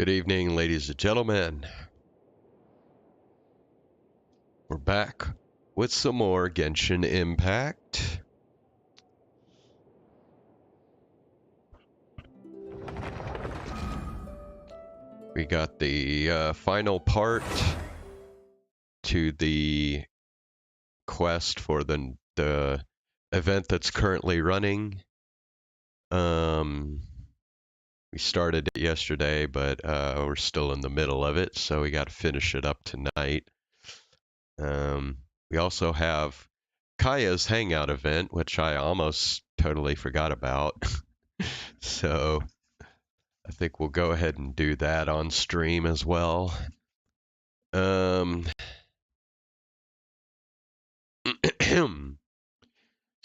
Good evening, ladies and gentlemen. We're back with some more Genshin Impact. We got the final part to the quest for the event that's currently running. We started it yesterday, but we're still in the middle of it, so we got to finish it up tonight. We also have Kaeya's hangout event, which I almost totally forgot about. So I think we'll go ahead and do that on stream as well. So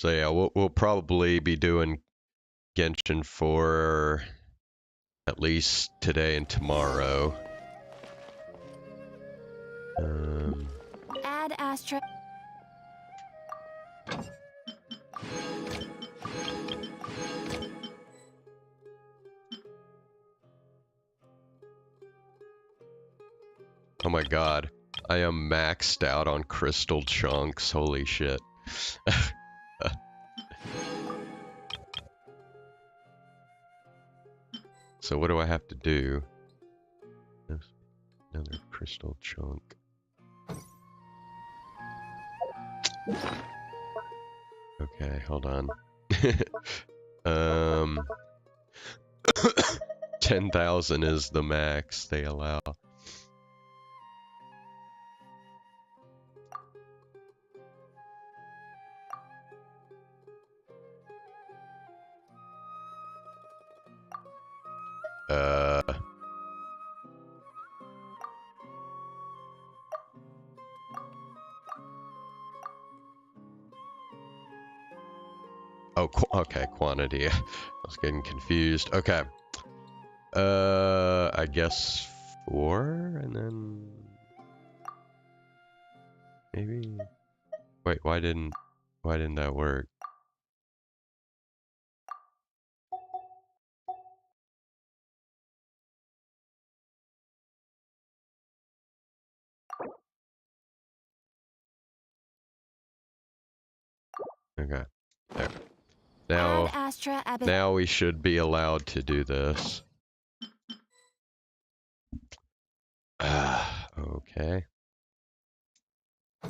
yeah, we'll probably be doing Genshin for at least today and tomorrow. Add Astra. Oh my god, I am maxed out on crystal chunks, holy shit. So what do I have to do? Another crystal chunk. Okay, hold on. 10,000 is the max they allow. Oh, okay, quantity. I was getting confused. Okay. I guess 4, and then maybe. Wait, why didn't that work? Okay. There. Now we should be allowed to do this. Okay. I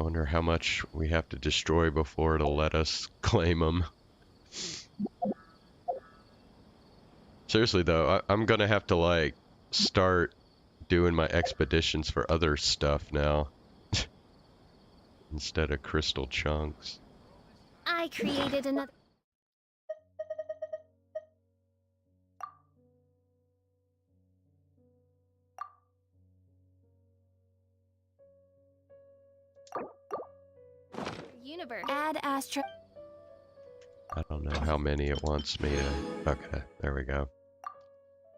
wonder how much we have to destroy before it'll let us claim them. Seriously though, I'm gonna have to like start doing my expeditions for other stuff now. Instead of crystal chunks. I created another. Universe. Add Astra. I don't know how many it wants me to... Okay, there we go.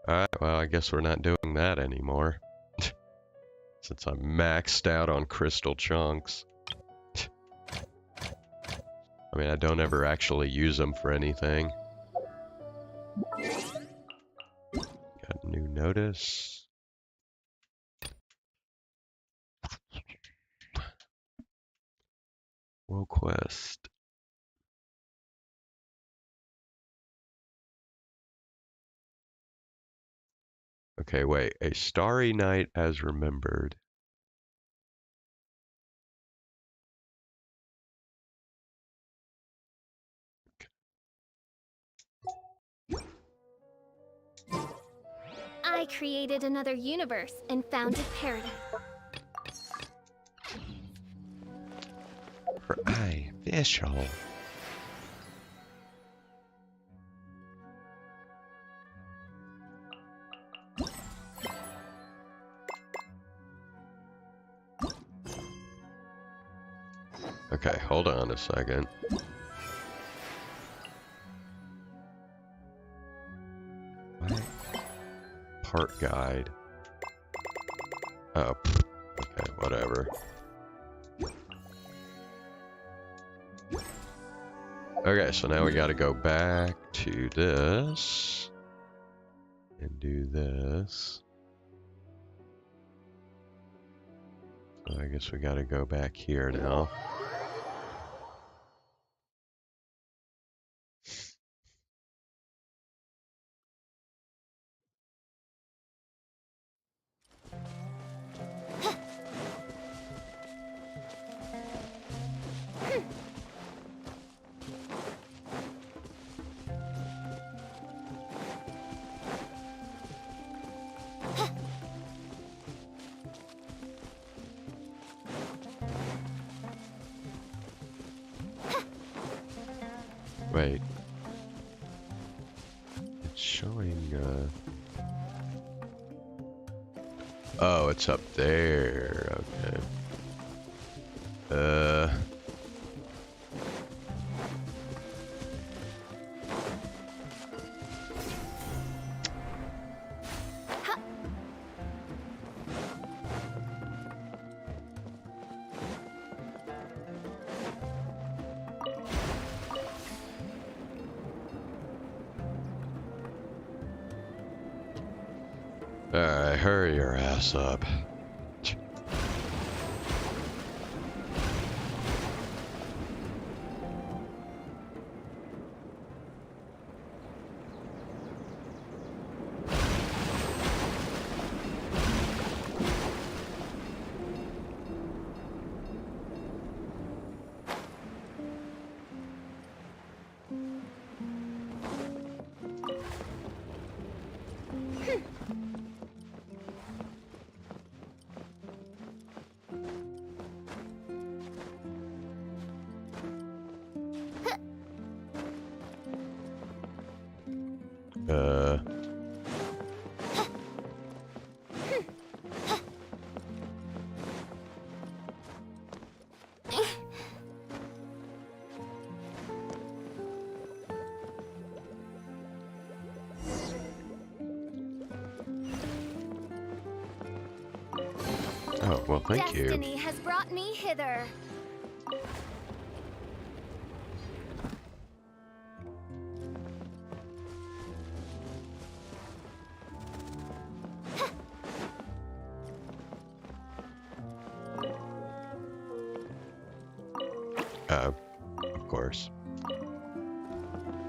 Alright, well, I guess we're not doing that anymore. Since I'm maxed out on crystal chunks. I mean, I don't ever actually use them for anything. Got a new notice. World quest. Okay, wait. A starry night as remembered. I created another universe and founded paradise. Her eye, visual. Okay, hold on a second. What? Part guide. Oh, okay, whatever. Okay, so now we gotta go back to this. and do this. So I guess we gotta go back here now. Wait. It's showing, oh, it's up there. Okay. Alright, hurry your ass up. Oh, well, thank you. Destiny has brought me hither. Of course.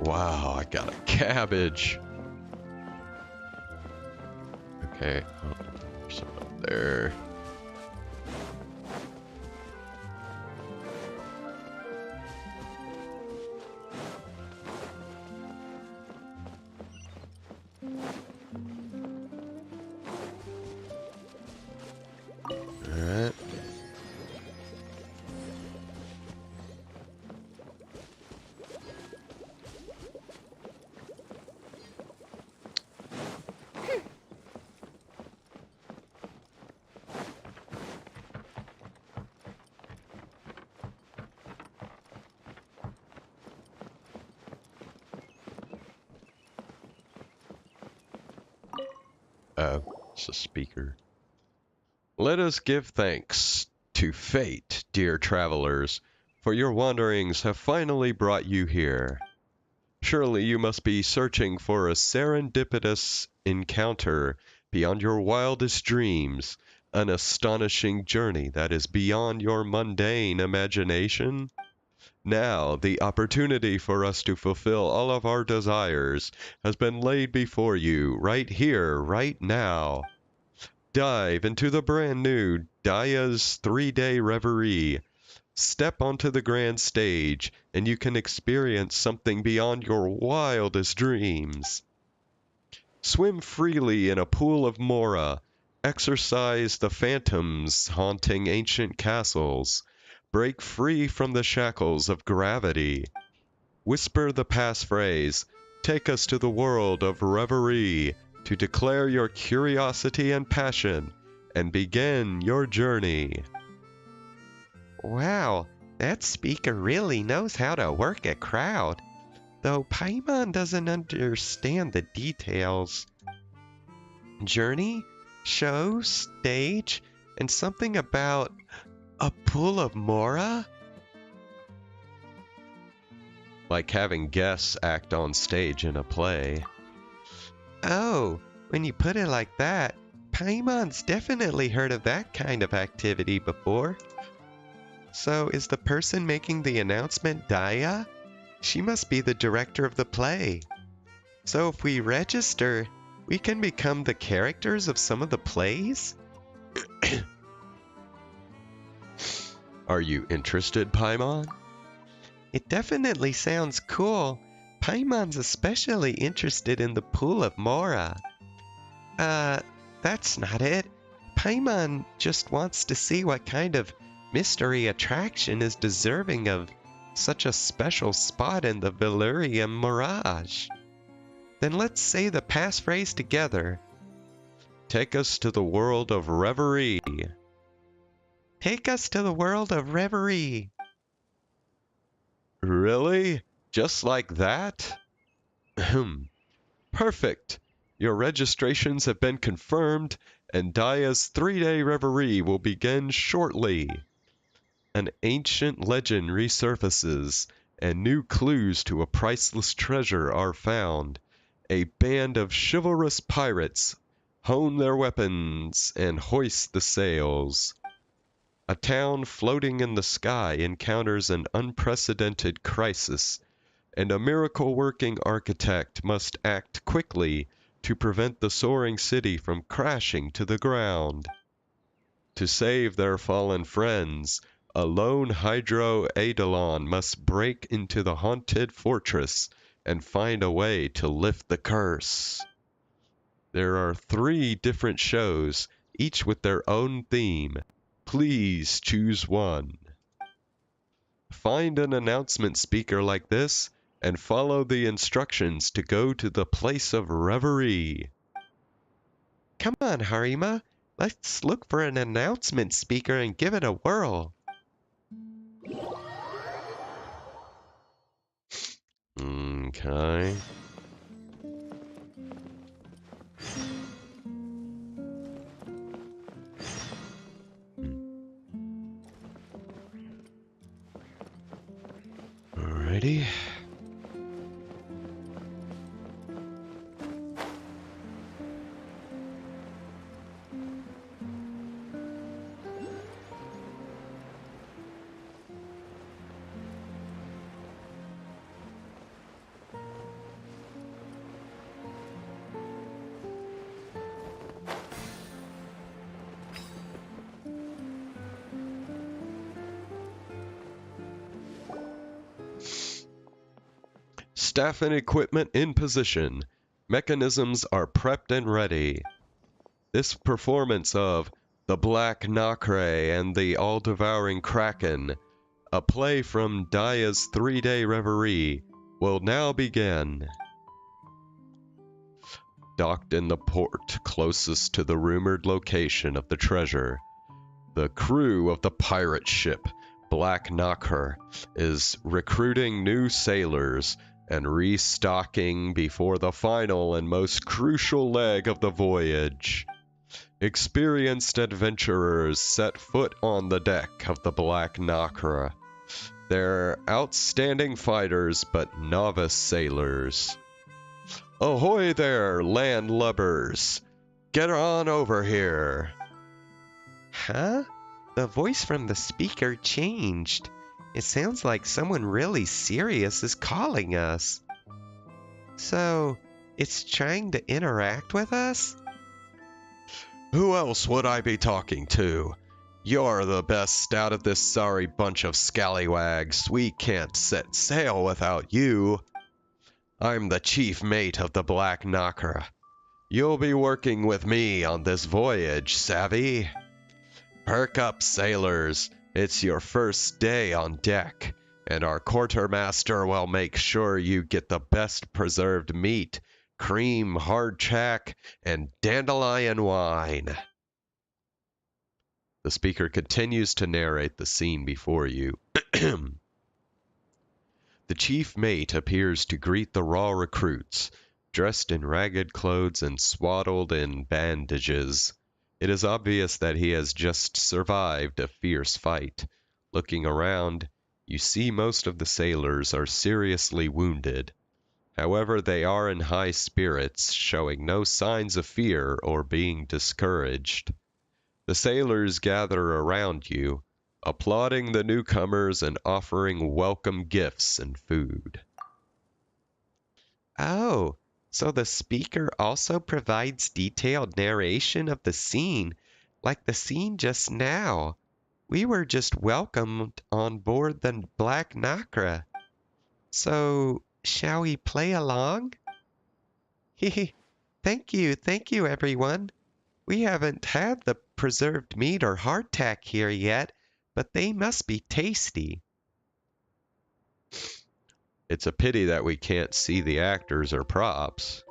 Wow, I got a cabbage. Okay, oh, there's some up there. Alright. It's a speaker. Let us give thanks to fate, dear travelers, for your wanderings have finally brought you here. Surely you must be searching for a serendipitous encounter beyond your wildest dreams, an astonishing journey that is beyond your mundane imagination. Now, the opportunity for us to fulfill all of our desires has been laid before you, right here, right now. Dive into the brand new Daya's 3-day reverie. Step onto the grand stage, and you can experience something beyond your wildest dreams. Swim freely in a pool of Mora. Exorcise the phantoms haunting ancient castles. Break free from the shackles of gravity. Whisper the passphrase, take us to the world of reverie, to declare your curiosity and passion, and begin your journey. Wow, that speaker really knows how to work a crowd, though Paimon doesn't understand the details. Journey, show, stage, and something about a pool of Mora? Like having guests act on stage in a play. Oh, When you put it like that, Paimon's definitely heard of that kind of activity before. So is the person making the announcement Daya? She must be the director of the play. So if we register, we can become the characters of some of the plays? Are you interested, Paimon? It definitely sounds cool. Paimon's especially interested in the Pool of Mora. That's not it. Paimon just wants to see what kind of mystery attraction is deserving of such a special spot in the Valerium Mirage. Then let's say the passphrase together. Take us to the world of reverie. Take us to the world of reverie. Really? Just like that? Perfect. Your registrations have been confirmed, and Daya's 3-day reverie will begin shortly. An ancient legend resurfaces, and new clues to a priceless treasure are found. A band of chivalrous pirates hone their weapons and hoist the sails. A town floating in the sky encounters an unprecedented crisis, and a miracle-working architect must act quickly to prevent the soaring city from crashing to the ground. To save their fallen friends, a lone Hydro Eidolon must break into the haunted fortress and find a way to lift the curse. There are 3 different shows, each with their own theme. Please choose one. Find an announcement speaker like this and follow the instructions to go to the place of reverie. Come on, Harima. Let's look for an announcement speaker and give it a whirl. Okay. Alrighty. Staff and equipment in position. Mechanisms are prepped and ready. This performance of The Black Nacre and the All-Devouring Kraken, a play from Daya's 3-day reverie, will now begin. Docked in the port closest to the rumored location of the treasure, the crew of the pirate ship Black Nacre is recruiting new sailors and restocking before the final and most crucial leg of the voyage. Experienced adventurers set foot on the deck of the Black Nacre. They're outstanding fighters but novice sailors. Ahoy there, landlubbers! Get on over here! Huh? The voice from the speaker changed. It sounds like someone really serious is calling us. So, it's trying to interact with us? Who else would I be talking to? You're the best out of this sorry bunch of scallywags. We can't set sail without you. I'm the chief mate of the Black Nacre. You'll be working with me on this voyage, savvy? Perk up, sailors. It's your first day on deck, and our quartermaster will make sure you get the best preserved meat, cream hardtack, and dandelion wine. The speaker continues to narrate the scene before you. The chief mate appears to greet the raw recruits, dressed in ragged clothes and swaddled in bandages. It is obvious that he has just survived a fierce fight. Looking around, you see most of the sailors are seriously wounded. However, they are in high spirits, showing no signs of fear or being discouraged. The sailors gather around you, applauding the newcomers and offering welcome gifts and food. Oh, so the speaker also provides detailed narration of the scene, like the scene just now. We were just welcomed on board the Black Nacra. So, shall we play along? Hehe. Thank you, everyone. We haven't had the preserved meat or hardtack here yet, but they must be tasty. It's a pity that we can't see the actors or props.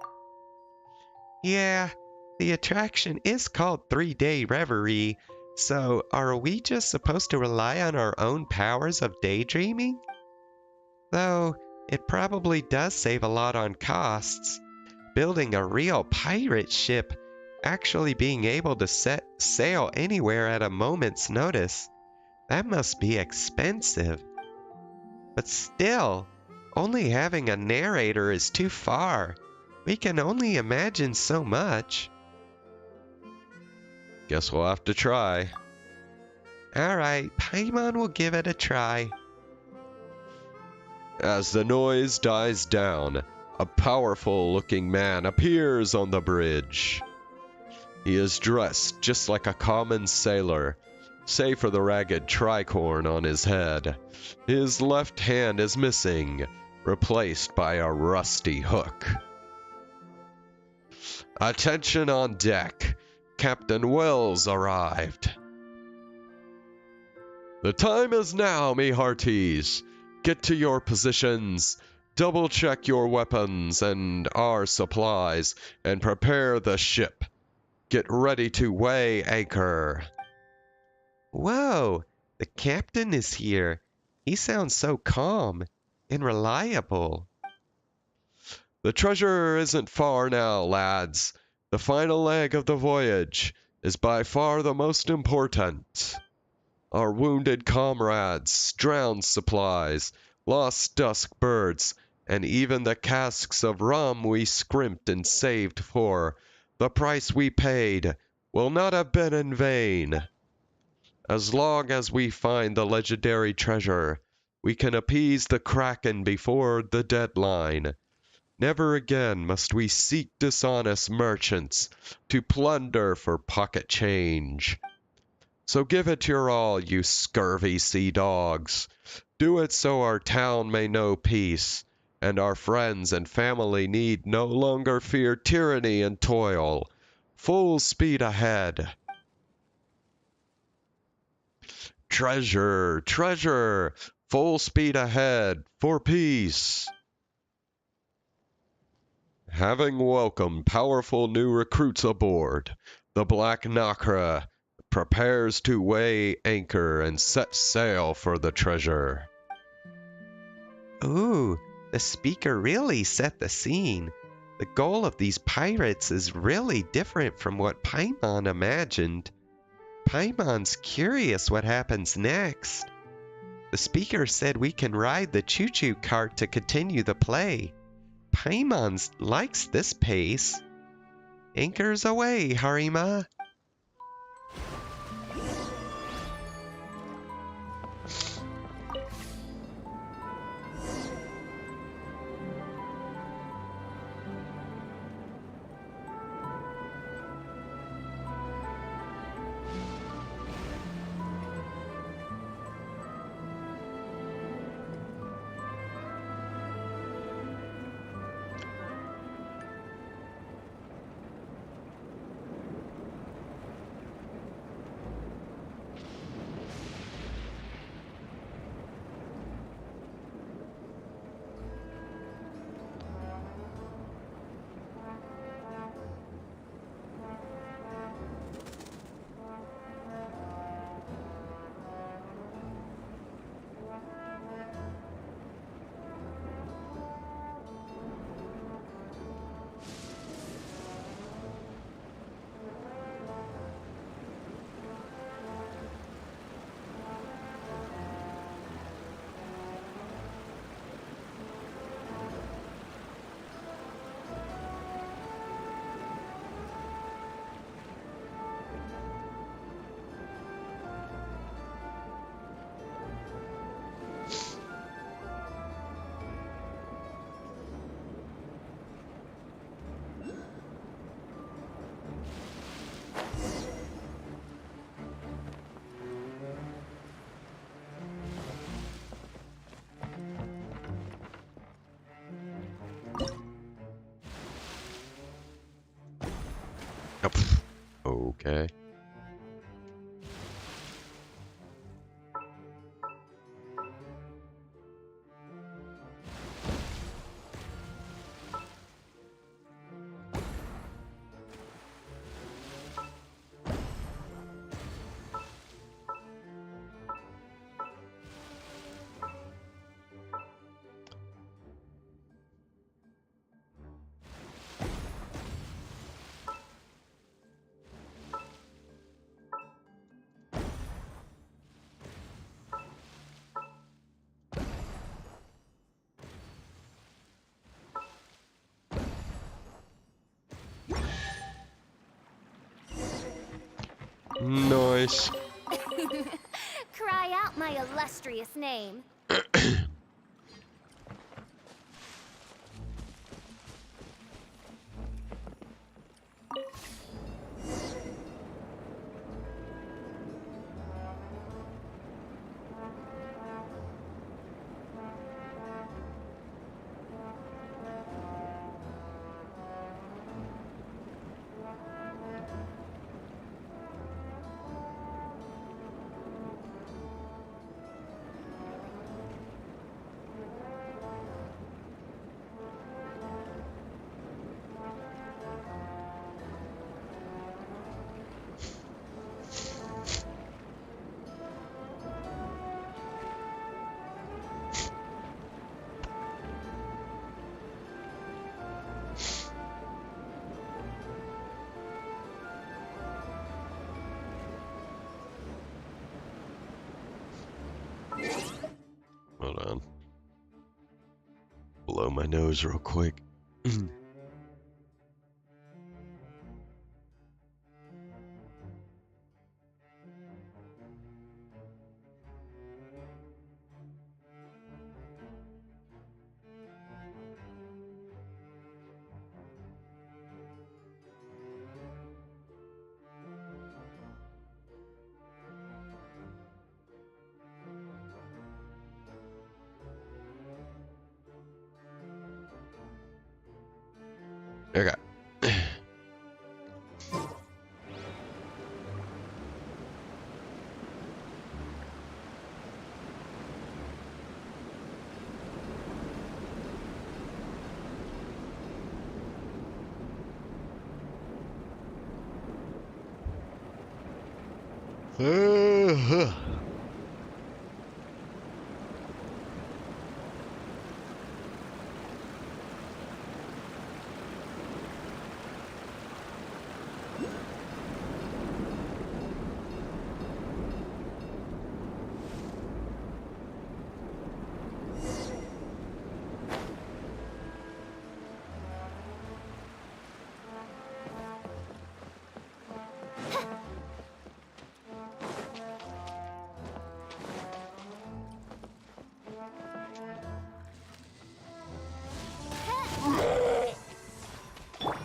Yeah, the attraction is called 3-Day Reverie, so are we just supposed to rely on our own powers of daydreaming? Though, it probably does save a lot on costs. Building a real pirate ship, actually being able to set sail anywhere at a moment's notice, that must be expensive. But still, only having a narrator is too far. We can only imagine so much. Guess we'll have to try. Alright, Paimon will give it a try. As the noise dies down, a powerful-looking man appears on the bridge. He is dressed just like a common sailor, save for the ragged tricorn on his head. His left hand is missing, replaced by a rusty hook. Attention on deck! Captain Wells arrived. The time is now, me hearties. Get to your positions, double-check your weapons and our supplies, and prepare the ship. Get ready to weigh anchor. Whoa, the captain is here. He sounds so calm and reliable. The treasure isn't far now, lads. The final leg of the voyage is by far the most important. Our wounded comrades, drowned supplies, lost dusk birds, and even the casks of rum we scrimped and saved for, the price we paid, will not have been in vain. As long as we find the legendary treasure, we can appease the Kraken before the deadline. Never again must we seek dishonest merchants to plunder for pocket change. So give it your all, you scurvy sea dogs. Do it so our town may know peace, and our friends and family need no longer fear tyranny and toil. Full speed ahead. Treasure, treasure, full speed ahead for peace. Having welcomed powerful new recruits aboard, the Black Nacra prepares to weigh anchor and set sail for the treasure. Ooh, the speaker really set the scene. The goal of these pirates is really different from what Paimon imagined. Paimon's curious what happens next. The speaker said we can ride the choo-choo cart to continue the play. Paimon likes this pace. Anchors away, Harima. Oh, pff. Okay. Nice. Cry out my illustrious name. Hold on. Blow my nose real quick. Okay.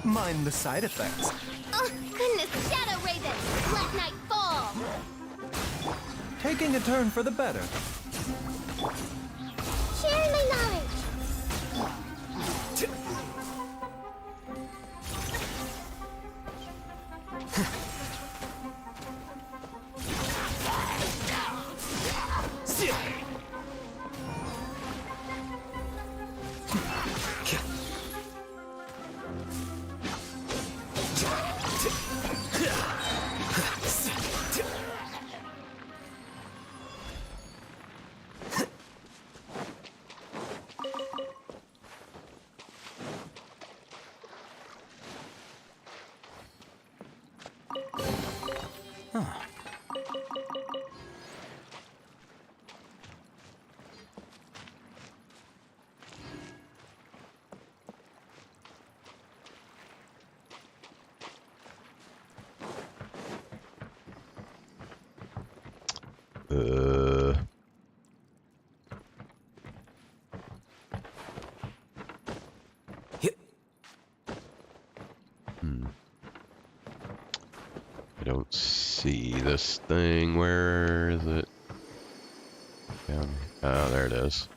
Mind the side effects. Oh, goodness, Shadow Raven! Let night fall! Taking a turn for the better. Share my knowledge! Uh. I don't see this thing. Where is it? Down. Oh, there it is.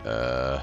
Oh.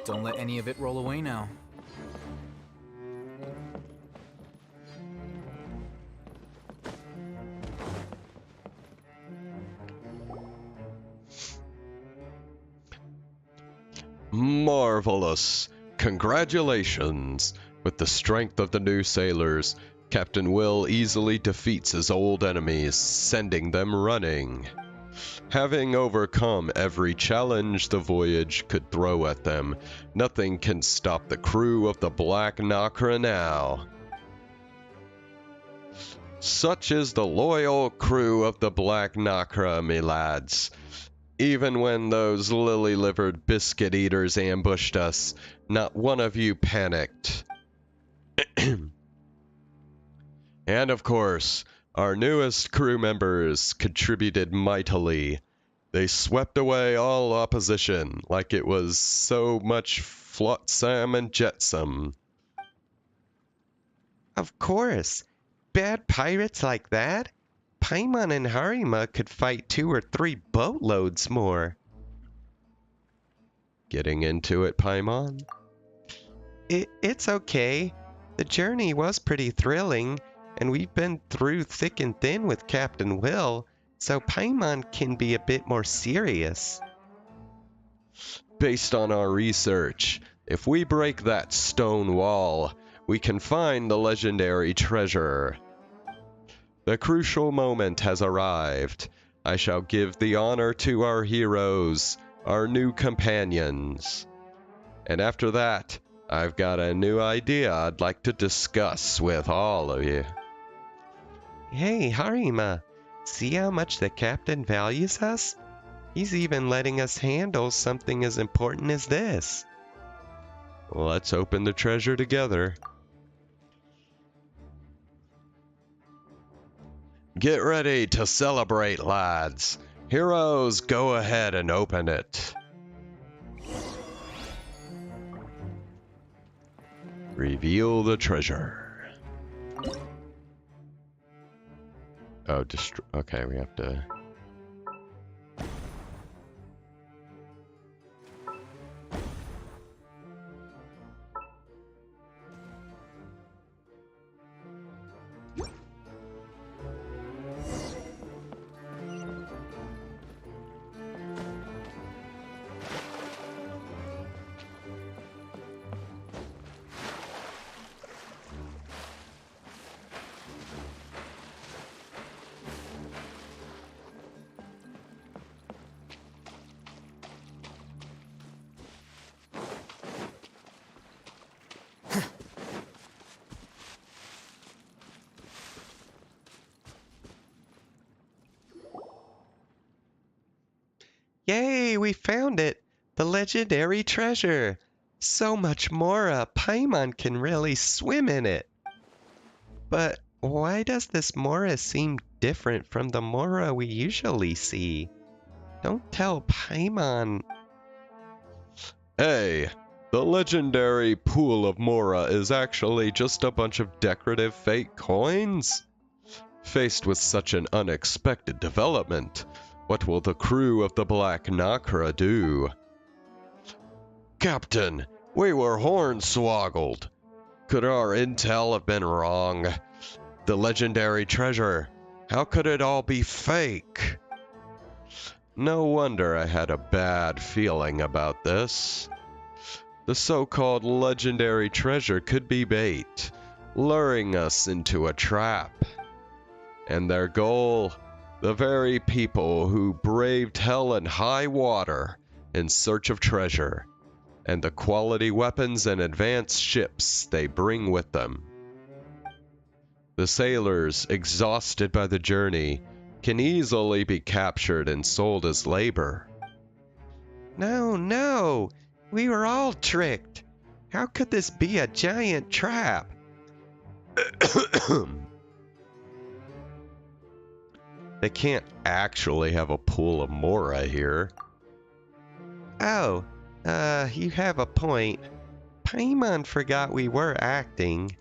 Don't let any of it roll away now. Marvelous! Congratulations! With the strength of the new sailors, Captain Will easily defeats his old enemies, sending them running. Having overcome every challenge the voyage could throw at them, nothing can stop the crew of the Black Nacre now. Such is the loyal crew of the Black Nacre, me lads. Even when those lily-livered biscuit eaters ambushed us, not one of you panicked. And of course, our newest crew members contributed mightily. They swept away all opposition like it was so much flotsam and jetsam. Of course. Bad pirates like that? Paimon and Harima could fight 2 or 3 boatloads more. Getting into it, Paimon? It's okay. The journey was pretty thrilling, and we've been through thick and thin with Captain Will, so Paimon can be a bit more serious. Based on our research, if we break that stone wall, we can find the legendary treasure. The crucial moment has arrived. I shall give the honor to our heroes, our new companions. And after that, I've got a new idea I'd like to discuss with all of you. Hey, Harima, see how much the captain values us? He's even letting us handle something as important as this. Let's open the treasure together. Get ready to celebrate, lads. Heroes, go ahead and open it. Reveal the treasure. Oh, okay, we have to... Yay, we found it! The legendary treasure! So much Mora, Paimon can really swim in it! But why does this Mora seem different from the Mora we usually see? Don't tell Paimon. Hey, the legendary pool of Mora is actually just a bunch of decorative fake coins? Faced with such an unexpected development, what will the crew of the Black Nacra do? Captain, we were hornswoggled. Could our intel have been wrong? The legendary treasure, how could it all be fake? No wonder I had a bad feeling about this. The so-called legendary treasure could be bait, luring us into a trap. And their goal, the very people who braved hell and high water in search of treasure, and the quality weapons and advanced ships they bring with them. The sailors, exhausted by the journey, can easily be captured and sold as labor. No, no! We were all tricked! How could this be a giant trap? They can't actually have a pool of Mora here. Oh, you have a point. Paimon forgot we were acting.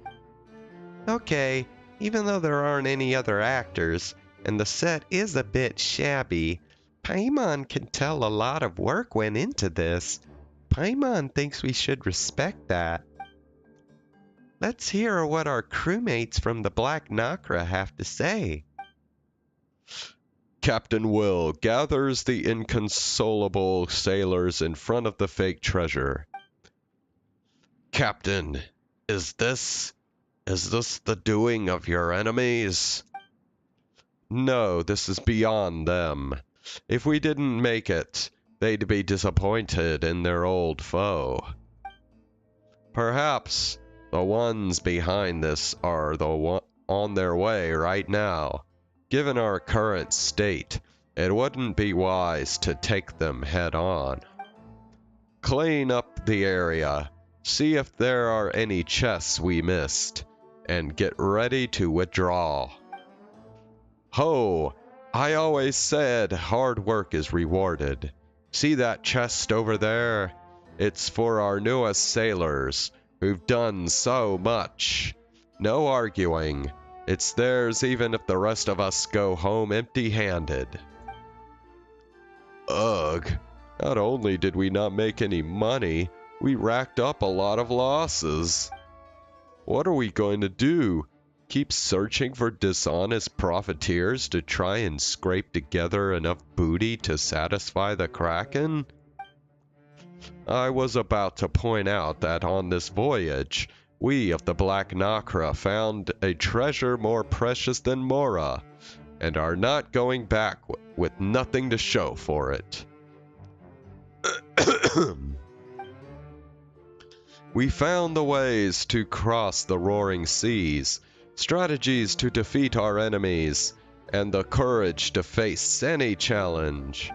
Okay, even though there aren't any other actors, and the set is a bit shabby, Paimon can tell a lot of work went into this. Paimon thinks we should respect that. Let's hear what our crewmates from the Black Nacra have to say. Captain Will gathers the inconsolable sailors in front of the fake treasure. Captain, is this the doing of your enemies? No, this is beyond them. If we didn't make it, they'd be disappointed in their old foe. Perhaps the ones behind this are on their way right now. Given our current state, it wouldn't be wise to take them head on. Clean up the area, see if there are any chests we missed, and get ready to withdraw. Ho! I always said hard work is rewarded. See that chest over there? It's for our newest sailors, who've done so much. No arguing. It's theirs even if the rest of us go home empty-handed. Ugh, not only did we not make any money, we racked up a lot of losses. What are we going to do? Keep searching for dishonest profiteers to try and scrape together enough booty to satisfy the Kraken? I was about to point out that on this voyage, we of the Black Nacra found a treasure more precious than Mora, and are not going back with nothing to show for it. We found the ways to cross the roaring seas, strategies to defeat our enemies, and the courage to face any challenge.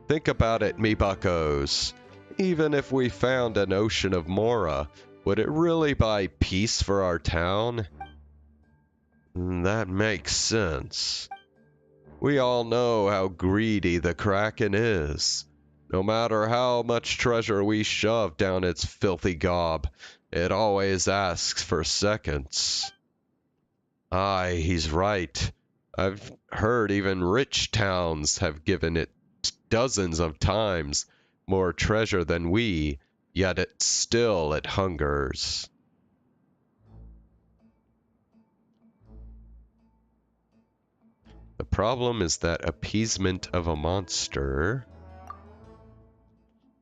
Think about it, me buckos. Even if we found an ocean of Mora, would it really buy peace for our town? That makes sense. We all know how greedy the Kraken is. No matter how much treasure we shove down its filthy gob, it always asks for seconds. Aye, he's right. I've heard even rich towns have given it dozens of times more treasure than we, yet it hungers. The problem is that appeasement of a monster.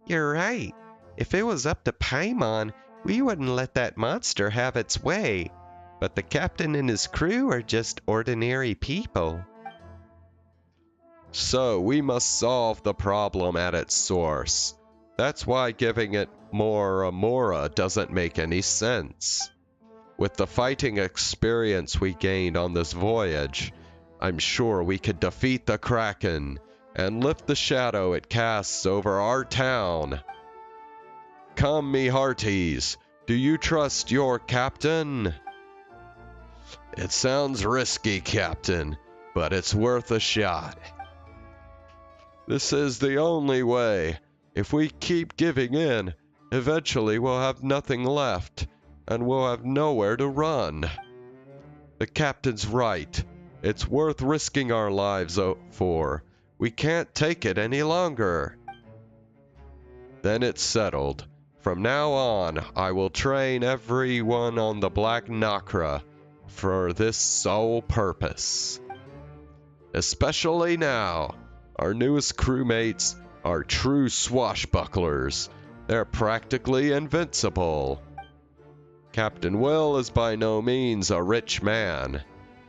You're right. If it was up to Paimon, we wouldn't let that monster have its way. But the captain and his crew are just ordinary people. So we must solve the problem at its source. That's why giving it more Mora doesn't make any sense. With the fighting experience we gained on this voyage, I'm sure we could defeat the Kraken, and lift the shadow it casts over our town. Come, me hearties, do you trust your captain? It sounds risky, Captain, but it's worth a shot. This is the only way. If we keep giving in, eventually we'll have nothing left, and we'll have nowhere to run. The captain's right. It's worth risking our lives for. We can't take it any longer. Then it's settled. From now on, I will train everyone on the Black Nacra for this sole purpose. Especially now, our newest crewmates are true swashbucklers. They're practically invincible. Captain Will is by no means a rich man,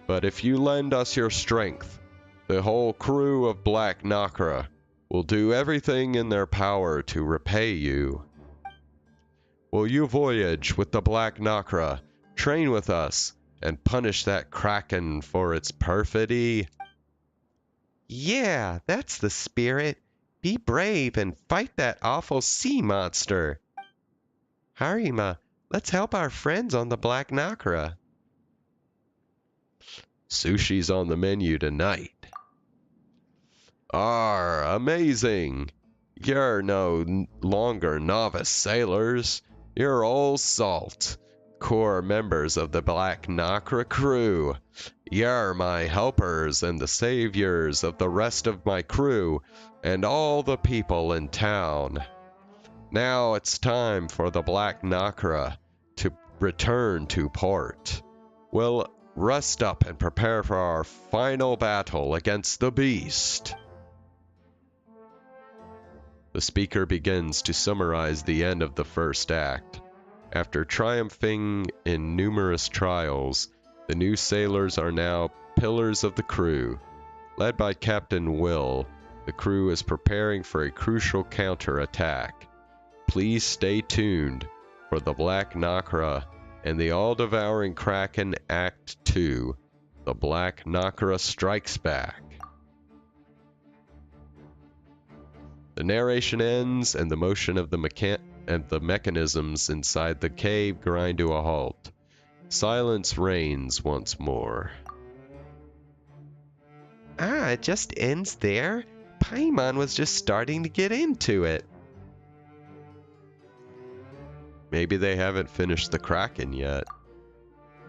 but if you lend us your strength, the whole crew of Black Nacra will do everything in their power to repay you. Will you voyage with the Black Nacra, train with us, and punish that kraken for its perfidy? Yeah, that's the spirit. Be brave and fight that awful sea monster. Harima, let's help our friends on the Black Nacra. Sushi's on the menu tonight. Amazing! You're no longer novice sailors. You're all salt, core members of the Black Nacra crew. You're my helpers and the saviors of the rest of my crew and all the people in town. Now it's time for the Black Nacra to return to port. We'll rest up and prepare for our final battle against the beast. The speaker begins to summarize the end of the first act. After triumphing in numerous trials, the new sailors are now pillars of the crew. Led by Captain Will, the crew is preparing for a crucial counterattack. Please stay tuned for the Black Nacra and the all-devouring Kraken Act 2. The Black Nacra Strikes Back. The narration ends and the motion of the mechanisms inside the cave grind to a halt. Silence reigns once more. It just ends there? Paimon was just starting to get into it. Maybe they haven't finished the Kraken yet.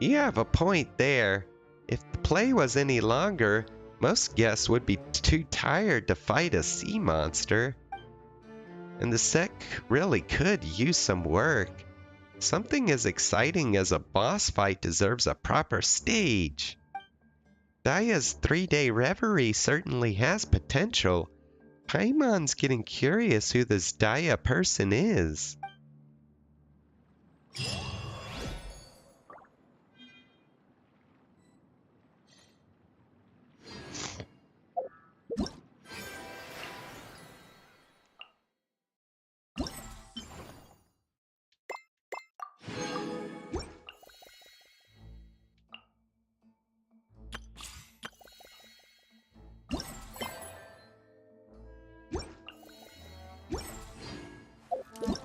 You have a point there. If the play was any longer, most guests would be too tired to fight a sea monster. And the sec really could use some work. Something as exciting as a boss fight deserves a proper stage. Daya's 3-day reverie certainly has potential. Paimon's getting curious who this Daya person is.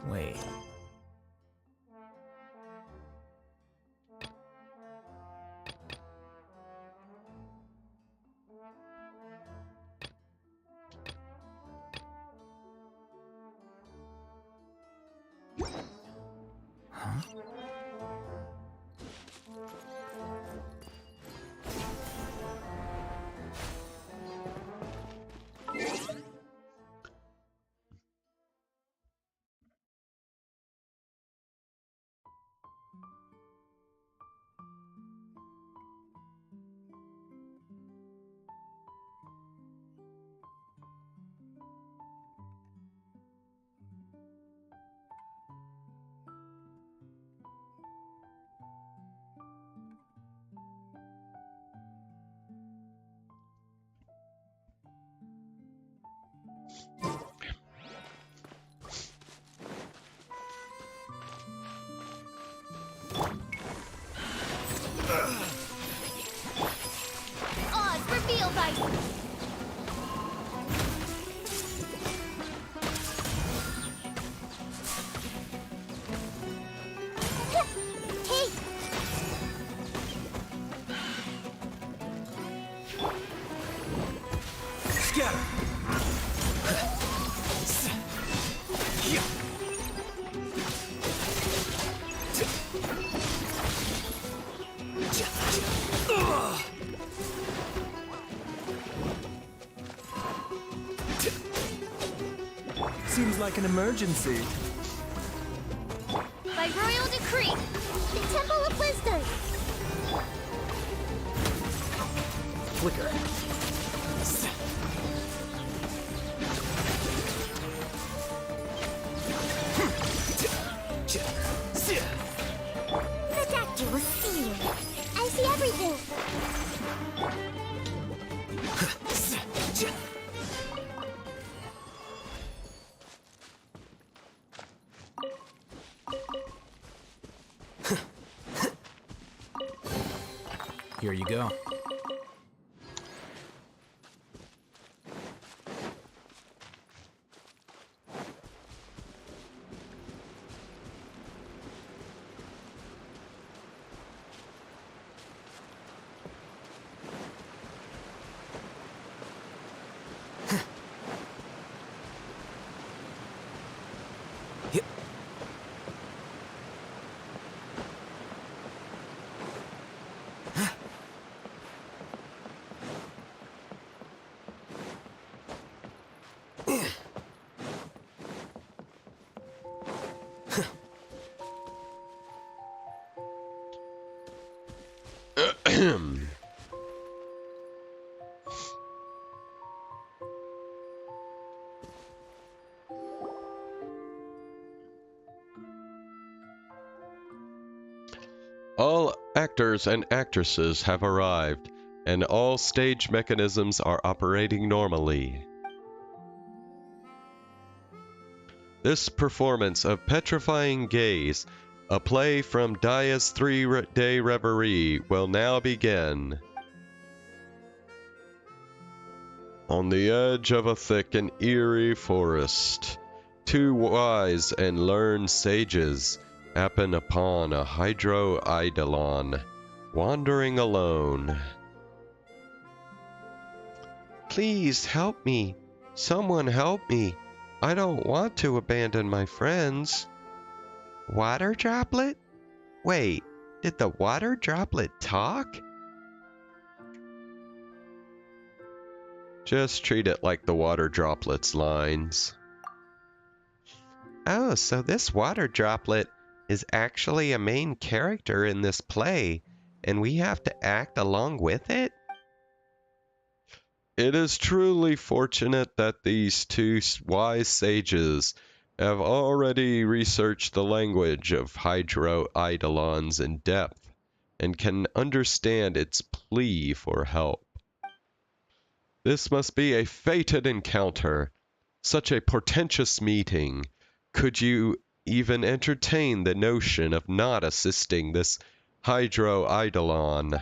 Wait. Huh? Oz, reveal right. Scatter. Seems like an emergency. By royal decree, the Temple of Wisdom. Flicker. The doctor will see you. I see everything. Here you go. All actors and actresses have arrived, and all stage mechanisms are operating normally. This performance of Petrifying Gaze, a play from Daya's three-day reverie, will now begin. On the edge of a thick and eerie forest, two wise and learned sages happen upon a hydro-eidolon, wandering alone. Please help me. Someone help me. I don't want to abandon my friends. Water droplet? Wait, did the water droplet talk? Just treat it like the water droplet's lines. Oh, so this water droplet is actually a main character in this play, and we have to act along with it? It is truly fortunate that these two wise sages have already researched the language of hydro-eidolons in depth and can understand its plea for help. This must be a fated encounter, such a portentous meeting. Could you even entertain the notion of not assisting this hydro-eidolon?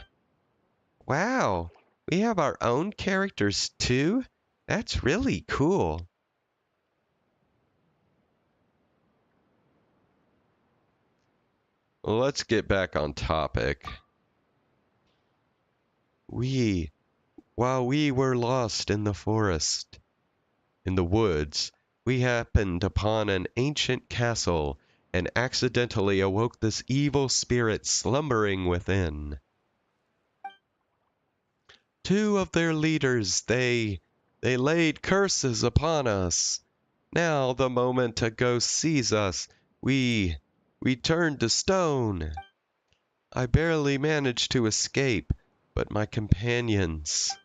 Wow, we have our own characters too? That's really cool. Let's get back on topic. While we were lost in the forest, in the woods, we happened upon an ancient castle and accidentally awoke this evil spirit slumbering within. Two of their leaders, they laid curses upon us. Now the moment a ghost sees us, we turn to stone. I barely managed to escape, but my companions...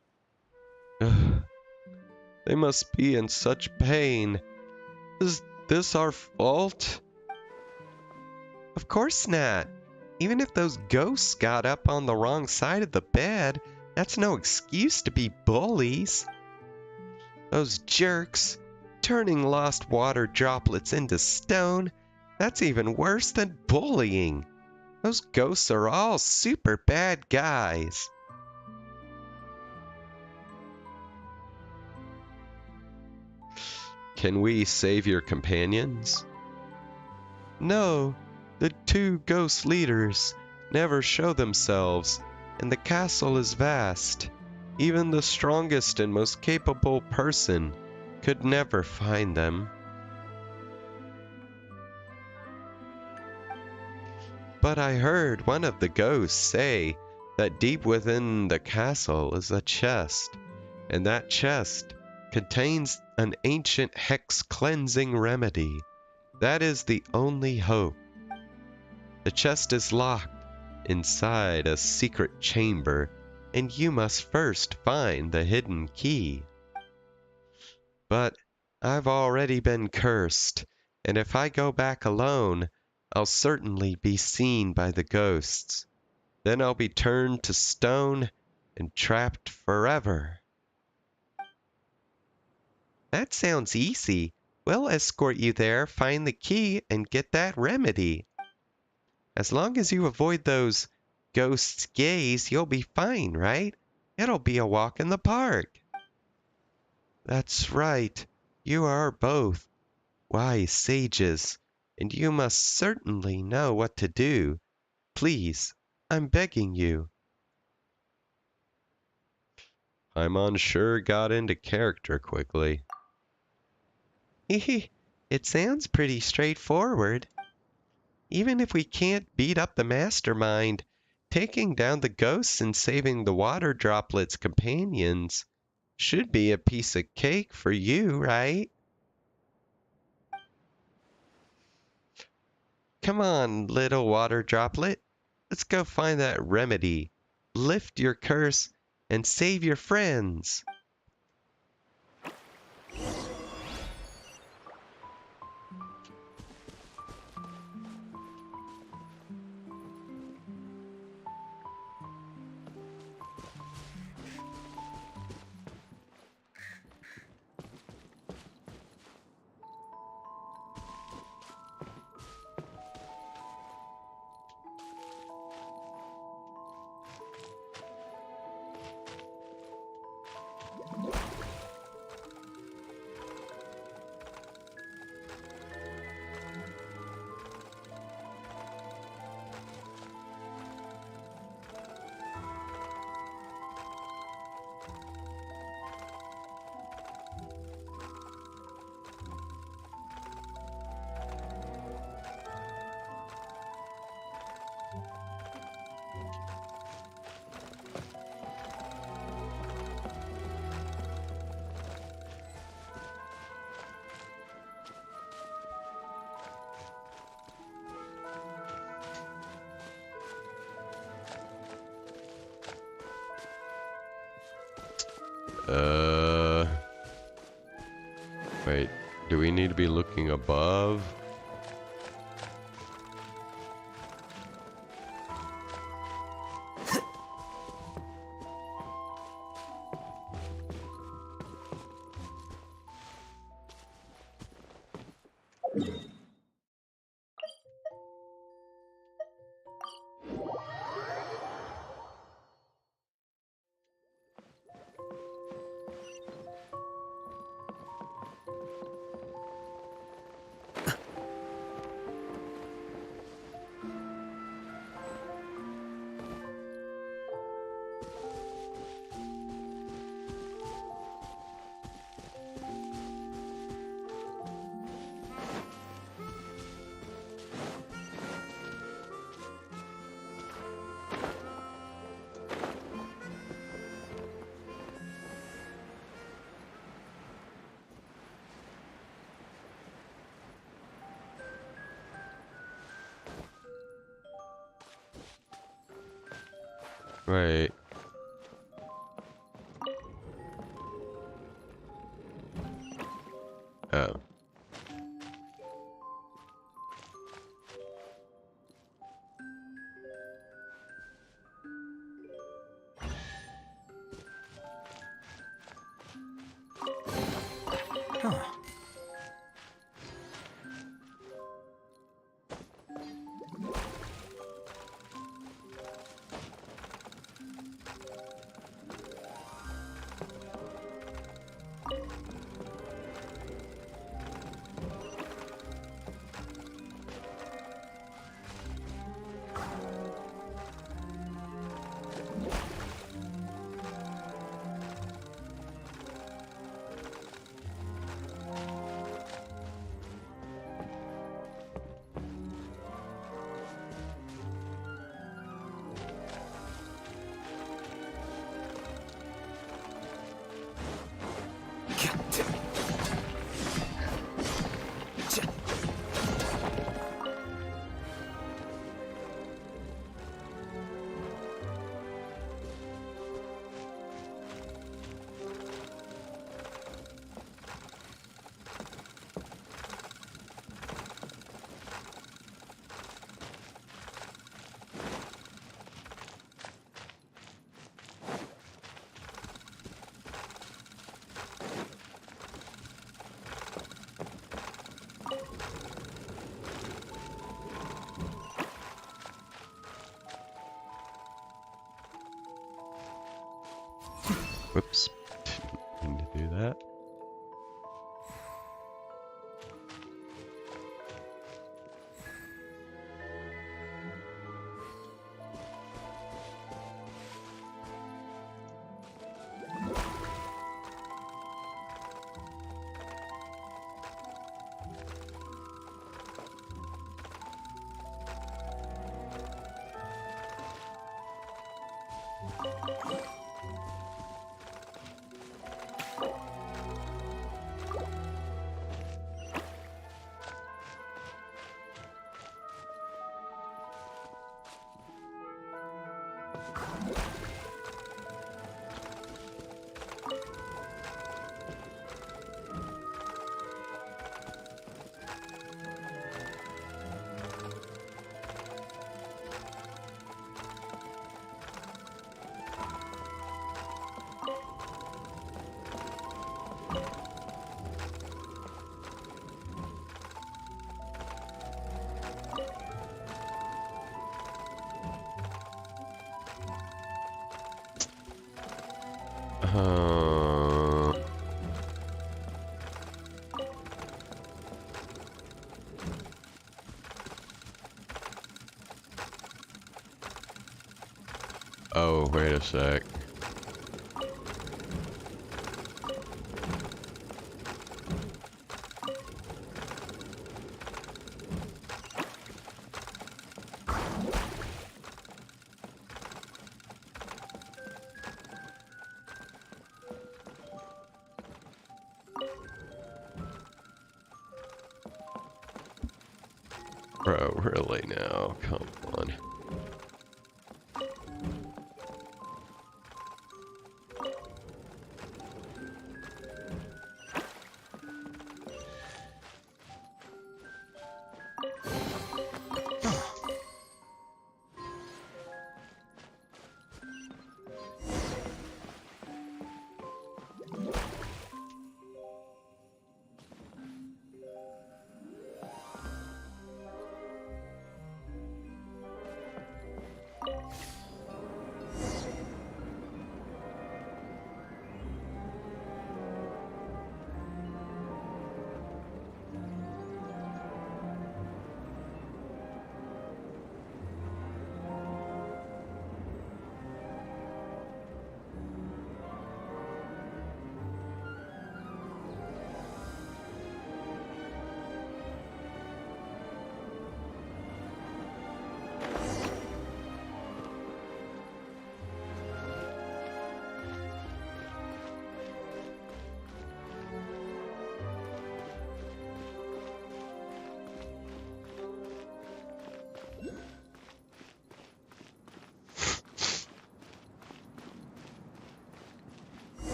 they must be in such pain. Is this our fault? Of course not. Even if those ghosts got up on the wrong side of the bed, that's no excuse to be bullies. Those jerks, turning lost water droplets into stone, that's even worse than bullying. Those ghosts are all super bad guys. Can we save your companions? No, the two ghost leaders never show themselves, and the castle is vast. Even the strongest and most capable person could never find them. But I heard one of the ghosts say that deep within the castle is a chest, and that chest contains an ancient hex cleansing remedy. That is the only hope. The chest is locked inside a secret chamber, and you must first find the hidden key. But I've already been cursed, and if I go back alone, I'll certainly be seen by the ghosts. Then I'll be turned to stone and trapped forever. That sounds easy. We'll escort you there, find the key, and get that remedy. As long as you avoid those ghosts' gaze, you'll be fine, right? It'll be a walk in the park. That's right. You are both wise sages, and you must certainly know what to do. Please, I'm begging you. Paimon sure got into character quickly. It sounds pretty straightforward. Even if we can't beat up the mastermind, taking down the ghosts and saving the water droplets' companions should be a piece of cake for you, right? Come on, little water droplet. Let's go find that remedy. Lift your curse and save your friends. Wait, do we need to be looking above? Right. Oh. Huh. Whoops. Didn't mean to do that. Uh, oh, wait a sec. Bro, really now? Come on.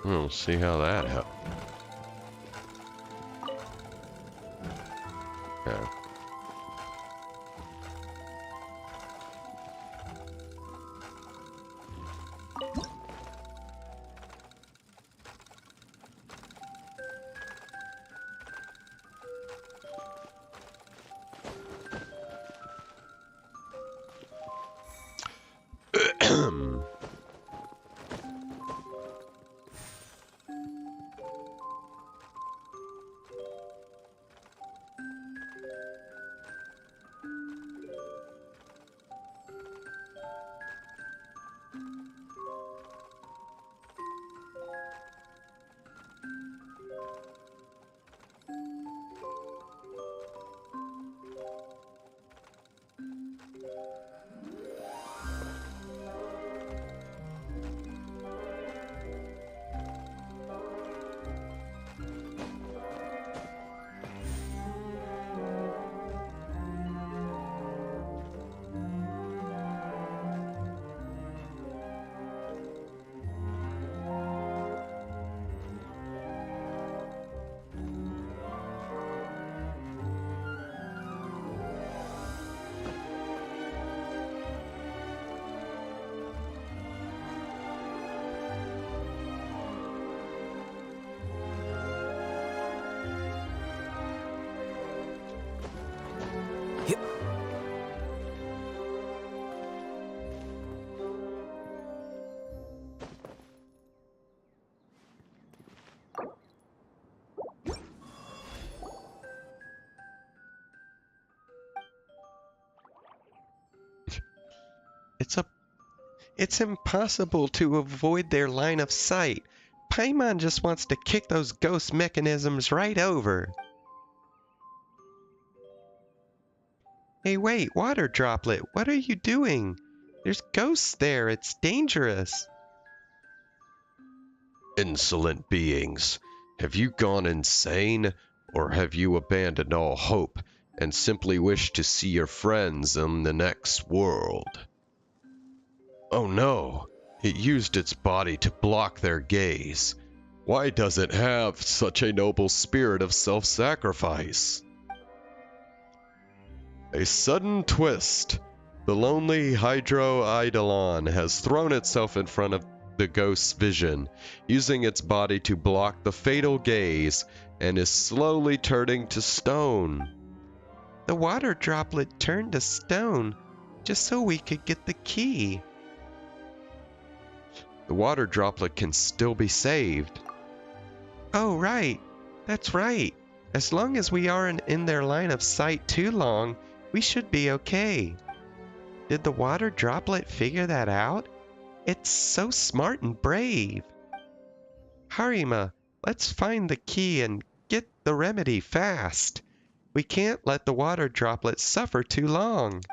We'll see how that helps. Yeah. It's impossible to avoid their line of sight. Paimon just wants to kick those ghost mechanisms right over. Hey, wait, water droplet, what are you doing? There's ghosts there, it's dangerous. Insolent beings, have you gone insane, or have you abandoned all hope and simply wish to see your friends in the next world? Oh no, it used its body to block their gaze. Why does it have such a noble spirit of self-sacrifice? A sudden twist. The lonely Hydro-Eidolon has thrown itself in front of the ghost's vision, using its body to block the fatal gaze, and is slowly turning to stone. The water droplet turned to stone just so we could get the key. The water droplet can still be saved. Oh, right. That's right. As long as we aren't in their line of sight too long, we should be okay. Did the water droplet figure that out? It's so smart and brave. Harima, let's find the key and get the remedy fast. We can't let the water droplet suffer too long.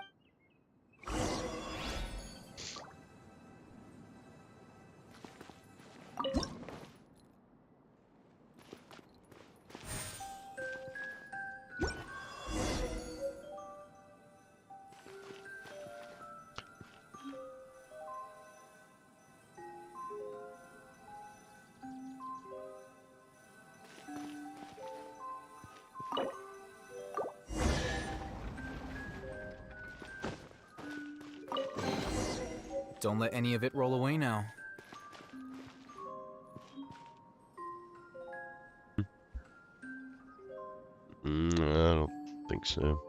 Don't let any of it roll away now. I don't think so.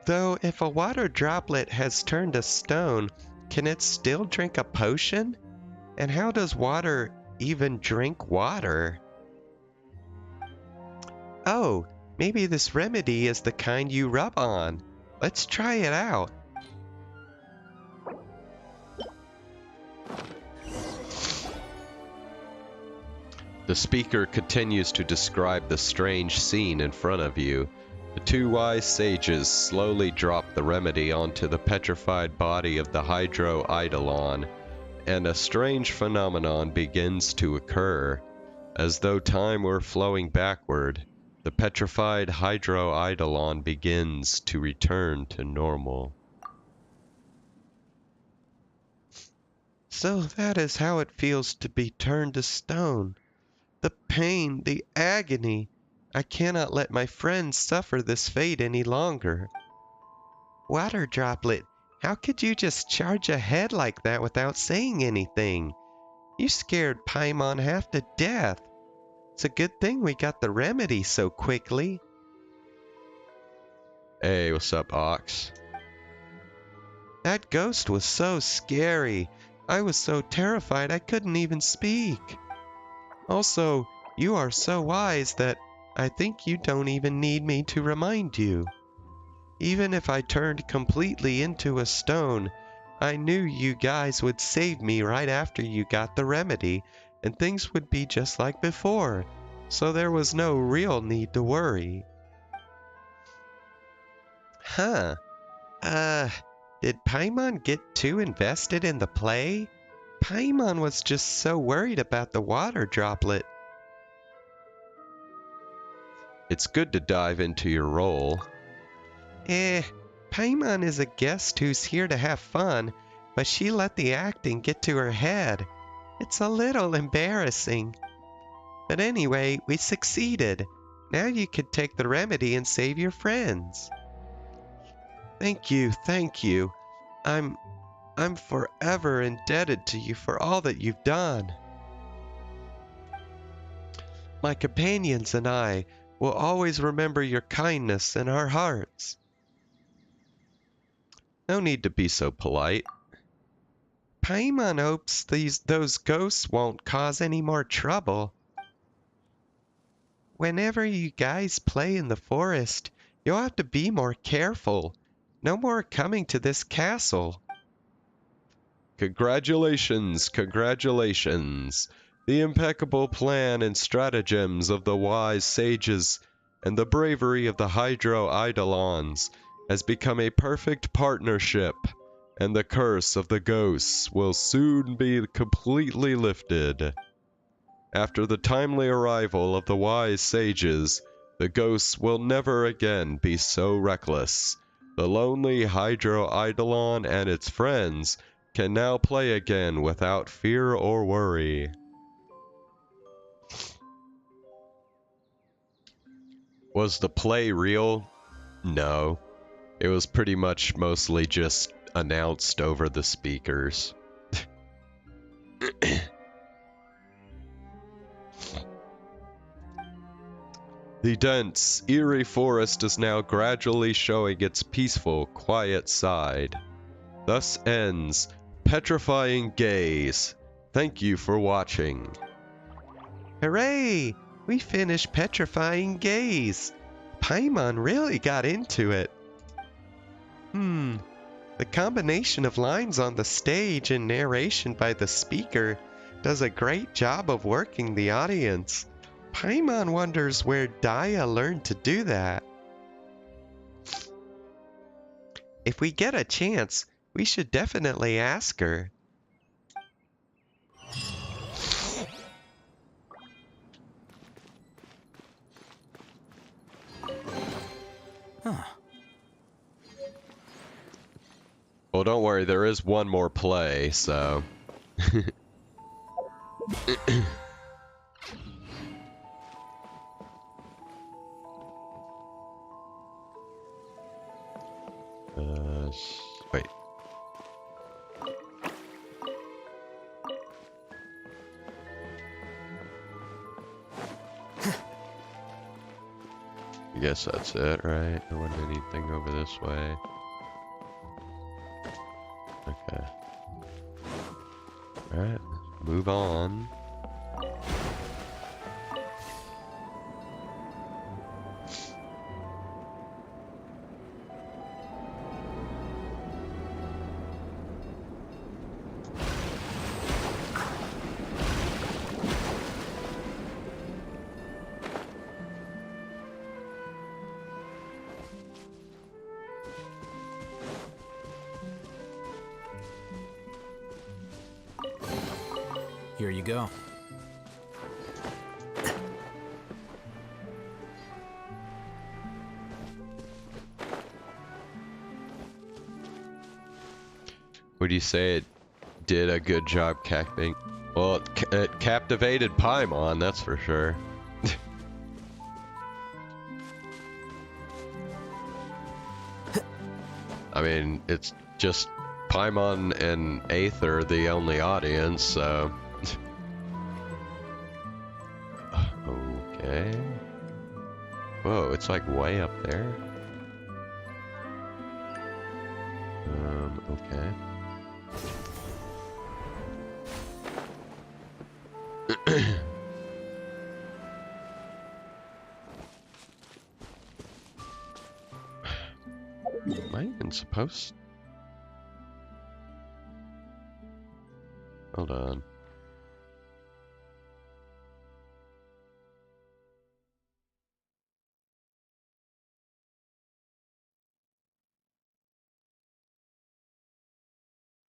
Though if a water droplet has turned to stone, can it still drink a potion? And how does water even drink water? Oh, maybe this remedy is the kind you rub on. Let's try it out. The speaker continues to describe the strange scene in front of you. The two wise sages slowly drop the remedy onto the petrified body of the Hydro-Eidolon, and a strange phenomenon begins to occur. As though time were flowing backward, the petrified Hydro-Eidolon begins to return to normal. So that is how it feels to be turned to stone. The pain, the agony. I cannot let my friends suffer this fate any longer. Water droplet, how could you just charge ahead like that without saying anything? You scared Paimon half to death. It's a good thing we got the remedy so quickly. Hey, what's up, Ox? That ghost was so scary. I was so terrified I couldn't even speak. Also, you are so wise that I think you don't even need me to remind you. Even if I turned completely into a stone, I knew you guys would save me right after you got the remedy, and things would be just like before, so there was no real need to worry. Huh. Did Paimon get too invested in the play? Paimon was just so worried about the water droplet. It's good to dive into your role. Paimon is a guest who's here to have fun, but she let the acting get to her head. It's a little embarrassing. But anyway, we succeeded. Now you can take the remedy and save your friends. Thank you, thank you. I'm forever indebted to you for all that you've done. My companions and I will always remember your kindness in our hearts. No need to be so polite. Paimon hopes those ghosts won't cause any more trouble. Whenever you guys play in the forest, you'll have to be more careful. No more coming to this castle. Congratulations, congratulations. The impeccable plan and stratagems of the wise sages and the bravery of the Hydro Eidolons has become a perfect partnership, and the curse of the ghosts will soon be completely lifted. After the timely arrival of the wise sages, the ghosts will never again be so reckless. The lonely Hydro Eidolon and its friends can now play again without fear or worry. Was the play real? No. It was pretty much mostly just announced over the speakers. The dense, eerie forest is now gradually showing its peaceful, quiet side. Thus ends Petrifying Gaze. Thank you for watching. Hooray! We finished Petrifying Gaze. Paimon really got into it. The combination of lines on the stage and narration by the speaker does a great job of working the audience. Paimon wonders where Daya learned to do that. If we get a chance, we should definitely ask her. Huh. Well, don't worry, there is one more play, so... wait. I guess that's it, right? There wasn't anything over this way. Okay. Alright, move on. Here you go. Would you say it did a good job captivating? Well, it captivated Paimon, that's for sure. I mean, it's just Paimon and Aether the only audience, so... Okay. Whoa, it's like way up there. Okay. Am I even supposed? Hold on.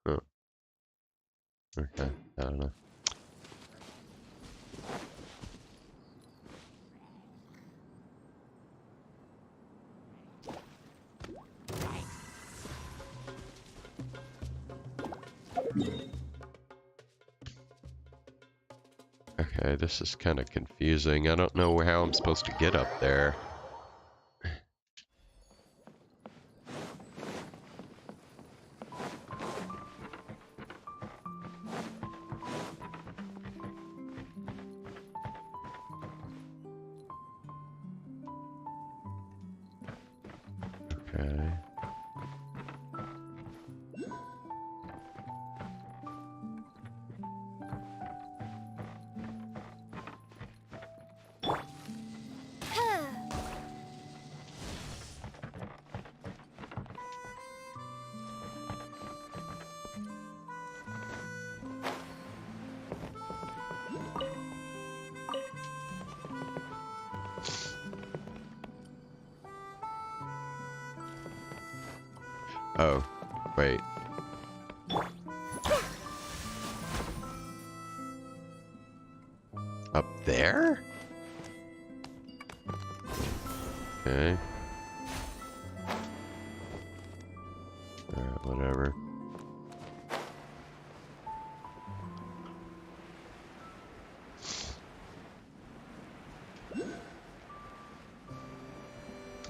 Oh. Okay, I don't know. Okay, this is kind of confusing. I don't know how I'm supposed to get up there. Okay. Oh, wait. Up there? Okay. Alright, whatever.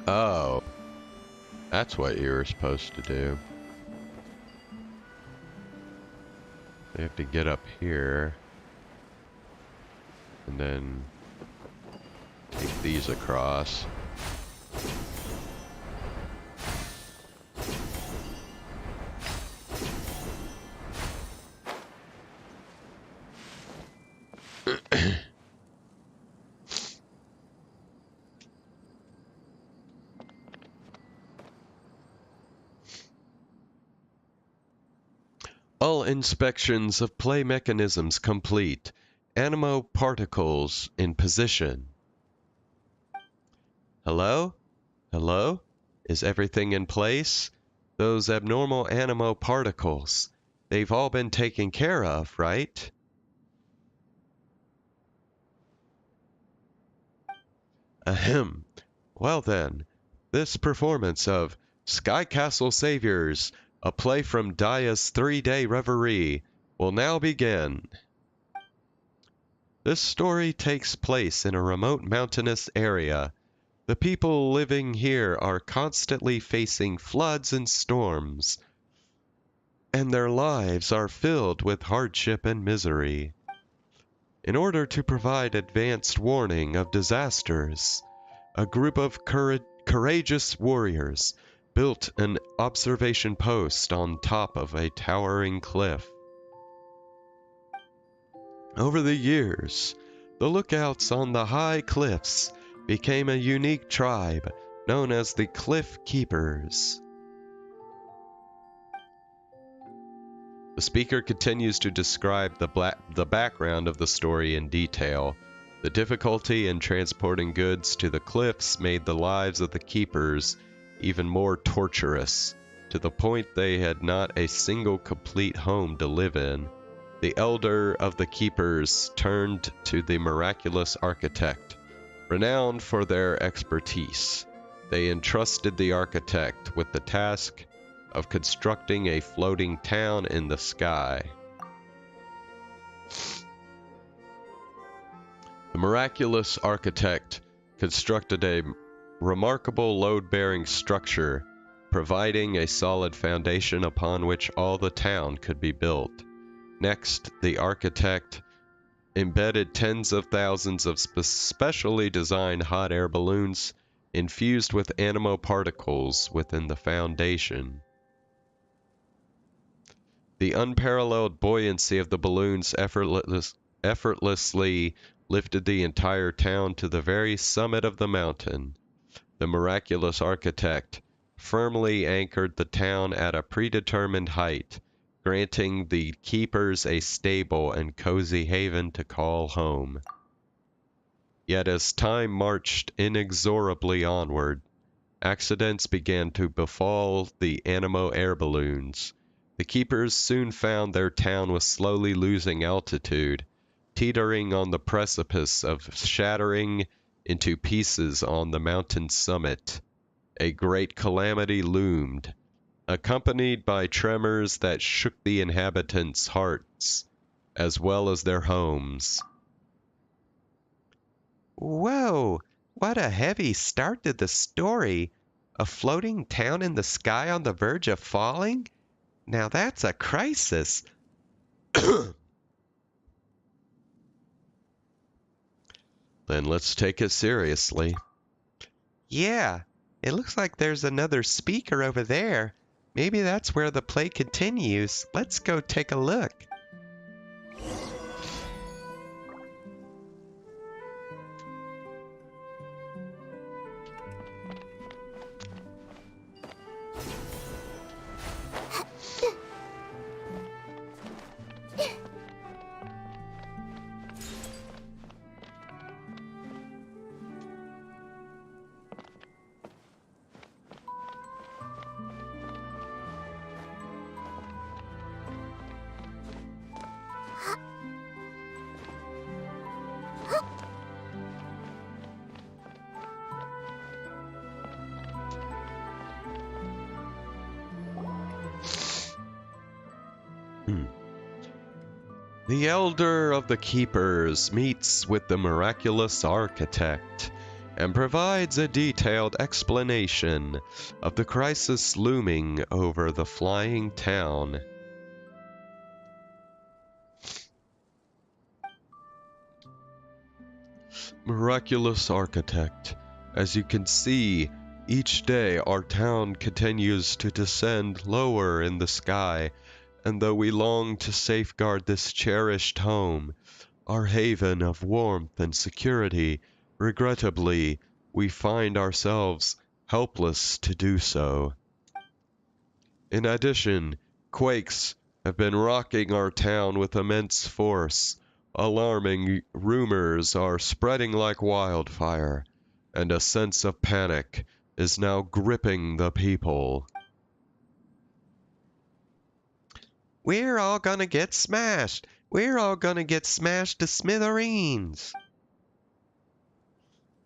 Oh. That's what you were supposed to do. We have to get up here. And then take these across. All inspections of play mechanisms complete. Animo particles in position. Hello? Hello? Is everything in place? Those abnormal animo particles. They've all been taken care of, right? Ahem. Well then, this performance of Sky Castle Saviors, a play from Daya's 3-day reverie, will now begin. This story takes place in a remote mountainous area. The people living here are constantly facing floods and storms, and their lives are filled with hardship and misery. In order to provide advanced warning of disasters, a group of courageous warriors built an observation post on top of a towering cliff. Over the years, the lookouts on the high cliffs became a unique tribe known as the Cliff Keepers. The speaker continues to describe the background of the story in detail. The difficulty in transporting goods to the cliffs made the lives of the keepers even more torturous, to the point they had not a single complete home to live in. The elder of the keepers turned to the miraculous architect, renowned for their expertise. They entrusted the architect with the task of constructing a floating town in the sky. The miraculous architect constructed a remarkable load-bearing structure, providing a solid foundation upon which all the town could be built. Next, the architect embedded tens of thousands of specially designed hot air balloons infused with animo particles within the foundation. The unparalleled buoyancy of the balloons effortlessly lifted the entire town to the very summit of the mountain. The miraculous architect firmly anchored the town at a predetermined height, granting the keepers a stable and cozy haven to call home. Yet as time marched inexorably onward, accidents began to befall the animo air balloons. The keepers soon found their town was slowly losing altitude, teetering on the precipice of shattering into pieces on the mountain summit. A great calamity loomed, accompanied by tremors that shook the inhabitants' hearts, as well as their homes. Whoa, what a heavy start to the story. A floating town in the sky on the verge of falling? Now that's a crisis. Then let's take it seriously. Yeah, it looks like there's another speaker over there. Maybe that's where the play continues. Let's go take a look. The Elder of the Keepers meets with the miraculous architect and provides a detailed explanation of the crisis looming over the flying town. Miraculous architect, as you can see, each day our town continues to descend lower in the sky, and though we long to safeguard this cherished home, our haven of warmth and security, regrettably, we find ourselves helpless to do so. In addition, quakes have been rocking our town with immense force. Alarming rumors are spreading like wildfire, and a sense of panic is now gripping the people. We're all gonna get smashed! We're all gonna get smashed to smithereens!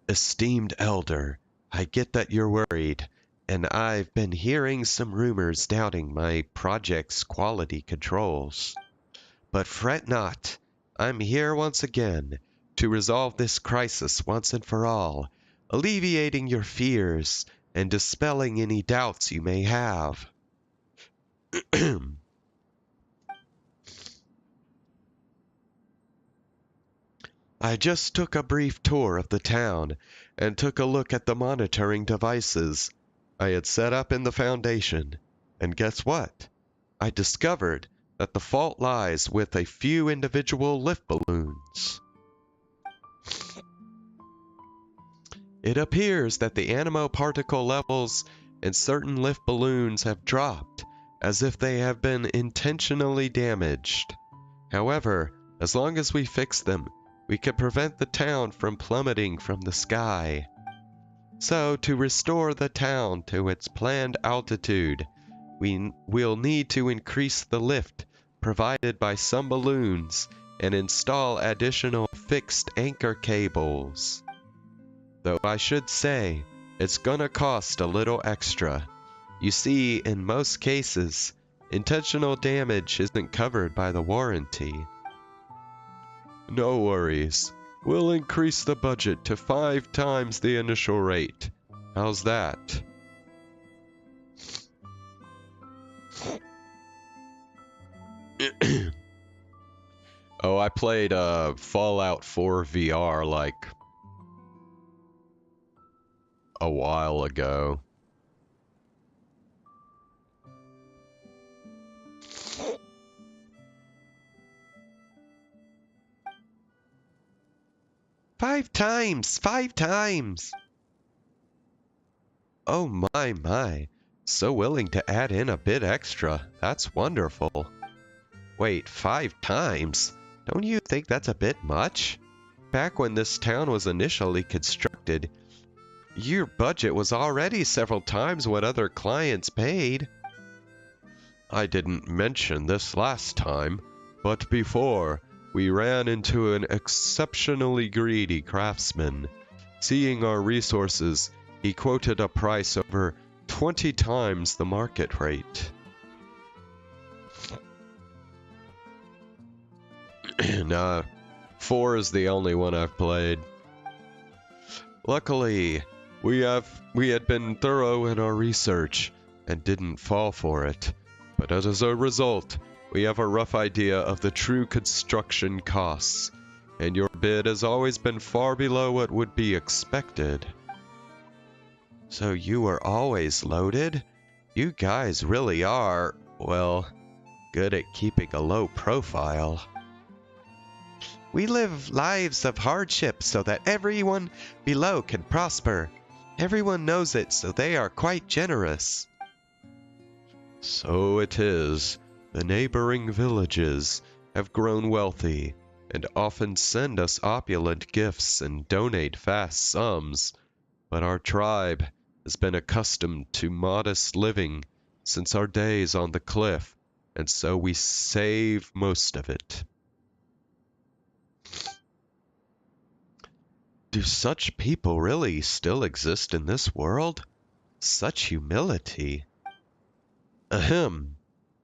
Esteemed Elder, I get that you're worried, and I've been hearing some rumors doubting my project's quality controls. But fret not, I'm here once again to resolve this crisis once and for all, alleviating your fears and dispelling any doubts you may have. I just took a brief tour of the town and took a look at the monitoring devices I had set up in the foundation, and guess what? I discovered that the fault lies with a few individual lift balloons. It appears that the animo particle levels in certain lift balloons have dropped, as if they have been intentionally damaged. However, as long as we fix them, we can prevent the town from plummeting from the sky. So, to restore the town to its planned altitude, we'll need to increase the lift provided by some balloons and install additional fixed anchor cables. Though I should say, it's gonna cost a little extra. You see, in most cases, intentional damage isn't covered by the warranty. No worries. We'll increase the budget to 5 times the initial rate. How's that? Oh, I played Fallout 4 VR like a while ago. Five times! Oh my, so willing to add in a bit extra. That's wonderful. Wait, 5 times? Don't you think that's a bit much? Back when this town was initially constructed, your budget was already several times what other clients paid. I didn't mention this last time, but before, we ran into an exceptionally greedy craftsman. Seeing our resources, he quoted a price over 20 times the market rate. Nah, 4 is the only one I've played. Luckily, we had been thorough in our research and didn't fall for it. But as a result, we have a rough idea of the true construction costs, and your bid has always been far below what would be expected. So you were always loaded? You guys really are, well, good at keeping a low profile. We live lives of hardship so that everyone below can prosper. Everyone knows it, so they are quite generous. So it is. The neighboring villages have grown wealthy and often send us opulent gifts and donate vast sums, but our tribe has been accustomed to modest living since our days on the cliff, and so we save most of it. Do such people really still exist in this world? Such humility. Ahem.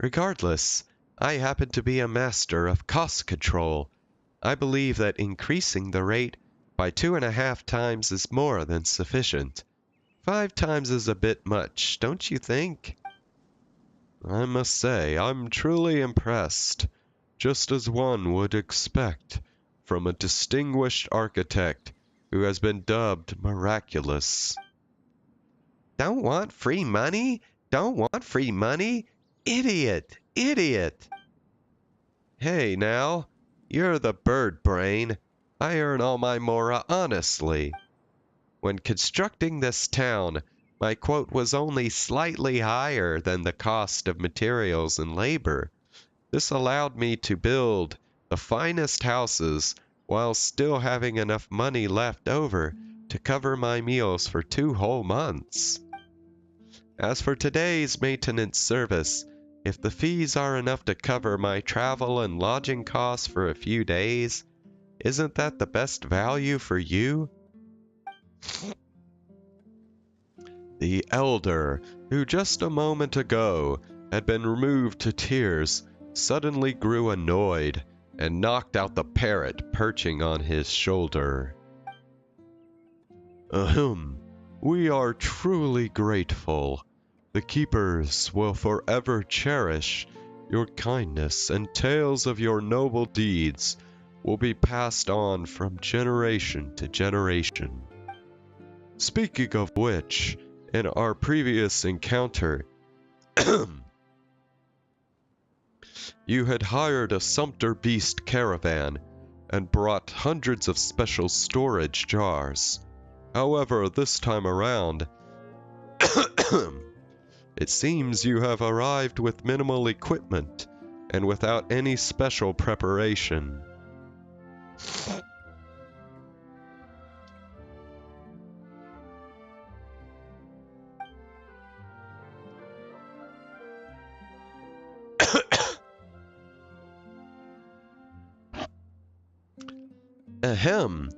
Regardless, I happen to be a master of cost control. I believe that increasing the rate by 2.5 times is more than sufficient. 5 times is a bit much, don't you think? I must say, I'm truly impressed, just as one would expect from a distinguished architect who has been dubbed miraculous. Don't want free money? Don't want free money? Idiot! Idiot! Hey now, you're the bird brain. I earn all my mora honestly. When constructing this town, my quote was only slightly higher than the cost of materials and labor. This allowed me to build the finest houses while still having enough money left over to cover my meals for 2 whole months. As for today's maintenance service, if the fees are enough to cover my travel and lodging costs for a few days, isn't that the best value for you? The elder, who just a moment ago had been removed to tears, suddenly grew annoyed and knocked out the parrot perching on his shoulder. Ahem, we are truly grateful. The keepers will forever cherish your kindness, and tales of your noble deeds will be passed on from generation to generation. Speaking of which, in our previous encounter, you had hired a sumpter beast caravan and brought hundreds of special storage jars. However, this time around, it seems you have arrived with minimal equipment and without any special preparation. Ahem,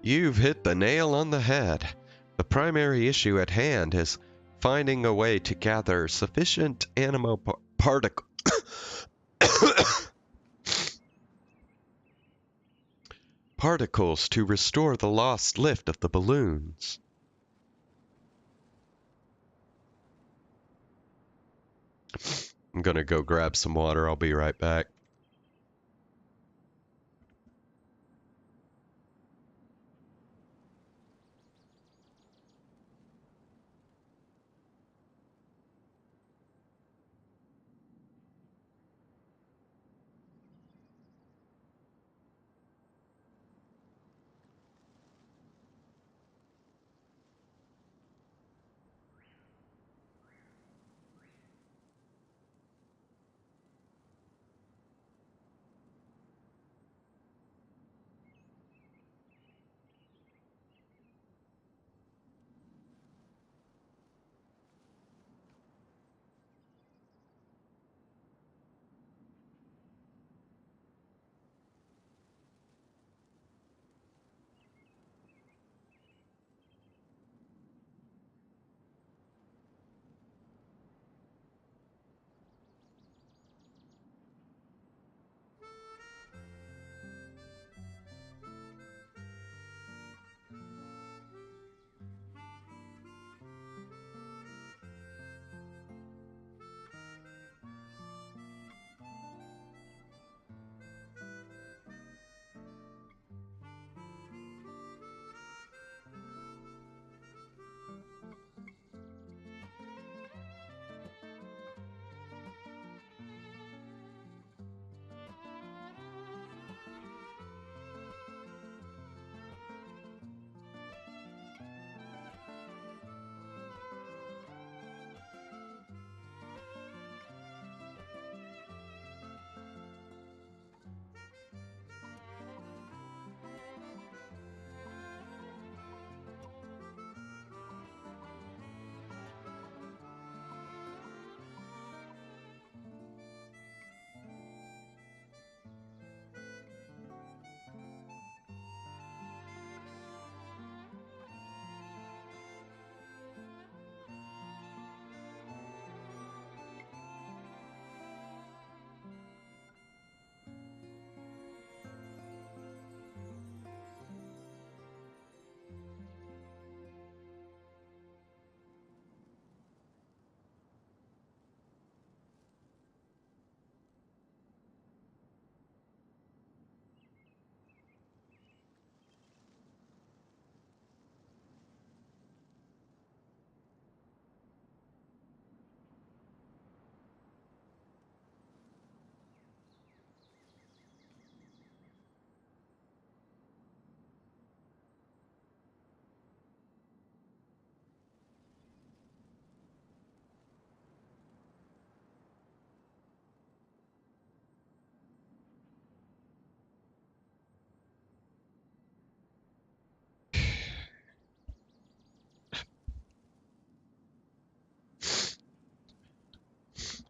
you've hit the nail on the head. The primary issue at hand is finding a way to gather sufficient animal particles to restore the lost lift of the balloons. I'm gonna go grab some water. I'll be right back.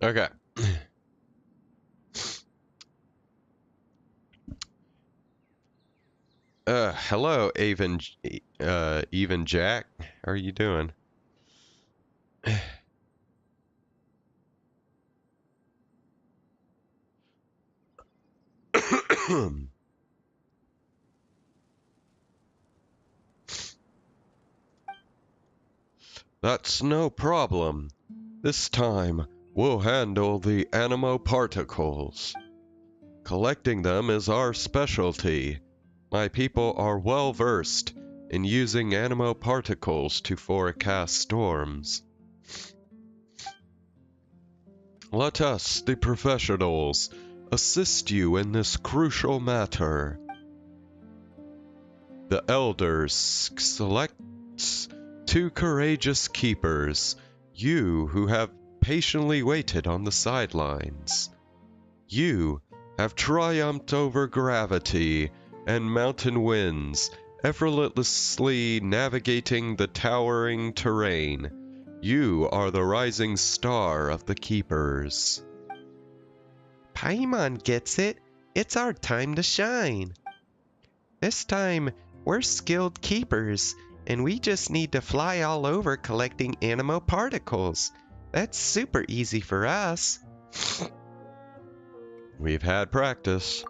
Okay. Hello, Even Jack. How are you doing? That's no problem. This time, we'll handle the animo particles. Collecting them is our specialty. My people are well versed in using animo particles to forecast storms. Let us, the professionals, assist you in this crucial matter. The elders select 2 courageous keepers, you who have patiently waited on the sidelines. You have triumphed over gravity and mountain winds, effortlessly navigating the towering terrain. You are the rising star of the keepers. Paimon gets it. It's our time to shine. This time, we're skilled keepers, and we just need to fly all over collecting animo particles. That's super easy for us. We've had practice.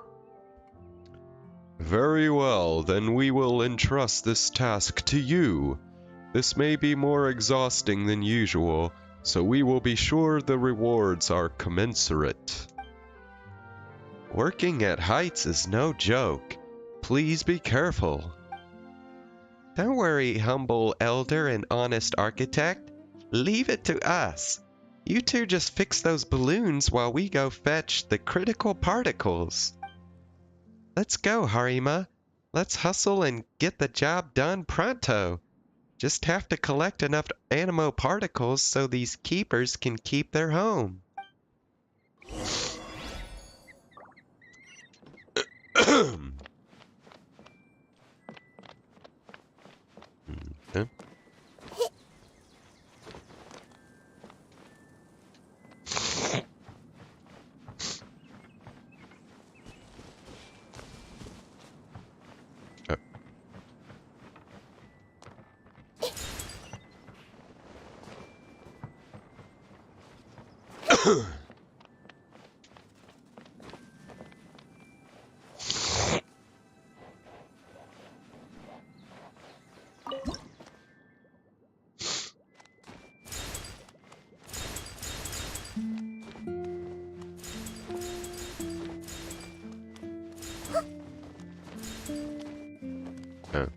Very well, then we will entrust this task to you. This may be more exhausting than usual, so we will be sure the rewards are commensurate. Working at heights is no joke. Please be careful. Don't worry, humble elder and honest architect. Leave it to us. You two just fix those balloons while we go fetch the critical particles. Let's go, Harima. Let's hustle and get the job done pronto. Just have to collect enough animo particles so these keepers can keep their home. Okay. Okay.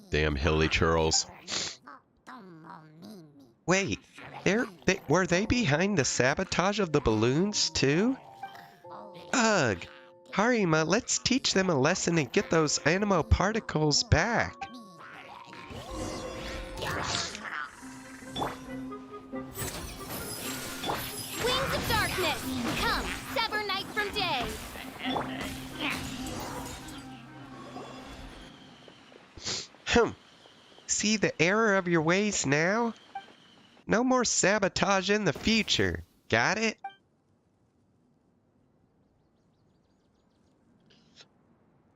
Damn hilly churls. Wait, were they behind the sabotage of the balloons too? Ugh! Harima, let's teach them a lesson and get those animo particles back. Wings of darkness, come, sever night from day. See the error of your ways now? No more sabotage in the future. Got it?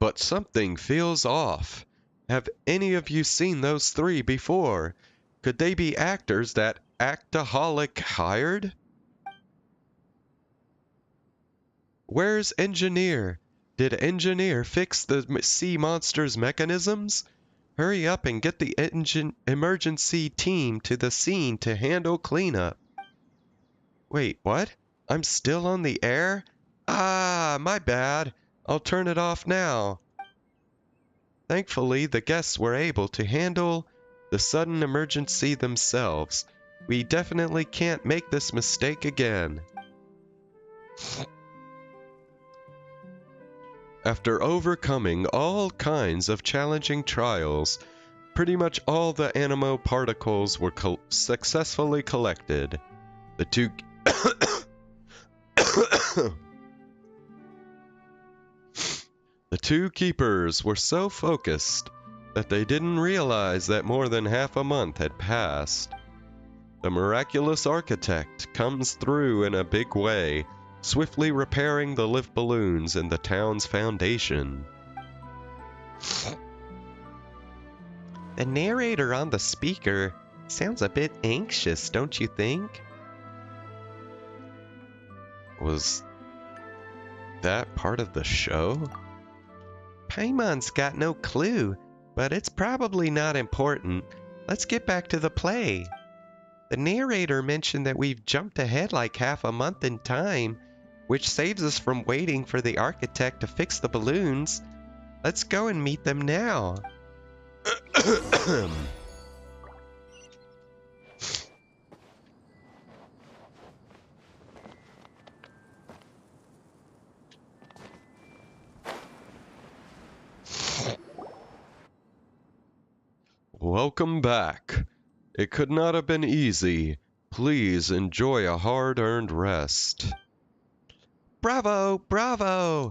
But something feels off. Have any of you seen those three before? Could they be actors that Actaholic hired? Where's Engineer? Did Engineer fix the sea monster's mechanisms? Hurry up and get the emergency team to the scene to handle cleanup. Wait, what? I'm still on the air? Ah, my bad. I'll turn it off now. Thankfully, the guests were able to handle the sudden emergency themselves. We definitely can't make this mistake again. After overcoming all kinds of challenging trials, pretty much all the animo particles were successfully collected. The two The two keepers were so focused that they didn't realize that more than half a month had passed. The miraculous architect comes through in a big way, swiftly repairing the lift balloons in the town's foundation. The narrator on the speaker sounds a bit anxious, don't you think? Was that part of the show? Paimon's got no clue, but it's probably not important. Let's get back to the play. The narrator mentioned that we've jumped ahead like half a month in time, which saves us from waiting for the architect to fix the balloons. Let's go and meet them now. Welcome back. It could not have been easy. Please enjoy a hard-earned rest. Bravo! Bravo!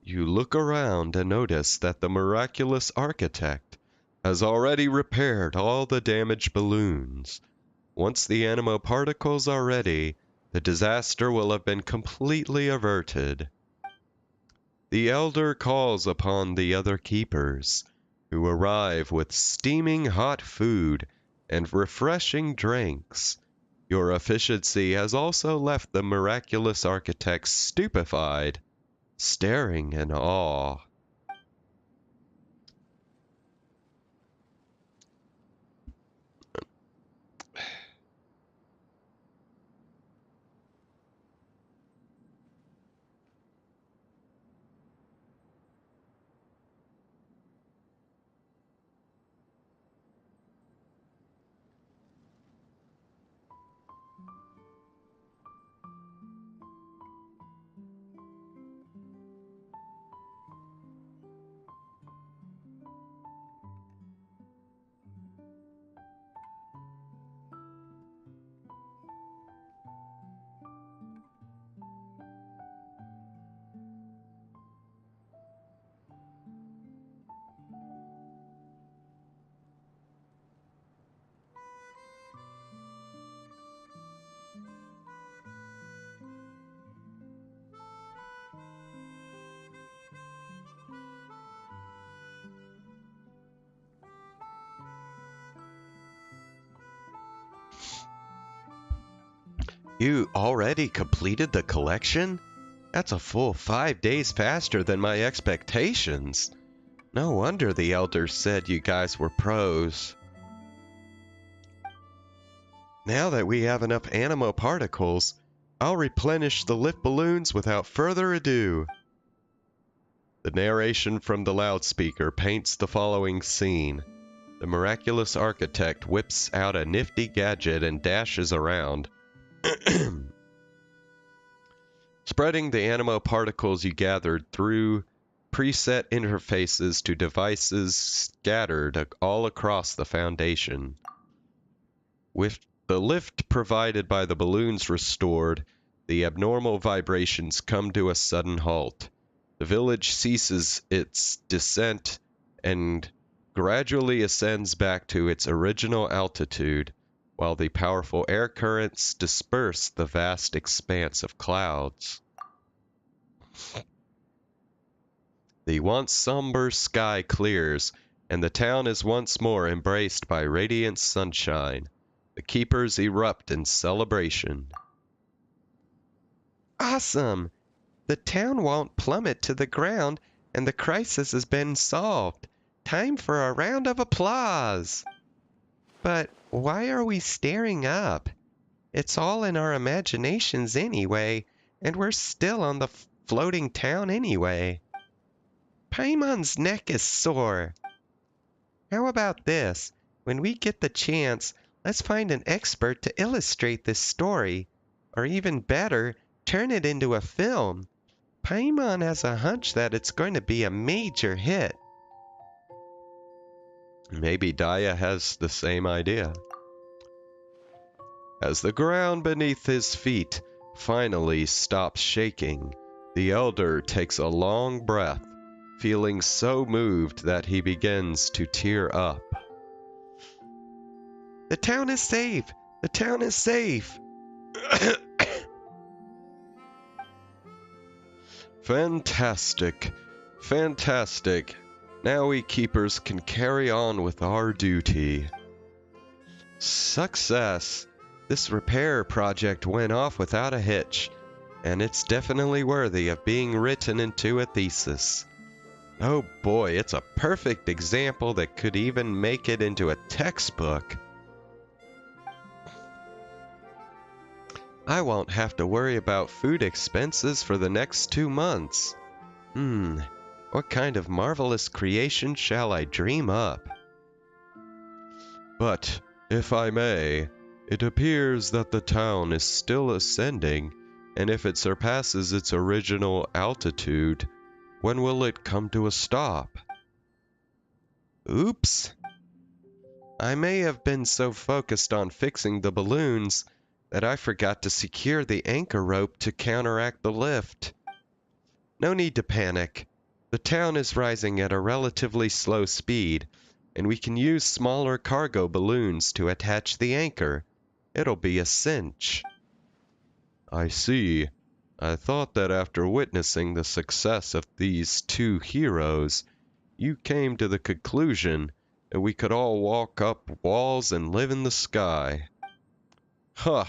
You look around and notice that the miraculous architect has already repaired all the damaged balloons. Once the animo particles are ready, the disaster will have been completely averted. The elder calls upon the other keepers, who arrive with steaming hot food and refreshing drinks. Your efficiency has also left the miraculous architect stupefied, staring in awe. You already completed the collection? That's a full 5 days faster than my expectations. No wonder the elders said you guys were pros. Now that we have enough animo particles, I'll replenish the lift balloons without further ado. The narration from the loudspeaker paints the following scene. The miraculous architect whips out a nifty gadget and dashes around, spreading the animo particles you gathered through preset interfaces to devices scattered all across the foundation. With the lift provided by the balloons restored, the abnormal vibrations come to a sudden halt. The village ceases its descent and gradually ascends back to its original altitude, while the powerful air currents disperse the vast expanse of clouds. The once somber sky clears, and the town is once more embraced by radiant sunshine. The keepers erupt in celebration. Awesome! The town won't plummet to the ground, and the crisis has been solved. Time for a round of applause! But why are we staring up? It's all in our imaginations anyway, and we're still on the floating town anyway. Paimon's neck is sore. How about this? When we get the chance, let's find an expert to illustrate this story. Or even better, turn it into a film. Paimon has a hunch that it's going to be a major hit. Maybe Daya has the same idea. As the ground beneath his feet finally stops shaking, the elder takes a long breath, feeling so moved that he begins to tear up. The town is safe! The town is safe! Fantastic! Fantastic! Now we keepers can carry on with our duty. Success! This repair project went off without a hitch, and it's definitely worthy of being written into a thesis. Oh boy, it's a perfect example that could even make it into a textbook. I won't have to worry about food expenses for the next 2 months. What kind of marvelous creation shall I dream up? But, if I may, it appears that the town is still ascending, and if it surpasses its original altitude, when will it come to a stop? Oops. I may have been so focused on fixing the balloons that I forgot to secure the anchor rope to counteract the lift. No need to panic. The town is rising at a relatively slow speed, and we can use smaller cargo balloons to attach the anchor. It'll be a cinch. I see. I thought that after witnessing the success of these two heroes, you came to the conclusion that we could all walk up walls and live in the sky. Huh!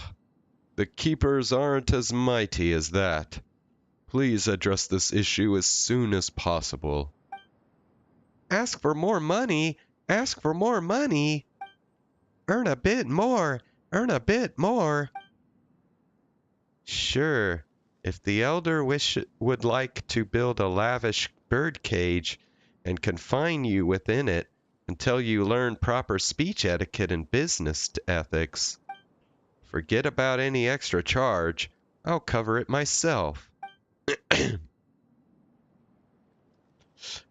The keepers aren't as mighty as that. Please address this issue as soon as possible. Ask for more money! Ask for more money! Earn a bit more! Earn a bit more! Sure, if the elder would like to build a lavish bird cage and confine you within it until you learn proper speech etiquette and business ethics, forget about any extra charge. I'll cover it myself.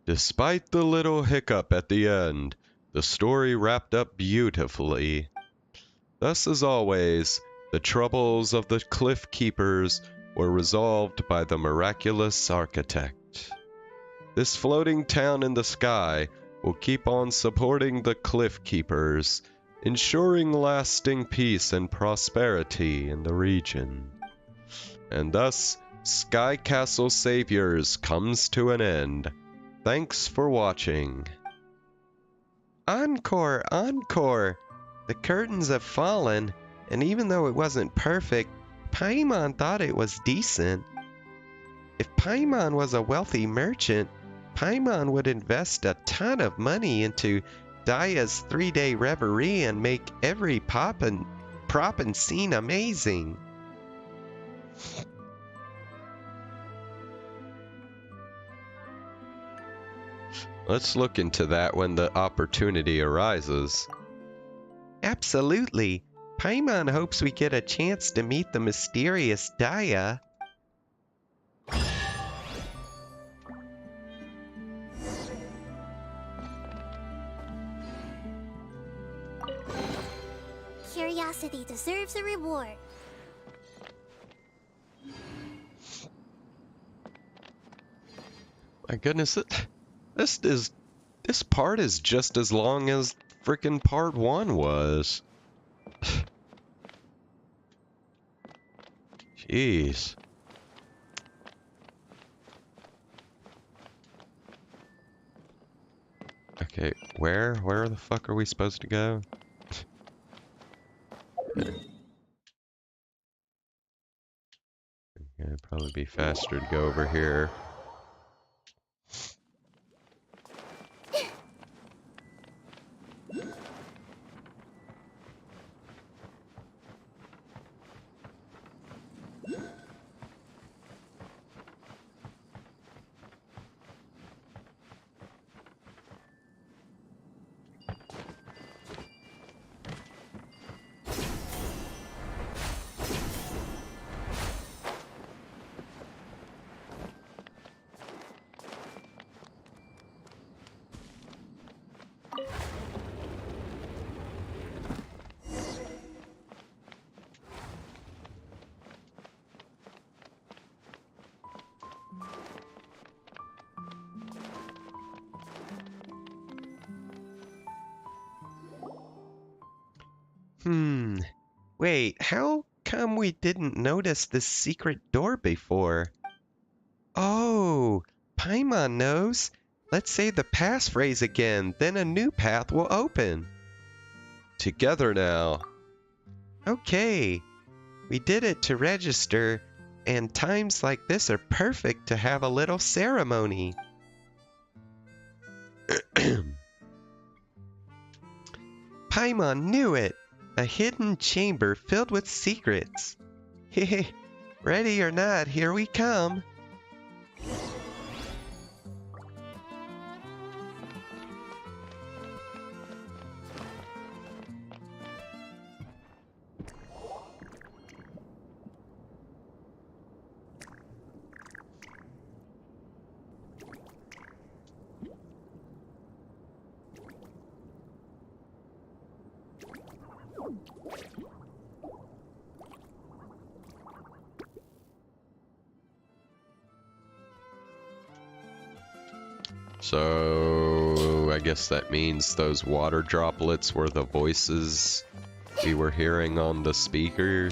Despite the little hiccup at the end, the story wrapped up beautifully. Thus, as always, the troubles of the Cliff Keepers were resolved by the miraculous architect. This floating town in the sky will keep on supporting the Cliff Keepers, ensuring lasting peace and prosperity in the region. And thus, Sky Castle Saviors comes to an end. Thanks for watching. Encore! Encore! The curtains have fallen, and even though it wasn't perfect, Paimon thought it was decent. If Paimon was a wealthy merchant, Paimon would invest a ton of money into Daya's 3-day reverie and make every prop and scene amazing. Let's look into that when the opportunity arises. Absolutely. Paimon hopes we get a chance to meet the mysterious Daya. Curiosity deserves a reward. My goodness, this part is just as long as frickin' part 1 was. Jeez. Okay, where the fuck are we supposed to go? It'd probably be faster to go over here. Wait, how come we didn't notice this secret door before? Oh, Paimon knows. Let's say the passphrase again, then a new path will open. Together now. Okay, we did it to register, and times like this are perfect to have a little ceremony. Paimon knew it! A hidden chamber filled with secrets. Hehe, ready or not, here we come. So, I guess that means those water droplets were the voices we were hearing on the speaker.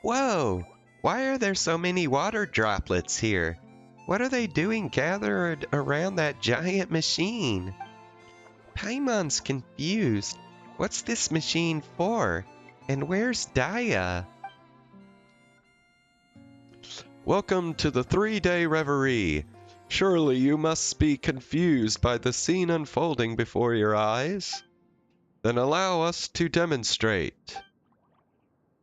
Whoa! Why are there so many water droplets here? What are they doing gathered around that giant machine? Paimon's confused. What's this machine for? And where's Daya? Welcome to the 3-day reverie. Surely you must be confused by the scene unfolding before your eyes? Then allow us to demonstrate.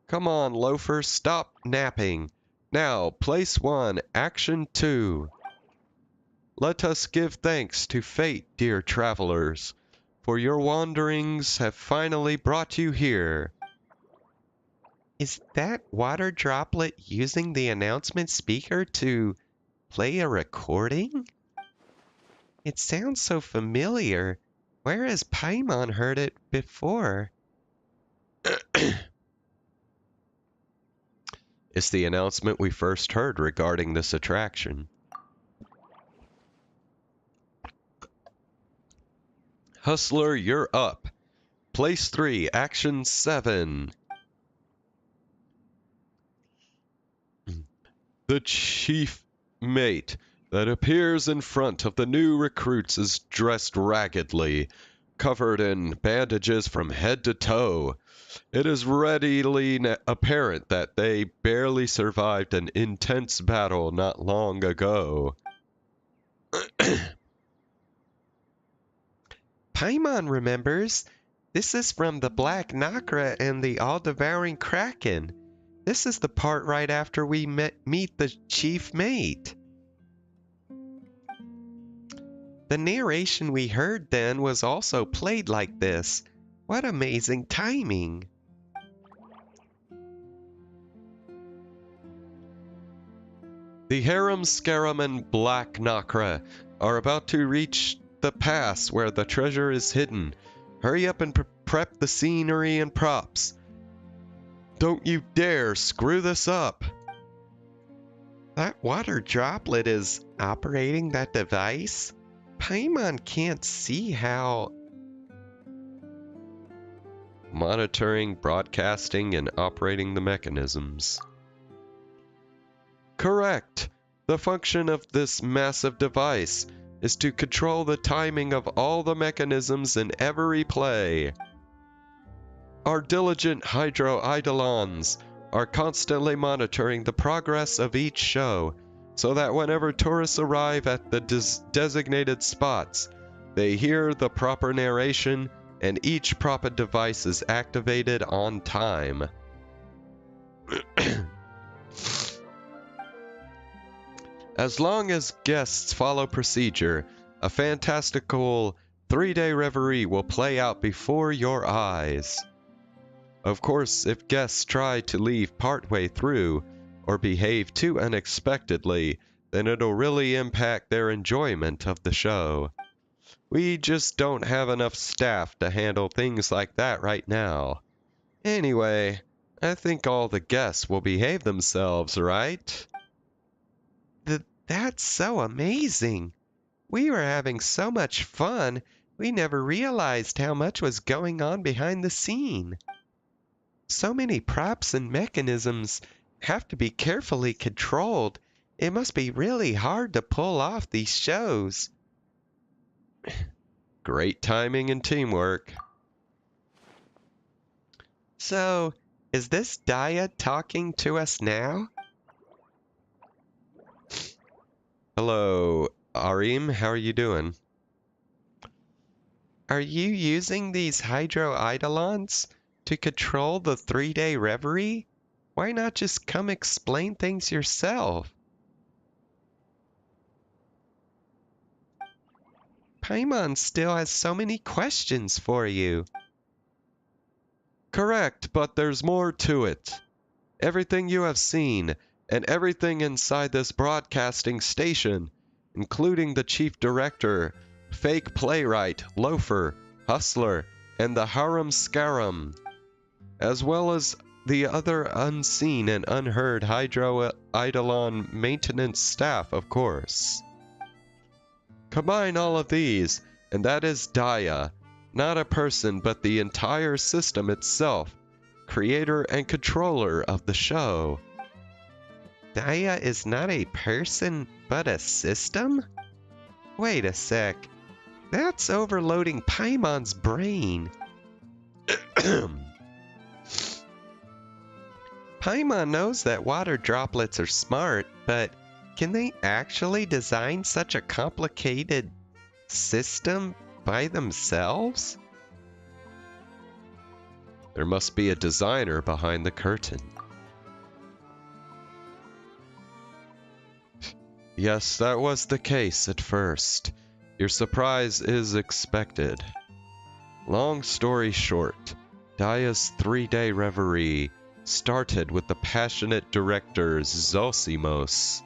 Come on, loafer, stop napping. Now, place 1, action 2. Let us give thanks to fate, dear travelers, for your wanderings have finally brought you here. Is that water droplet using the announcement speaker to play a recording? It sounds so familiar. Where has Paimon heard it before? It's the announcement we first heard regarding this attraction. Hustler, you're up. Place 3, action 7. The chief mate that appears in front of the new recruits is dressed raggedly, covered in bandages from head to toe. It is readily apparent that they barely survived an intense battle not long ago. Paimon remembers. This is from the Black Nakra and the All-Devouring Kraken. This is the part right after we meet the chief mate. The narration we heard then was also played like this. What amazing timing. The Harem Scarum and Black Nakra are about to reach the pass where the treasure is hidden. Hurry up and prep the scenery and props. Don't you dare screw this up. That water droplet is operating that device? Paimon can't see how... monitoring, broadcasting, and operating the mechanisms. Correct! The function of this massive device is to control the timing of all the mechanisms in every play. Our diligent hydro-eidolons are constantly monitoring the progress of each show, so that whenever tourists arrive at the designated spots, they hear the proper narration and each proper device is activated on time. As long as guests follow procedure, a fantastical 3-day reverie will play out before your eyes. Of course, if guests try to leave partway through or behave too unexpectedly, then it'll really impact their enjoyment of the show. We just don't have enough staff to handle things like that right now. Anyway, I think all the guests will behave themselves, right? That's so amazing. We were having so much fun, we never realized how much was going on behind the scene. So many props and mechanisms have to be carefully controlled. It must be really hard to pull off these shows. Great timing and teamwork. So, is this Daya talking to us now? Hello, Arim, how are you doing? Are you using these hydro-eidolons to control the 3-day reverie? Why not just come explain things yourself? Paimon still has so many questions for you. Correct, but there's more to it. Everything you have seen, and everything inside this broadcasting station, including the chief director, fake playwright, loafer, hustler, and the harum scarum, as well as the other unseen and unheard hydro-eidolon maintenance staff, of course. Combine all of these, and that is Daya, not a person but the entire system itself, creator and controller of the show. Daya is not a person, but a system? Wait a sec. That's overloading Paimon's brain. Paimon knows that water droplets are smart, but can they actually design such a complicated system by themselves? There must be a designer behind the curtain. Yes, that was the case at first. Your surprise is expected. Long story short, Daya's 3-day reverie started with the passionate director Zosimos.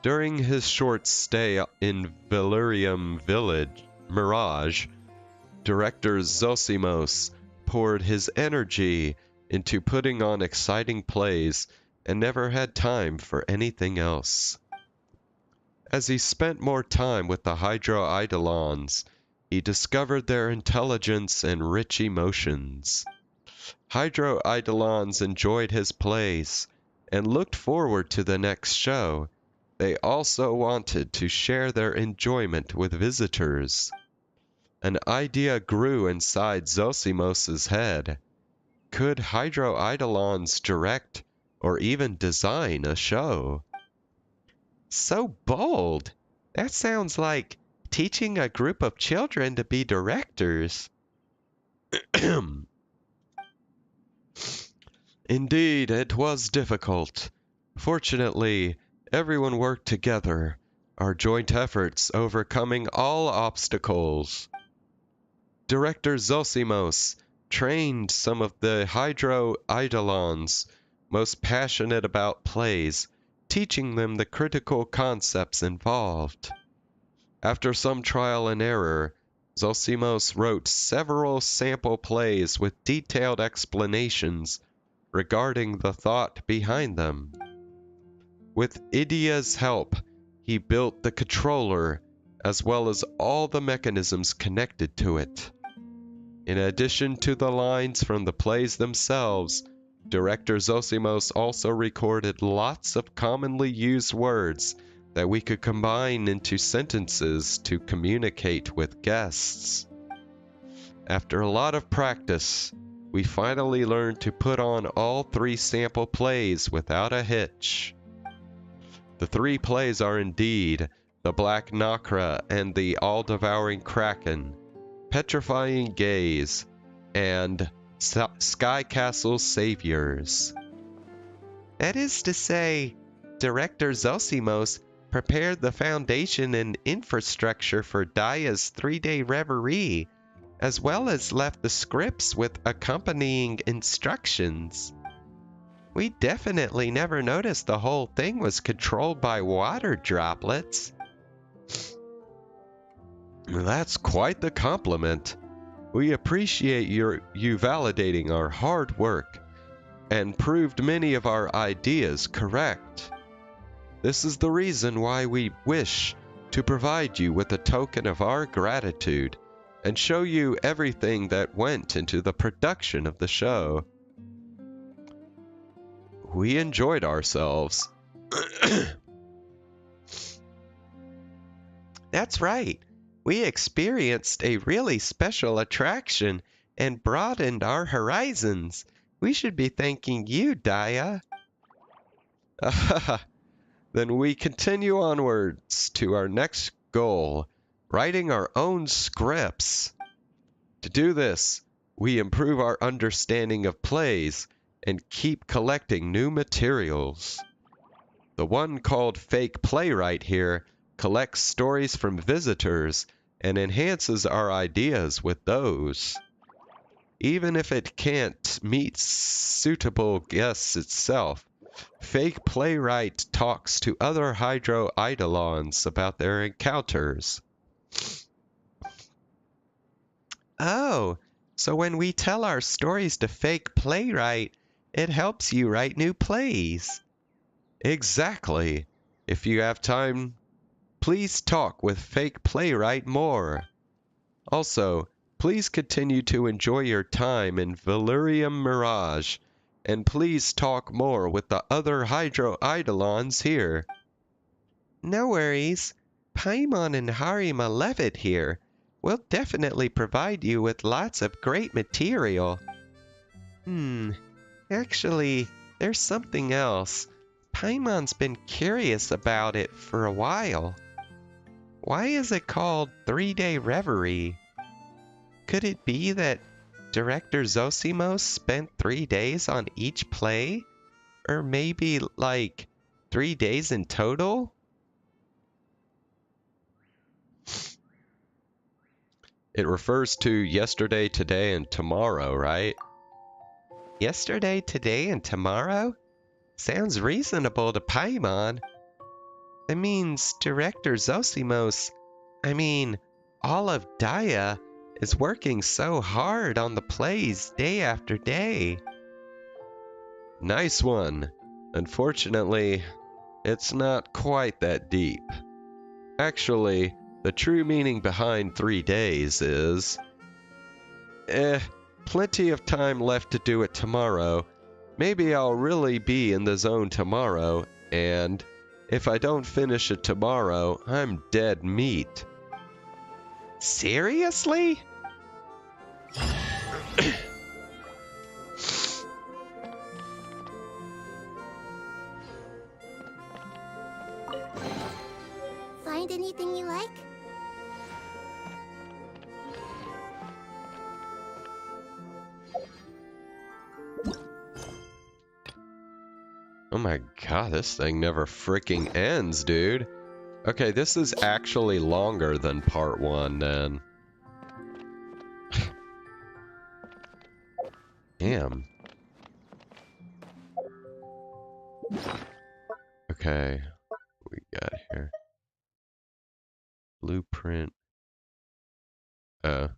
During his short stay in Valerium Village, Mirage, director Zosimos poured his energy into putting on exciting plays and never had time for anything else. As he spent more time with the hydro-eidolons, he discovered their intelligence and rich emotions. Hydro-eidolons enjoyed his plays and looked forward to the next show. They also wanted to share their enjoyment with visitors. An idea grew inside Zosimos' head. Could hydro-eidolons direct or even design a show? So bold! That sounds like teaching a group of children to be directors. Indeed, it was difficult. Fortunately, everyone worked together, our joint efforts overcoming all obstacles. Director Zosimos trained some of the hydro-eidolons most passionate about plays, teaching them the critical concepts involved. After some trial and error, Zosimos wrote several sample plays with detailed explanations regarding the thought behind them. With Idia's help, he built the controller as well as all the mechanisms connected to it. In addition to the lines from the plays themselves, director Zosimos also recorded lots of commonly used words that we could combine into sentences to communicate with guests. After a lot of practice, we finally learned to put on all 3 sample plays without a hitch. The 3 plays are indeed The Black Nacra and the All-Devouring Kraken, Petrifying Gaze, and Sky Castle Saviors. That is to say, Director Zosimos prepared the foundation and infrastructure for Daya's 3-day reverie, as well as left the scripts with accompanying instructions. We definitely never noticed the whole thing was controlled by water droplets. That's quite the compliment. We appreciate you validating our hard work and proved many of our ideas correct. This is the reason why we wish to provide you with a token of our gratitude and show you everything that went into the production of the show. We enjoyed ourselves. That's right. We experienced a really special attraction and broadened our horizons. We should be thanking you, Daya. Then we continue onwards to our next goal, writing our own scripts. To do this, we improve our understanding of plays and keep collecting new materials. The one called Fake Playwright here collects stories from visitors and enhances our ideas with those. Even if it can't meet suitable guests itself, Fake Playwright talks to other Hydro Eidolons about their encounters. Oh, so when we tell our stories to Fake Playwright, it helps you write new plays. Exactly. If you have time, please talk with Fake Playwright more. Also, please continue to enjoy your time in Valerium Mirage, and please talk more with the other Hydro Eidolons here. No worries. Paimon and Harima Levitt here. We'll definitely provide you with lots of great material. Actually, there's something else. Paimon's been curious about it for a while. Why is it called 3-Day Reverie? Could it be that Director Zosimos spent 3 days on each play? Or maybe, like, 3 days in total? It refers to yesterday, today, and tomorrow, right? Yesterday, today, and tomorrow? Sounds reasonable to Paimon. That means Director Zosimos, all of Daya, is working so hard on the plays day after day. Nice one. Unfortunately, it's not quite that deep. Actually, the true meaning behind 3 days is... plenty of time left to do it tomorrow. Maybe I'll really be in the zone tomorrow, and if I don't finish it tomorrow, I'm dead meat. Seriously? Find anything you like? Oh my god, this thing never freaking ends, dude. Okay, this is actually longer than part 1 then. Damn. Okay, what we got here? Blueprint. Alright.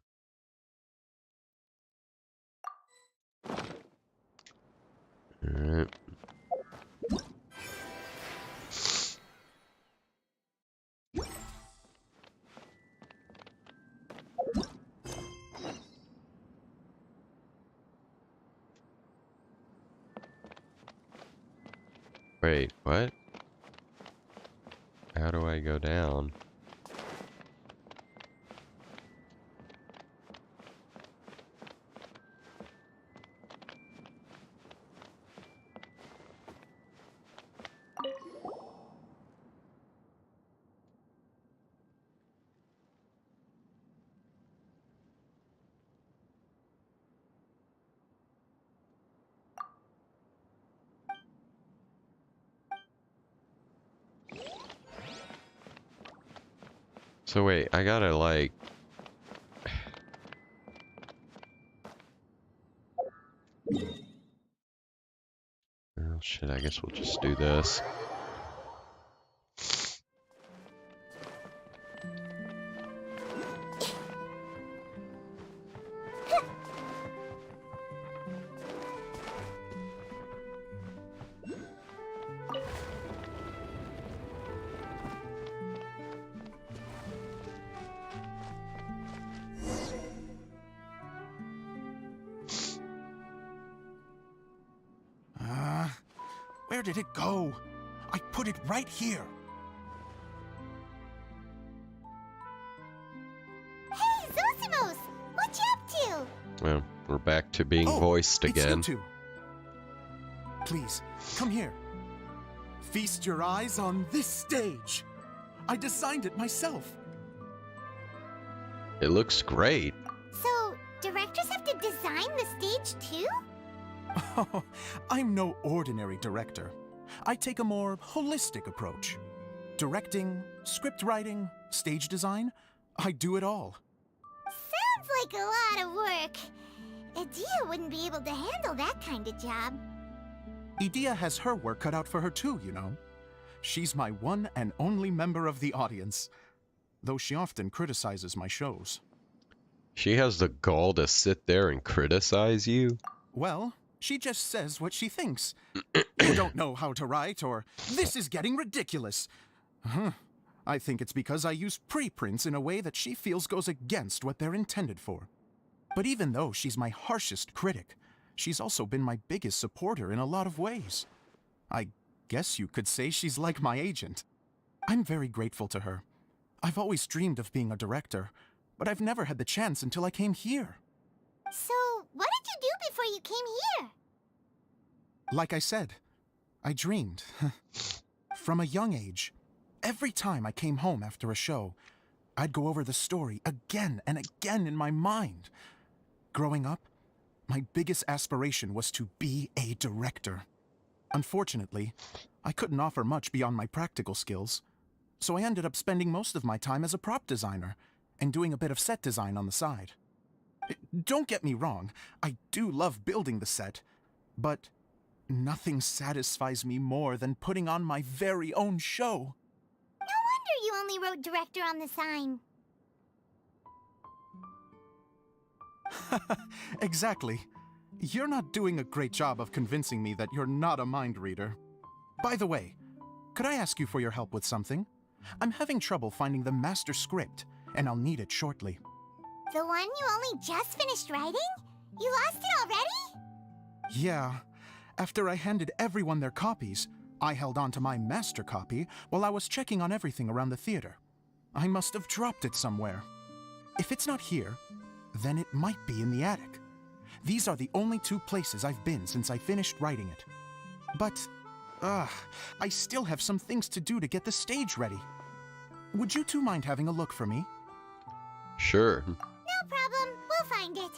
Wait, what? How do I go down? So wait, I gotta like... Oh shit, I guess we'll just do this. Where did it go? I put it right here. Hey, Zosimos! What you up to? Well, we're back to being Oh, voiced it's again. you two. Please, come here. Feast your eyes on this stage. I designed it myself. It looks great. So, directors have to design the stage too? Oh, I'm no ordinary director. I take a more holistic approach. Directing, script writing, stage design, I do it all. Sounds like a lot of work. Adia wouldn't be able to handle that kind of job. Edea has her work cut out for her too, you know. She's my one and only member of the audience, though she often criticizes my shows. She has the gall to sit there and criticize you? Well, she just says what she thinks. You don't know how to write, or this is getting ridiculous. I think it's because I use preprints in a way that she feels goes against what they're intended for. But even though she's my harshest critic, she's also been my biggest supporter in a lot of ways. I guess you could say she's like my agent. I'm very grateful to her. I've always dreamed of being a director, but I've never had the chance until I came here. So, what did you do before you came here? Like I said, I dreamed. From a young age, every time I came home after a show, I'd go over the story again and again in my mind. Growing up, my biggest aspiration was to be a director. Unfortunately, I couldn't offer much beyond my practical skills, so I ended up spending most of my time as a prop designer and doing a bit of set design on the side. Don't get me wrong, I do love building the set, but nothing satisfies me more than putting on my very own show. No wonder you only wrote director on the sign. Exactly. You're not doing a great job of convincing me that you're not a mind reader. By the way, could I ask you for your help with something? I'm having trouble finding the master script, and I'll need it shortly. The one you only just finished writing? You lost it already? Yeah. After I handed everyone their copies, I held on to my master copy while I was checking on everything around the theater. I must have dropped it somewhere. If it's not here, then it might be in the attic. These are the only two places I've been since I finished writing it. But, I still have some things to do to get the stage ready. Would you two mind having a look for me? Sure. No problem, we'll find it.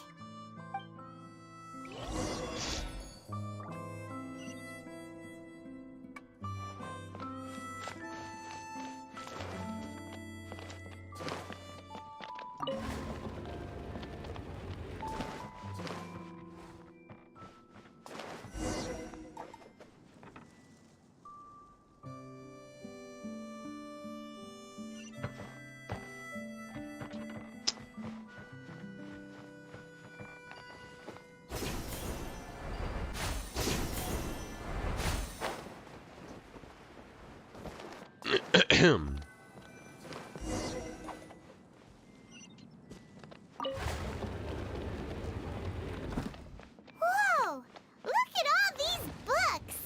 Whoa! Look at all these books!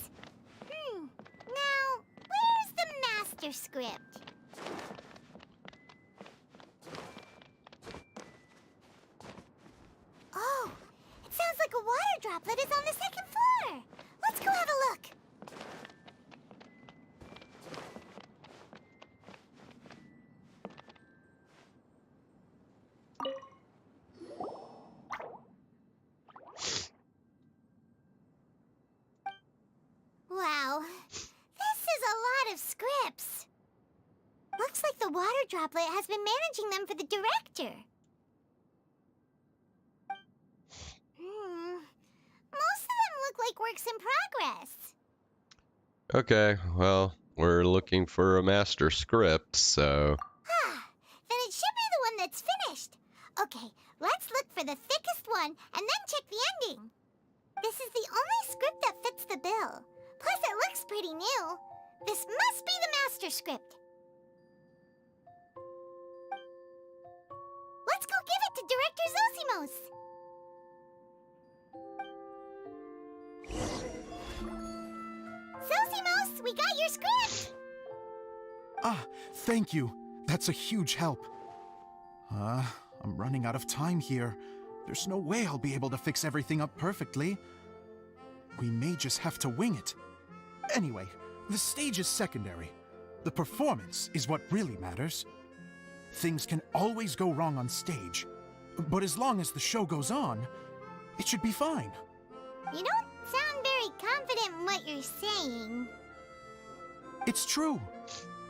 script. Oh, it sounds like a water droplet is on the second floor. Let's go have a look. Wow, this is a lot of scripts. Looks like the water droplet has been managing them for the director. Most of them look like works in progress. Okay, well, we're looking for a master script, so... Then it should be the one that's finished. Okay, let's look for the thickest one and then check the ending. This is the only script that fits the bill. Plus, it looks pretty new. This must be the master script. Let's go give it to Director Zosimos. Zosimos, we got your script! Ah, thank you. That's a huge help. I'm running out of time here. There's no way I'll be able to fix everything up perfectly. We may just have to wing it. Anyway, the stage is secondary. The performance is what really matters. Things can always go wrong on stage, but as long as the show goes on, it should be fine. You don't sound very confident in what you're saying. It's true.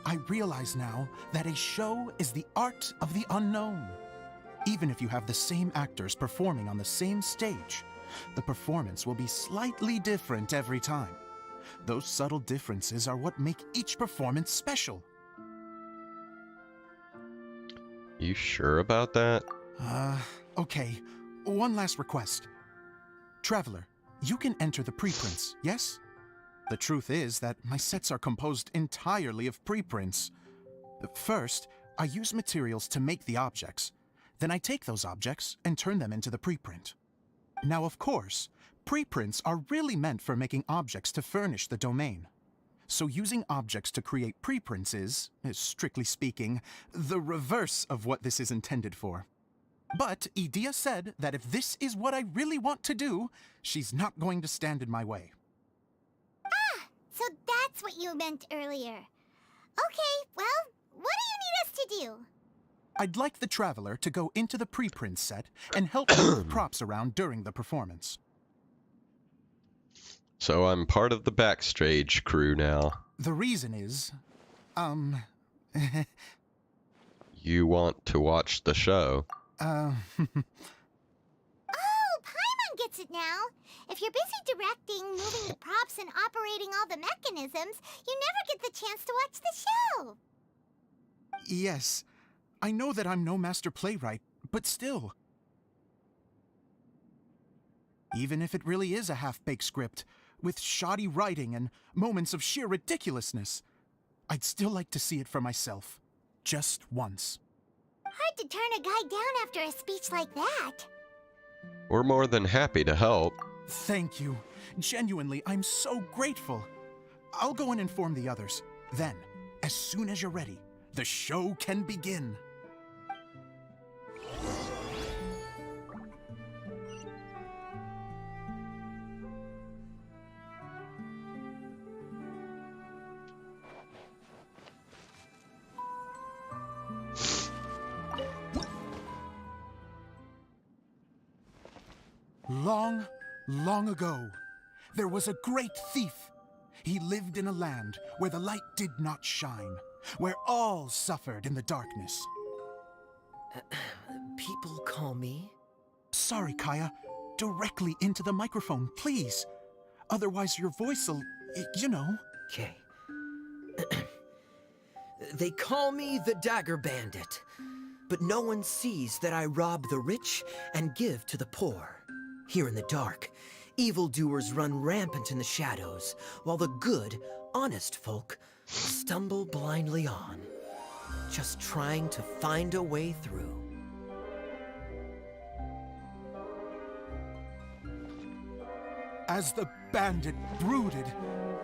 I realize now that a show is the art of the unknown. Even if you have the same actors performing on the same stage, the performance will be slightly different every time. Those subtle differences are what make each performance special. You sure about that? Okay. One last request. Traveler, you can enter the preprints, yes? The truth is that my sets are composed entirely of preprints. First, I use materials to make the objects. Then I take those objects and turn them into the preprint. Now, of course, preprints are really meant for making objects to furnish the domain. So using objects to create preprints is, strictly speaking, the reverse of what this is intended for. But Edea said that if this is what I really want to do, she's not going to stand in my way. So that's what you meant earlier. Okay, well, what do you need us to do? I'd like the Traveler to go into the preprint set and help move props around during the performance. So I'm part of the backstage crew now. The reason is, You want to watch the show? Oh, Paimon gets it now. If you're busy directing, moving the props, and operating all the mechanisms, you never get the chance to watch the show. Yes, I know that I'm no master playwright, but still. Even if it really is a half-baked script, with shoddy writing and moments of sheer ridiculousness, I'd still like to see it for myself. Just once. Hard to turn a guy down after a speech like that. We're more than happy to help. Thank you. Genuinely, I'm so grateful. I'll go and inform the others. Then, as soon as you're ready, the show can begin. Long, long ago, there was a great thief. He lived in a land where the light did not shine, where all suffered in the darkness. People call me... Sorry, Kaeya. Directly into the microphone, please. Otherwise your voice'll, you know. Okay. They call me the Dagger Bandit, but no one sees that I rob the rich and give to the poor. Here in the dark, evildoers run rampant in the shadows, while the good, honest folk stumble blindly on, just trying to find a way through. As the bandit brooded,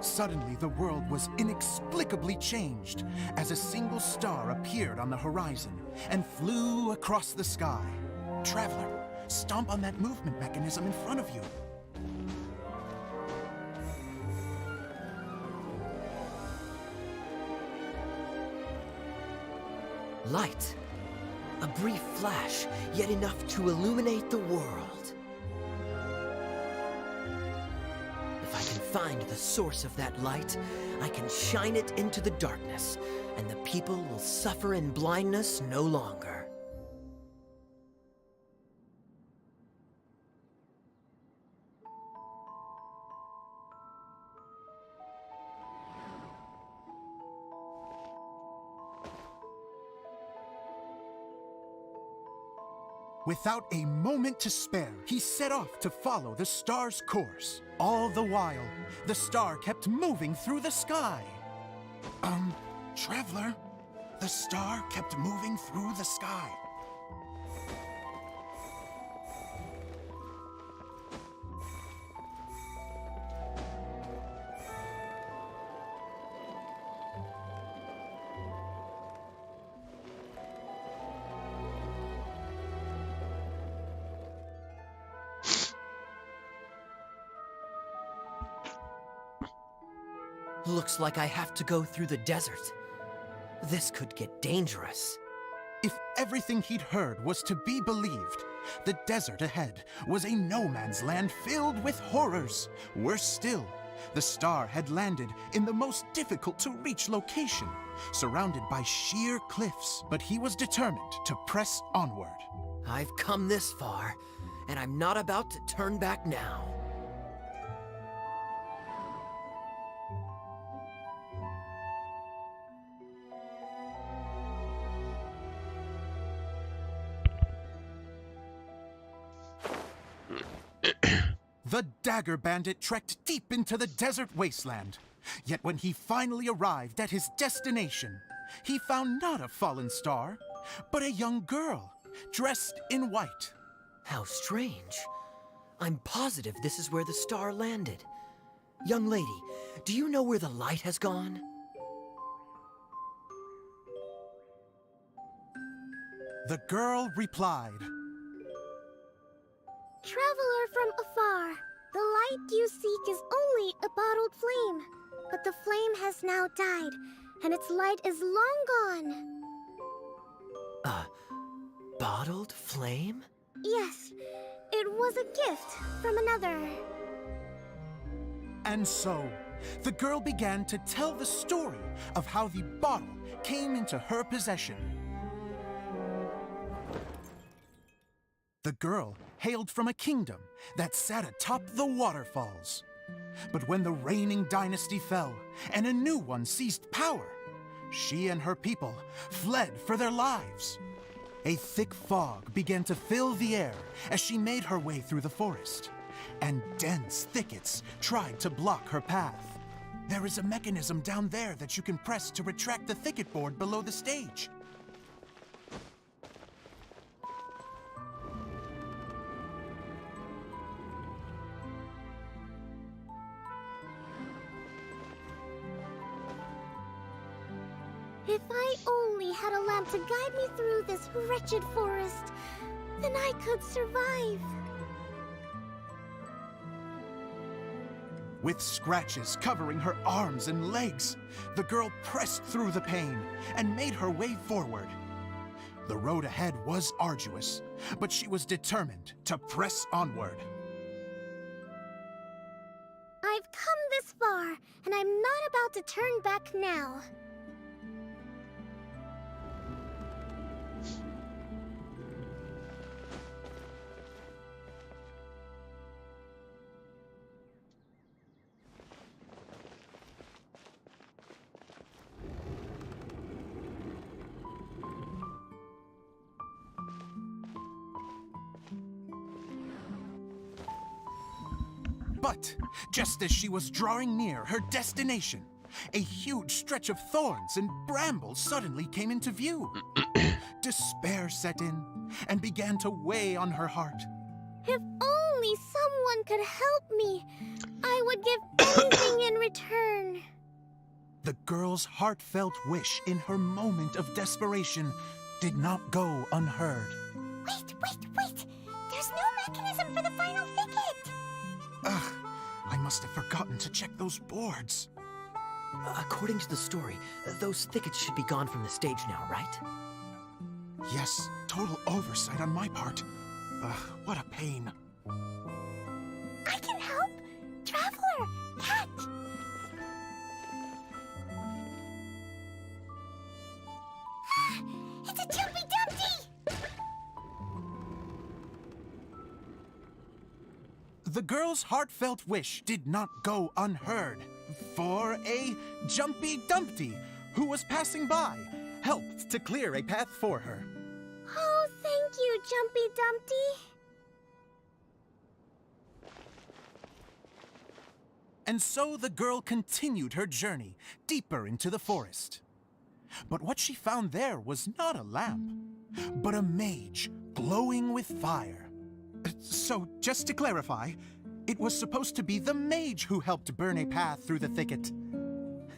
suddenly the world was inexplicably changed as a single star appeared on the horizon and flew across the sky. Traveler, stomp on that movement mechanism in front of you. Light. A brief flash, yet enough to illuminate the world. If I can find the source of that light, I can shine it into the darkness, and the people will suffer in blindness no longer. Without a moment to spare, he set off to follow the star's course. All the while, the star kept moving through the sky. Traveler, the star kept moving through the sky. Looks like I have to go through the desert. This could get dangerous. If everything he'd heard was to be believed, the desert ahead was a no-man's land filled with horrors. Worse still, the star had landed in the most difficult-to-reach location, surrounded by sheer cliffs. But he was determined to press onward. I've come this far, and I'm not about to turn back now. The Dagger Bandit trekked deep into the desert wasteland. Yet when he finally arrived at his destination, he found not a fallen star, but a young girl, dressed in white. How strange. I'm positive this is where the star landed. Young lady, do you know where the light has gone? The girl replied, Traveler from afar, the light you seek is only a bottled flame. But the flame has now died, and its light is long gone. A bottled flame? Yes, it was a gift from another. And so, the girl began to tell the story of how the bottle came into her possession. The girl hailed from a kingdom that sat atop the waterfalls. But when the reigning dynasty fell and a new one seized power, she and her people fled for their lives. A thick fog began to fill the air as she made her way through the forest, and dense thickets tried to block her path. There is a mechanism down there that you can press to retract the thicket board below the stage. If I only had a lamp to guide me through this wretched forest, then I could survive. With scratches covering her arms and legs, the girl pressed through the pain and made her way forward. The road ahead was arduous, but she was determined to press onward. I've come this far, and I'm not about to turn back now. But just as she was drawing near her destination, a huge stretch of thorns and brambles suddenly came into view. Despair set in and began to weigh on her heart. If only someone could help me, I would give anything in return. The girl's heartfelt wish in her moment of desperation did not go unheard. Wait! There's no mechanism for the final thicket! Ugh, I must have forgotten to check those boards. According to the story, those thickets should be gone from the stage now, right? Yes, total oversight on my part. Ugh, what a pain. I can help! Traveler! Cat! It's a Jumpy Dumpty! The girl's heartfelt wish did not go unheard, for a Jumpy Dumpty who was passing by helped to clear a path for her. Oh, thank you, Jumpy Dumpty. And so the girl continued her journey deeper into the forest. But what she found there was not a lamp, but a mage glowing with fire. So, just to clarify, it was supposed to be the mage who helped burn a path through the thicket.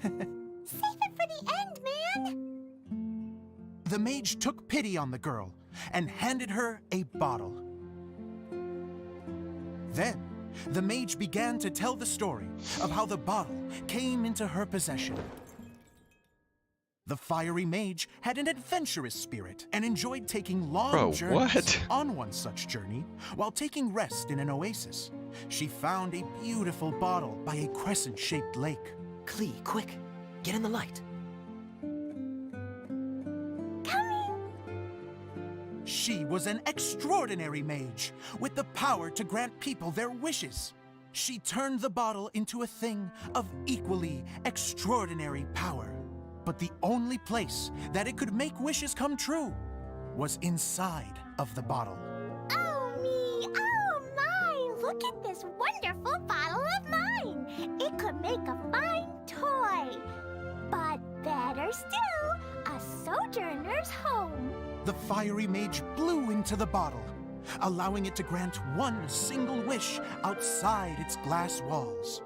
Save it for the end, man! The mage took pity on the girl and handed her a bottle. Then, the mage began to tell the story of how the bottle came into her possession. The fiery mage had an adventurous spirit and enjoyed taking long journeys. What? On one such journey, while taking rest in an oasis, she found a beautiful bottle by a crescent-shaped lake. Klee, quick, get in the light. Coming! She was an extraordinary mage with the power to grant people their wishes. She turned the bottle into a thing of equally extraordinary power. But the only place that it could make wishes come true was inside of the bottle. Oh me! Oh my! Look at this wonderful bottle of mine! It could make a fine toy! But better still, a sojourner's home! The fiery mage blew into the bottle, allowing it to grant one single wish outside its glass walls.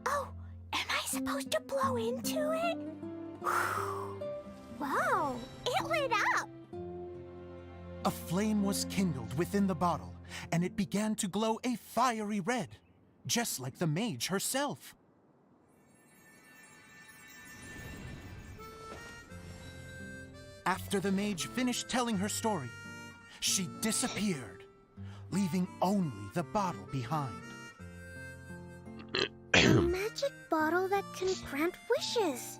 Oh, am I supposed to blow into it? Whew. Wow, it lit up! A flame was kindled within the bottle, and it began to glow a fiery red, just like the mage herself. After the mage finished telling her story, she disappeared, leaving only the bottle behind. A magic bottle that can grant wishes.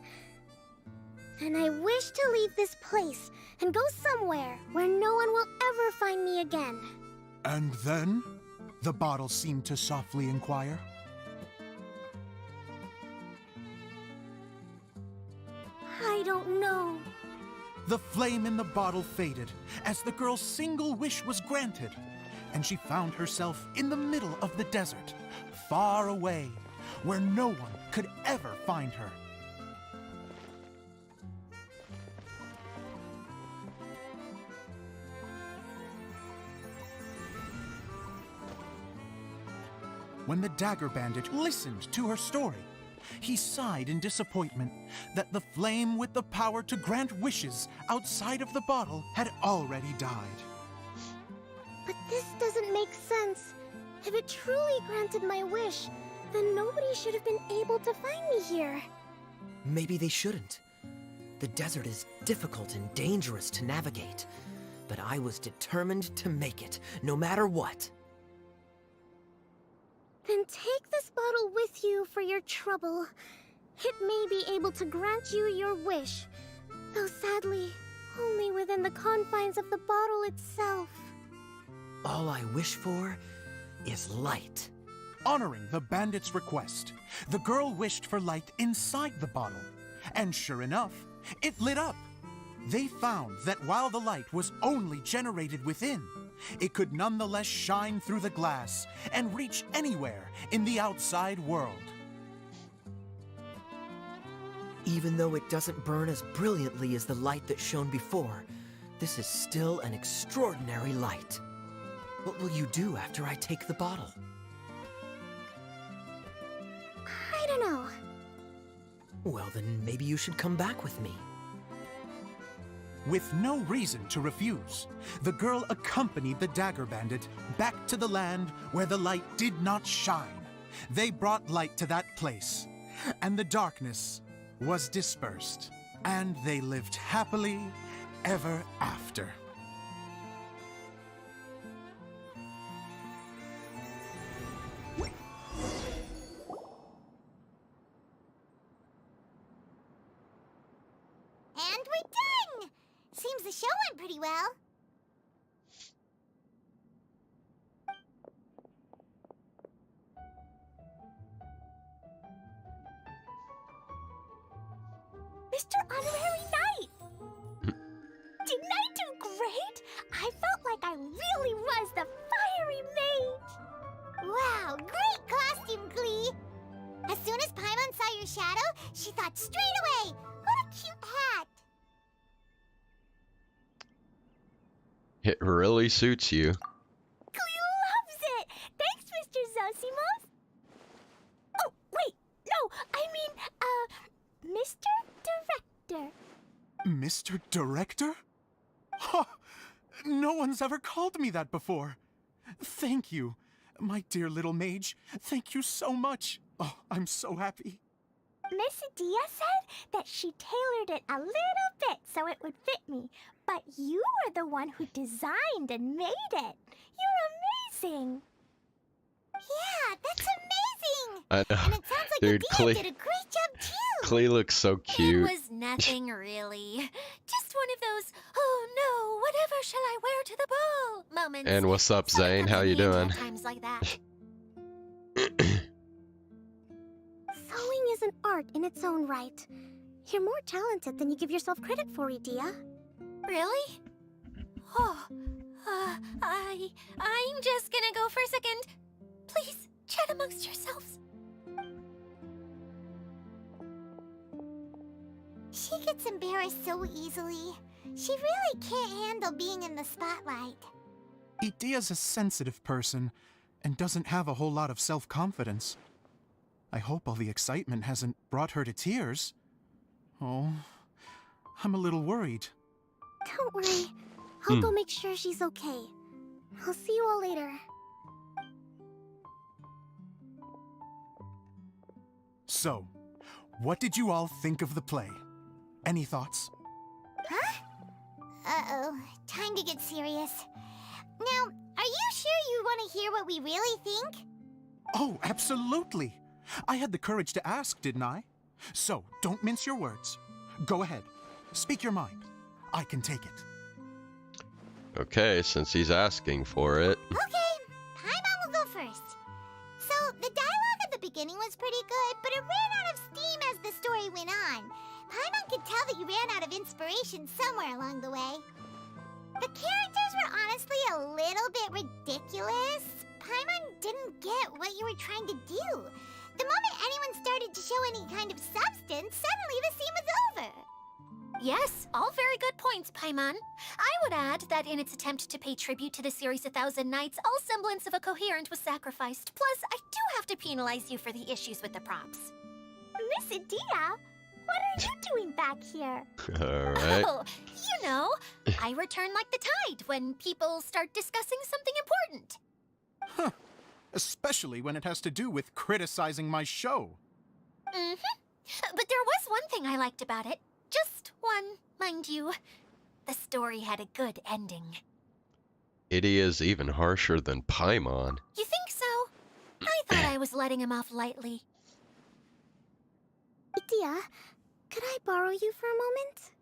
And I wish to leave this place and go somewhere where no one will ever find me again. And then? The bottle seemed to softly inquire. I don't know. The flame in the bottle faded as the girl's single wish was granted, and she found herself in the middle of the desert, far away, where no one could ever find her. When the Dagger Bandit listened to her story, he sighed in disappointment that the flame with the power to grant wishes outside of the bottle had already died. But this doesn't make sense. If it truly granted my wish, then nobody should have been able to find me here. Maybe they shouldn't. The desert is difficult and dangerous to navigate, but I was determined to make it, no matter what. Then take this bottle with you for your trouble. It may be able to grant you your wish, though sadly, only within the confines of the bottle itself. All I wish for is light. Honoring the bandit's request, the girl wished for light inside the bottle, and sure enough, it lit up. They found that while the light was only generated within, it could nonetheless shine through the glass and reach anywhere in the outside world. Even though it doesn't burn as brilliantly as the light that shone before, this is still an extraordinary light. What will you do after I take the bottle? I don't know. Well, then maybe you should come back with me. With no reason to refuse, the girl accompanied the Dagger Bandit back to the land where the light did not shine. They brought light to that place, and the darkness was dispersed, and they lived happily ever after. And we're done! Seems the show went pretty well. Mr. Honorary Knight! Didn't I do great? I felt like I really was the fiery mage! Wow, great costume, Klee! As soon as Paimon saw your shadow, she thought straight away, what a cute hat! It really suits you. Klee loves it! Thanks, Mr. Zosimos! Oh, wait, no, I mean, Mr. Director. Mr. Director? Ha! No one's ever called me that before. Thank you, my dear little mage. Thank you so much. Oh, I'm so happy. Miss Adia said that she tailored it a little bit so it would fit me, but you were the one who designed and made it. You're amazing. Yeah, that's amazing. I know. And it sounds like Dude, Adia did a great job too. Klee looks so cute. It was nothing really. Just one of those, oh no, whatever shall I wear to the ball moments. And what's up, Sort of Zane? comes How in you handy doing? at times like that. Sewing is an art in its own right. You're more talented than you give yourself credit for, Adia. Really? Oh, I'm just gonna go for a second. Please, chat amongst yourselves. She gets embarrassed so easily. She really can't handle being in the spotlight. Idia's a sensitive person and doesn't have a whole lot of self-confidence. I hope all the excitement hasn't brought her to tears. Oh, I'm a little worried. Don't worry. I'll make sure she's okay. I'll see you all later. So, what did you all think of the play? Any thoughts? Huh? Uh-oh. Time to get serious. Now, are you sure you want to hear what we really think? Oh, absolutely. I had the courage to ask, didn't I? So, don't mince your words. Go ahead. Speak your mind. I can take it. Okay, since he's asking for it. Okay, Paimon will go first. So, the dialogue at the beginning was pretty good, but it ran out of steam as the story went on. Paimon could tell that you ran out of inspiration somewhere along the way. The characters were honestly a little bit ridiculous. Paimon didn't get what you were trying to do. The moment anyone started to show any kind of substance, suddenly the scene was over. Yes, all very good points, Paimon. I would add that in its attempt to pay tribute to the series 1,000 Nights, all semblance of a coherent was sacrificed. Plus, I do have to penalize you for the issues with the props. Miss Adia, what are you doing back here? Alright. Oh, you know, I return like the tide when people start discussing something important. Huh. Especially when it has to do with criticizing my show. But there was one thing I liked about it. Just one, mind you. The story had a good ending. Idia's even harsher than Paimon. You think so? I thought I was letting him off lightly. Adia, could I borrow you for a moment?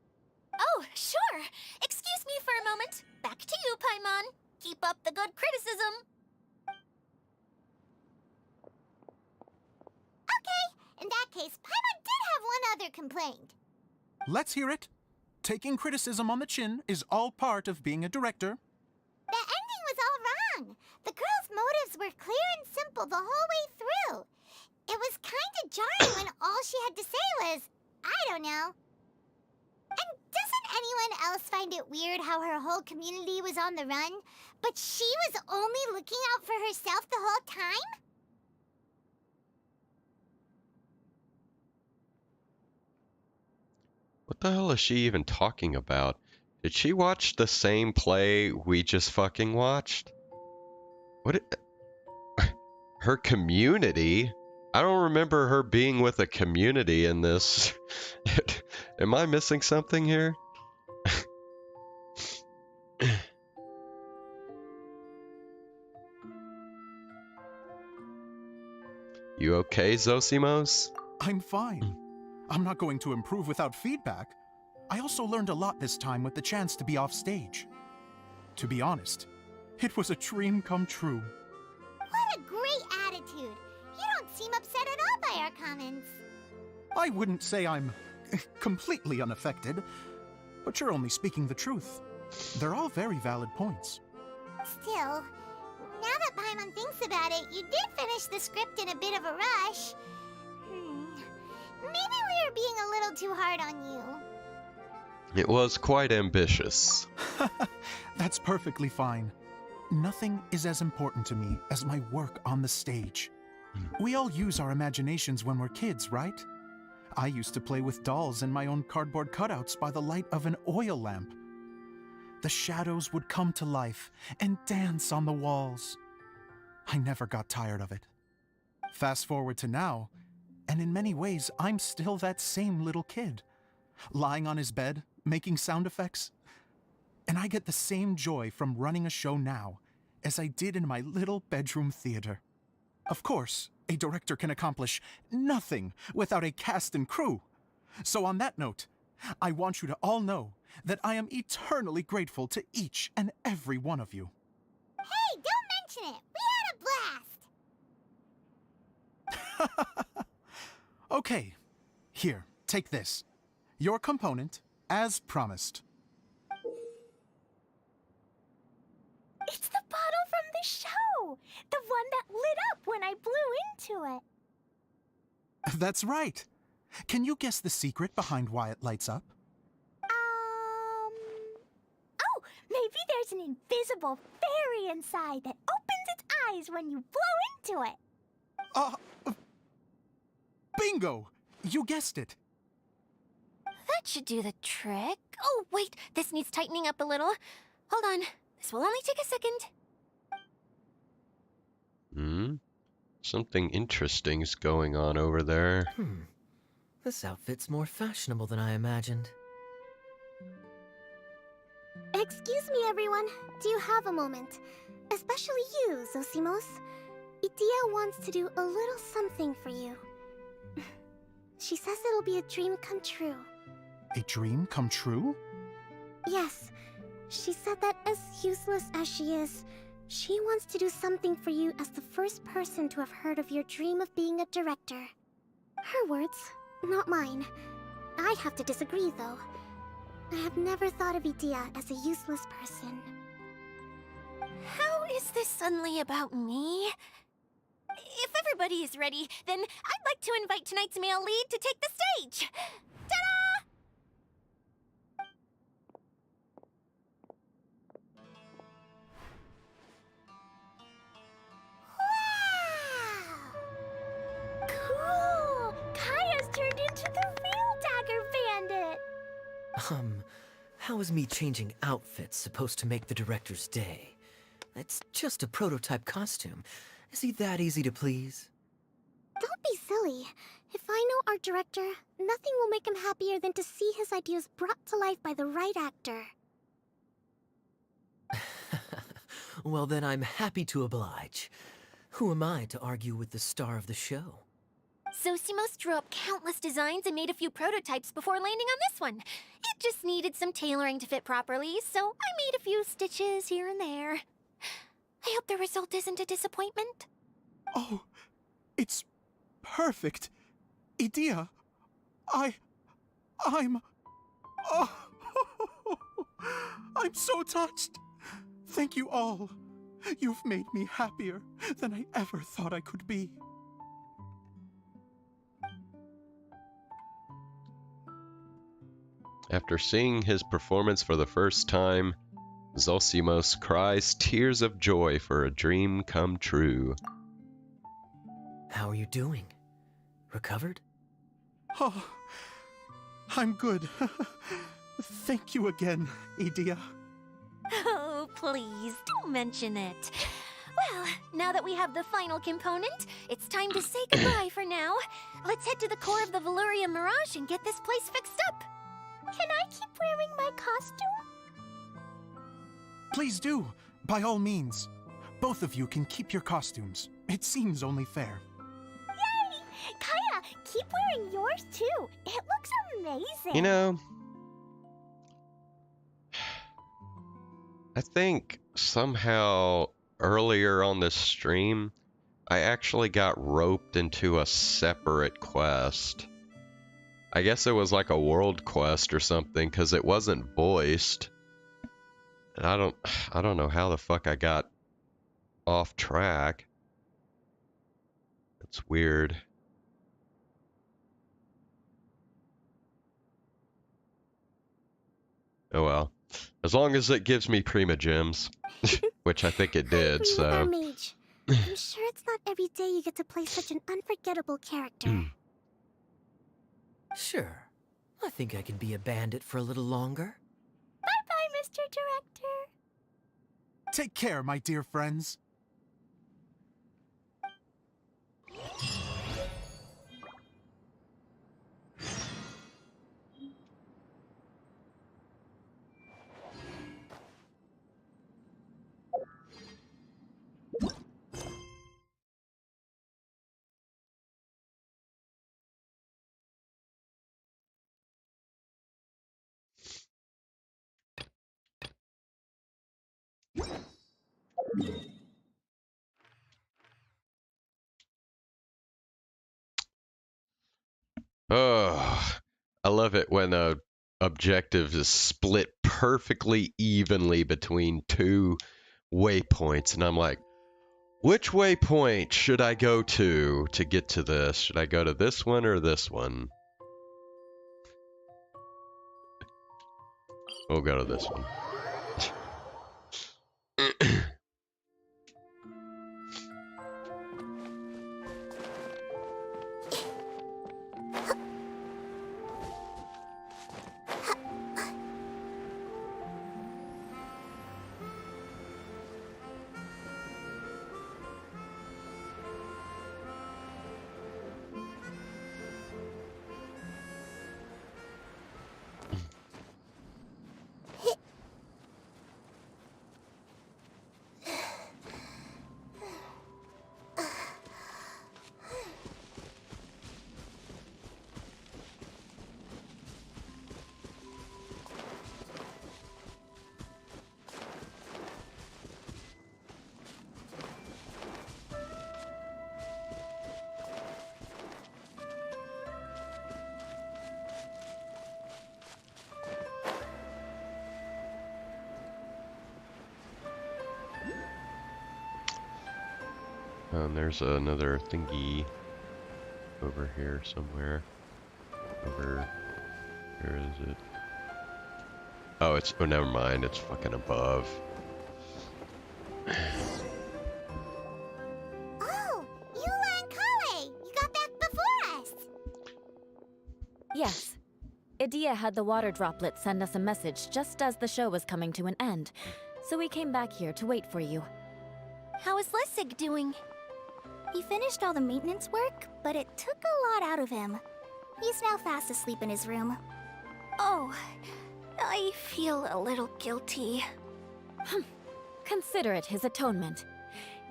Oh, sure. Excuse me for a moment. Back to you, Paimon. Keep up the good criticism. Okay, in that case, Paimon did have one other complaint. Let's hear it. Taking criticism on the chin is all part of being a director. The ending was all wrong. The girl's motives were clear and simple the whole way through. It was kind of jarring when all she had to say was, I don't know. And doesn't anyone else find it weird how her whole community was on the run, But she was only looking out for herself the whole time? What the hell is she even talking about? Did she watch the same play we just fucking watched? Her community? I don't remember her being with a community in this. Am I missing something here? You okay, Zosimos? I'm fine. I'm not going to improve without feedback. I also learned a lot this time with the chance to be off stage. To be honest, it was a dream come true. What a great attitude. You don't seem upset at all by our comments. I wouldn't say I'm completely unaffected, but you're only speaking the truth. They're all very valid points. Still, now that Paimon thinks about it, you did finish the script in a bit of a rush. Maybe we were being a little too hard on you. It was quite ambitious. That's perfectly fine. Nothing is as important to me as my work on the stage. We all use our imaginations when we're kids, right? I used to play with dolls and my own cardboard cutouts by the light of an oil lamp. The shadows would come to life and dance on the walls. I never got tired of it. Fast forward to now, and in many ways, I'm still that same little kid, lying on his bed, making sound effects. And I get the same joy from running a show now as I did in my little bedroom theater. Of course, a director can accomplish nothing without a cast and crew. So on that note, I want you to all know that I am eternally grateful to each and every one of you. Hey, don't mention it. We had a blast. Okay, here, take this. Your component, as promised. It's the bottle from the show! The one that lit up when I blew into it. That's right. Can you guess the secret behind why it lights up? Oh, maybe there's an invisible fairy inside that opens its eyes when you blow into it. Bingo! You guessed it. That should do the trick. Oh, wait, this needs tightening up a little. Hold on, this will only take a second. Something interesting's going on over there. This outfit's more fashionable than I imagined. Excuse me, everyone. Do you have a moment? Especially you, Zosimos. Itea wants to do a little something for you. She says it'll be a dream come true. A dream come true? Yes. She said that as useless as she is, she wants to do something for you as the first person to have heard of your dream of being a director. Her words, not mine. I'd have to disagree, though. I have never thought of Itea as a useless person. How is this suddenly about me? If everybody is ready, then I'd like to invite tonight's male lead to take the stage. Ta-da! Wow! Cool! Kaeya's turned into the real Dagger Bandit! How is me changing outfits supposed to make the director's day? It's just a prototype costume. Is he that easy to please? Don't be silly. If I know our director, nothing will make him happier than to see his ideas brought to life by the right actor. Well, then I'm happy to oblige. Who am I to argue with the star of the show? Zosimos drew up countless designs and made a few prototypes before landing on this one. It just needed some tailoring to fit properly, so I made a few stitches here and there. I hope the result isn't a disappointment. Oh, it's perfect. Itea, I'm... Oh, I'm so touched. Thank you all. You've made me happier than I ever thought I could be. After seeing his performance for the first time, Zolsimos cries tears of joy for a dream come true. How are you doing? Recovered? Oh, I'm good. Thank you again, Edea. Oh, please, don't mention it. Well, now that we have the final component, it's time to say goodbye for now. Let's head to the core of the Valuria Mirage and get this place fixed up. Can I keep wearing my costume? Please do, by all means. Both of you can keep your costumes. It seems only fair. Yay! Kaeya, keep wearing yours too. It looks amazing. You know, I think somehow earlier on this stream, I actually got roped into a separate quest. I guess it was like a world quest or something, because it wasn't voiced. And I don't know how the fuck I got off track. It's weird. Oh well. As long as it gives me Prima Gems, which I think it I did, agree with so... our mage. I'm sure it's not every day you get to play such an unforgettable character. Sure. I think I can be a bandit for a little longer. Bye-bye, Mr. Director. Take care, my dear friends. Oh, I love it when a objective is split perfectly evenly between two waypoints, and I'm like, which waypoint should I go to get to this? Should I go to this one or this one? We'll go to this one. And there's another thingy over here somewhere. Over, where is it? Oh, oh, never mind. It's fucking above. Oh, Eula and Kale! You got back before us! Yes. Edea had the water droplet send us a message just as the show was coming to an end, so we came back here to wait for you. How is Lessig doing? He finished all the maintenance work, but it took a lot out of him. He's now fast asleep in his room. Oh, I feel a little guilty. Consider it his atonement.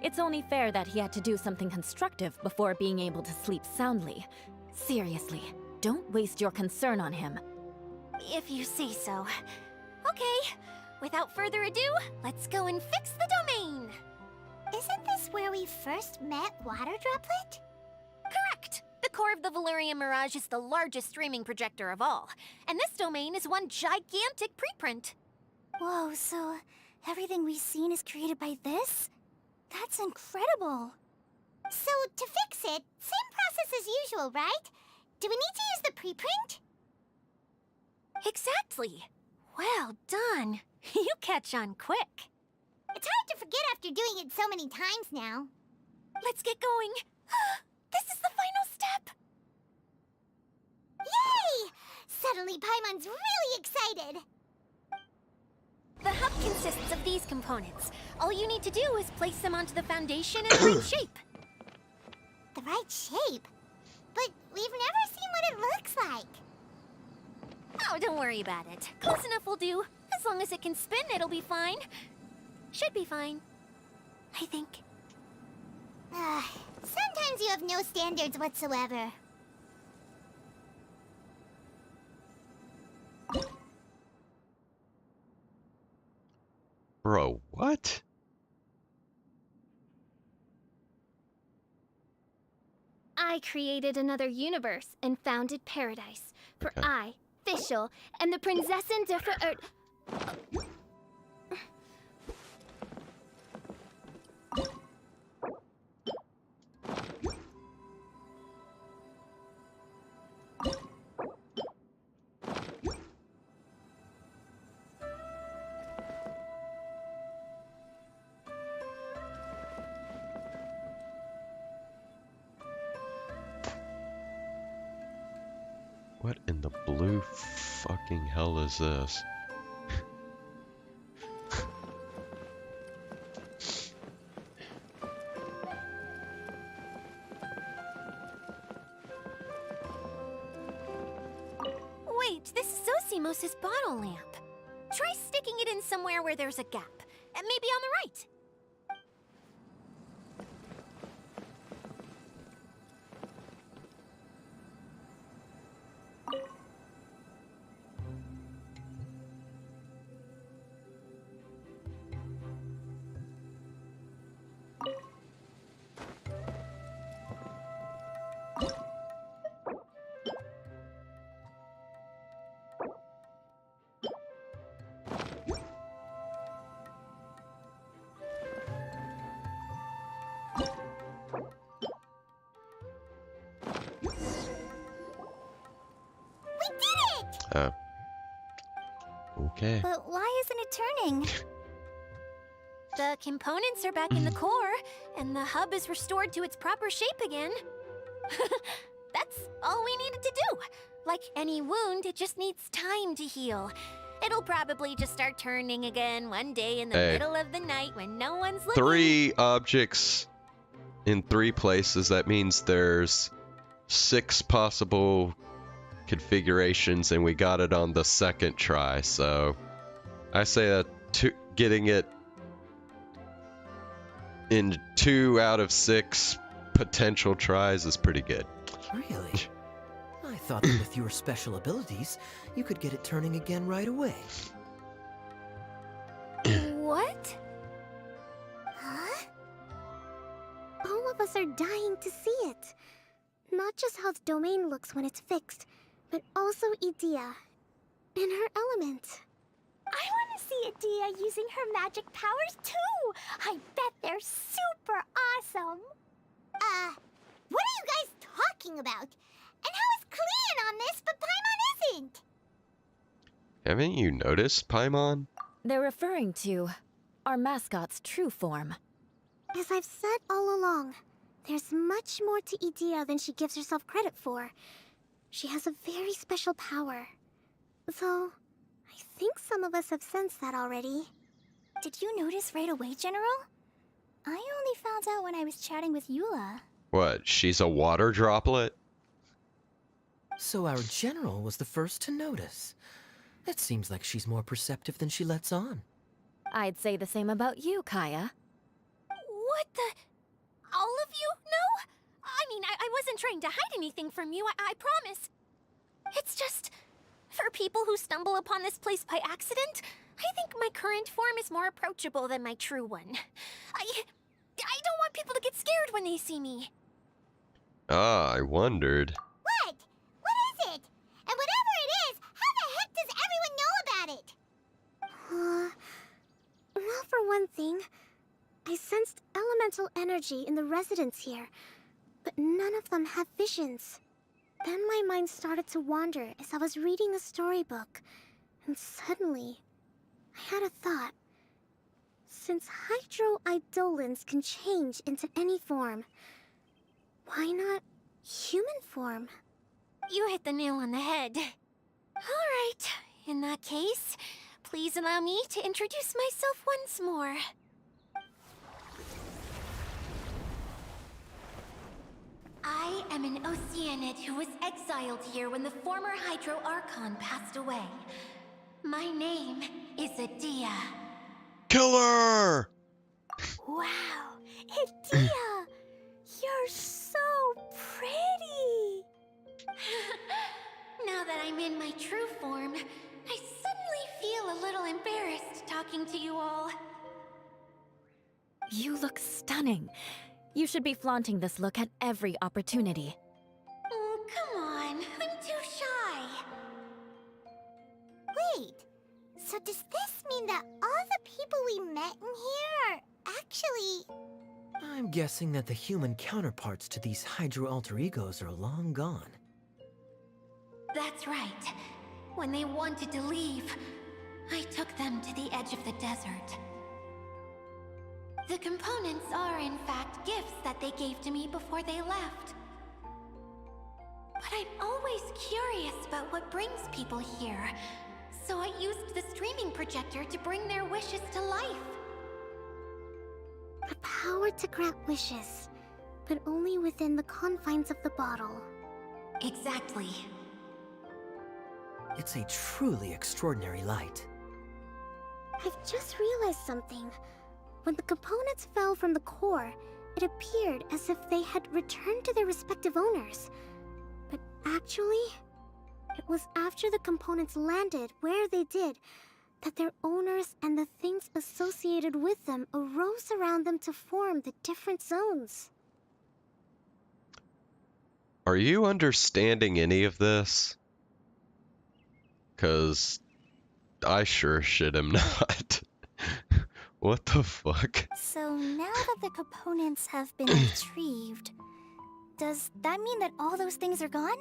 It's only fair that he had to do something constructive before being able to sleep soundly. Seriously, don't waste your concern on him. If you say so. Okay, without further ado, let's go and fix the domain! Isn't this where we first met Water Droplet? Correct! The core of the Valyrian Mirage is the largest streaming projector of all, and this domain is one gigantic preprint. Whoa, so everything we've seen is created by this? That's incredible. So, to fix it, same process as usual, right? Do we need to use the preprint? Exactly! Well done! You catch on quick. It's hard to forget after doing it so many times now. Let's get going. This is the final step. Yay! Suddenly Paimon's really excited. The hub consists of these components. All you need to do is place them onto the foundation in the right shape. The right shape? But we've never seen what it looks like. Oh, don't worry about it. Close enough will do. As long as it can spin, it'll be fine. Should be fine. I think. Sometimes you have no standards whatsoever. Bro, what? I created another universe and founded paradise. For Okay. I, Fischl, and the Prinzessin der Ver... What in the blue fucking hell is this? Wait, this is Zosimos' bottle lamp. Try sticking it in somewhere where there's a gap. And maybe on the right. We did it! Oh. Okay. But why isn't it turning? The components are back in the core, and the hub is restored to its proper shape again. That's all we needed to do. Like any wound, it just needs time to heal. It'll probably just start turning again one day in the Hey. middle of the night when no one's looking. 3 objects in 3 places. That means there's 6 possible configurations, and we got it on the second try. So I say that getting it in 2 out of 6 potential tries is pretty good. Really? I thought that with your special abilities, you could get it turning again right away. What? Huh? All of us are dying to see it. Not just how the domain looks when it's fixed, but also Idea. In her element. I want to see Adia using her magic powers too! I bet they're super awesome! What are you guys talking about? And how is Kleon on this, but Paimon isn't? Haven't you noticed, Paimon? They're referring to our mascot's true form. As I've said all along, there's much more to Idea than she gives herself credit for. She has a very special power. Though, I think some of us have sensed that already. Did you notice right away, General? I only found out when I was chatting with Eula. What, she's a water droplet? So our general was the first to notice. It seems like she's more perceptive than she lets on. I'd say the same about you, Kaeya. What the? All of you? No? I mean, I wasn't trying to hide anything from you, I promise. It's just, for people who stumble upon this place by accident, I think my current form is more approachable than my true one. I don't want people to get scared when they see me. Ah, I wondered. What? What is it? And whatever it is, how the heck does everyone know about it? Well, for one thing, I sensed elemental energy in the residents here, but none of them have visions. Then my mind started to wander as I was reading a storybook, and suddenly, I had a thought. Since hydroidolins can change into any form, why not human form? You hit the nail on the head. Alright, in that case, please allow me to introduce myself once more. I am an Oceanid who was exiled here when the former Hydro Archon passed away. My name is Adia. Killer! Wow, Adia! You're so pretty! Now that I'm in my true form, I suddenly feel a little embarrassed talking to you all. You look stunning. You should be flaunting this look at every opportunity. Oh, come on. I'm too shy. Wait, so does this mean that all the people we met in here are actually... I'm guessing that the human counterparts to these Hydro alter egos are long gone. That's right. When they wanted to leave, I took them to the edge of the desert. The components are, in fact, gifts that they gave to me before they left. But I'm always curious about what brings people here, so I used the streaming projector to bring their wishes to life. The power to grant wishes, but only within the confines of the bottle. Exactly. It's a truly extraordinary light. I've just realized something. When the components fell from the core, it appeared as if they had returned to their respective owners. But actually, it was after the components landed where they did that their owners and the things associated with them arose around them to form the different zones. Are you understanding any of this? 'Cause I sure shit am not. What the fuck? So now that the components have been retrieved, does that mean that all those things are gone?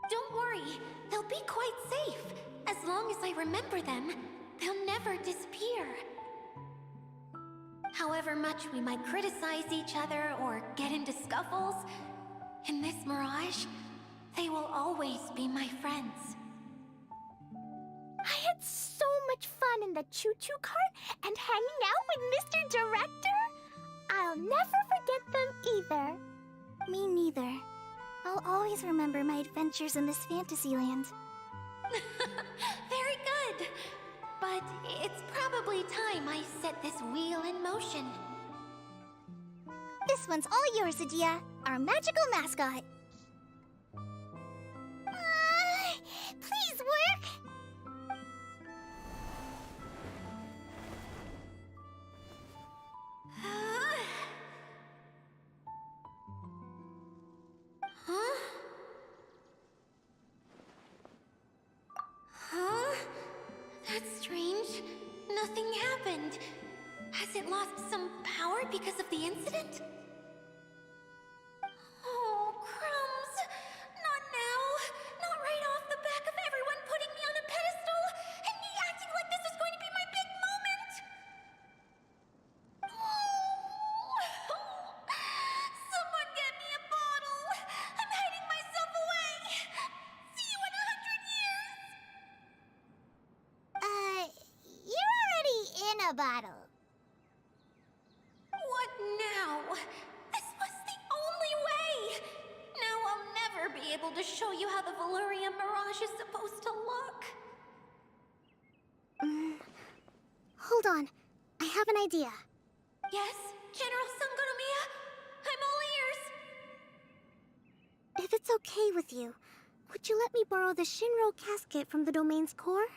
Don't worry, they'll be quite safe. As long as I remember them, they'll never disappear. However much we might criticize each other or get into scuffles, in this mirage, they will always be my friends. I had so much fun in the choo-choo cart and hanging out with Mr. Director. I'll never forget them either. Me neither. I'll always remember my adventures in this Fantasyland. Very good. But it's probably time I set this wheel in motion. This one's all yours, Adia, our magical mascot. Please work. Huh? Huh? That's strange. Nothing happened. Has it lost some power because of the incident? Oh, crumbs. Not now. Not right off the back of everyone putting me on a pedestal and me acting like this is going to be my big moment. Someone get me a bottle. I'm hiding myself away. See you in 100 years. You're already in a bottle. What now? This was the only way! Now I'll never be able to show you how the Valyria Mirage is supposed to look. Hold on. I have an idea. Yes, General Sangonomiya? I'm all ears! If it's okay with you, would you let me borrow the Shinro casket from the domain's core?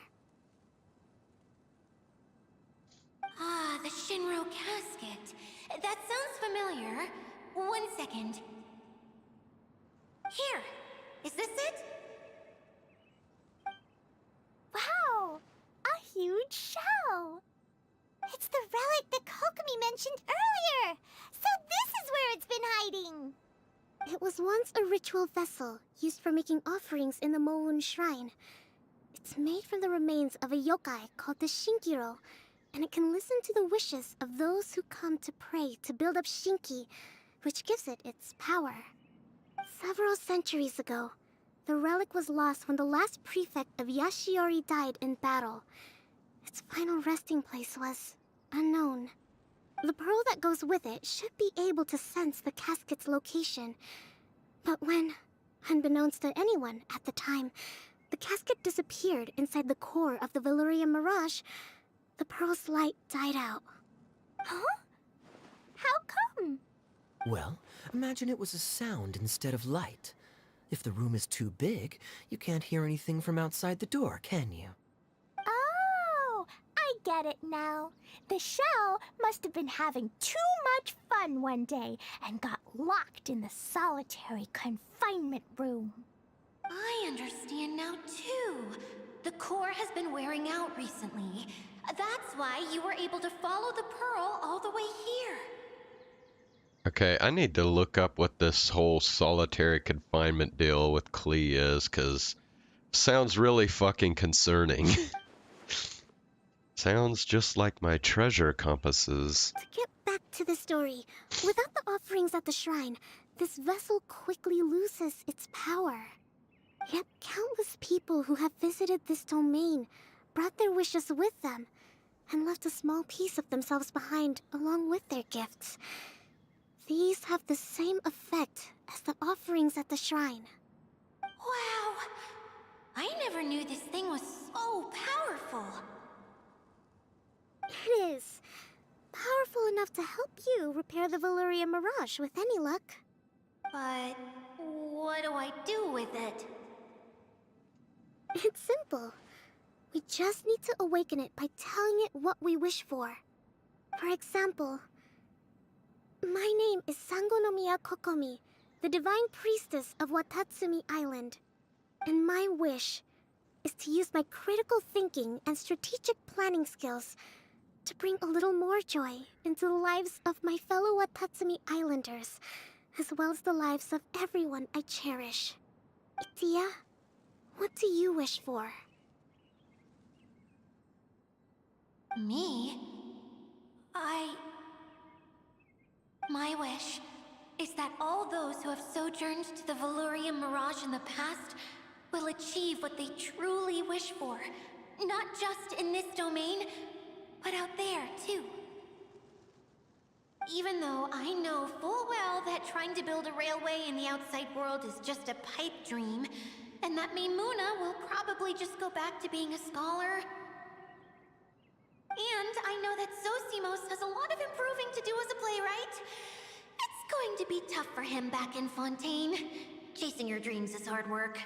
Ah, the Shinro casket. That sounds familiar. 1 second. Here. Is this it? Wow! A huge shell! It's the relic that Kokomi mentioned earlier! So this is where it's been hiding! It was once a ritual vessel used for making offerings in the Moon Shrine. It's made from the remains of a yokai called the Shinkiro, and it can listen to the wishes of those who come to pray to build up Shinki, which gives it its power. Several centuries ago, the relic was lost when the last prefect of Yashiori died in battle. Its final resting place was unknown. The pearl that goes with it should be able to sense the casket's location. But when, unbeknownst to anyone at the time, the casket disappeared inside the core of the Valerian Mirage, the pearl's light died out. Huh? How come? Well, imagine it was a sound instead of light. If the room is too big, you can't hear anything from outside the door, can you? Oh, I get it now. The shell must have been having too much fun one day and got locked in the solitary confinement room. I understand now, too. The core has been wearing out recently. That's why you were able to follow the pearl all the way here. Okay, I need to look up what this whole solitary confinement deal with Klee is, because sounds really fucking concerning. Sounds just like my treasure compasses. To get back to the story, without the offerings at the shrine, this vessel quickly loses its power. Yet countless people who have visited this domain brought their wishes with them and left a small piece of themselves behind along with their gifts. These have the same effect as the offerings at the shrine. Wow! I never knew this thing was so powerful. It is. Powerful enough to help you repair the Valerian Mirage with any luck. But what do I do with it? It's simple. We just need to awaken it by telling it what we wish for. For example, my name is Sangonomiya Kokomi, the divine priestess of Watatsumi Island. And my wish is to use my critical thinking and strategic planning skills to bring a little more joy into the lives of my fellow Watatsumi Islanders, as well as the lives of everyone I cherish. Itia, what do you wish for? Me? My wish is that all those who have sojourned to the Valerian Mirage in the past will achieve what they truly wish for. Not just in this domain, but out there, too. Even though I know full well that trying to build a railway in the outside world is just a pipe dream, and that Mimuna will probably just go back to being a scholar. And I know that Zosimos has a lot of improving to do as a playwright. It's going to be tough for him back in Fontaine. Chasing your dreams is hard work.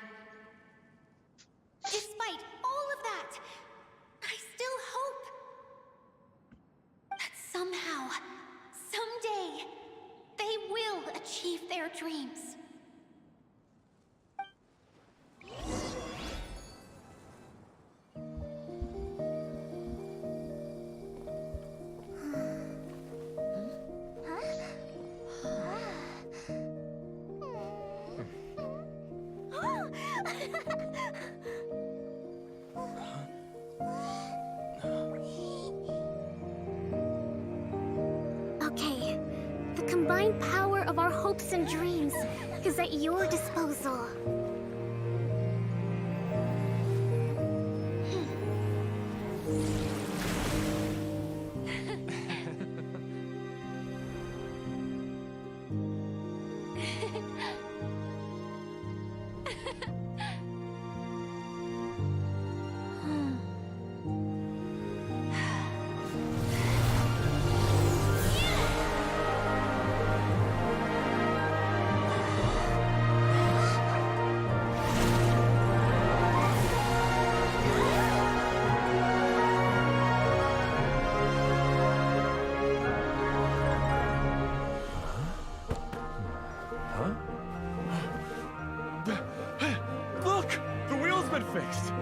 Despite all of that, I still hope that somehow, someday, they will achieve their dreams. Okay, the combined power of our hopes and dreams is at your disposal. Look! The wheel's been fixed!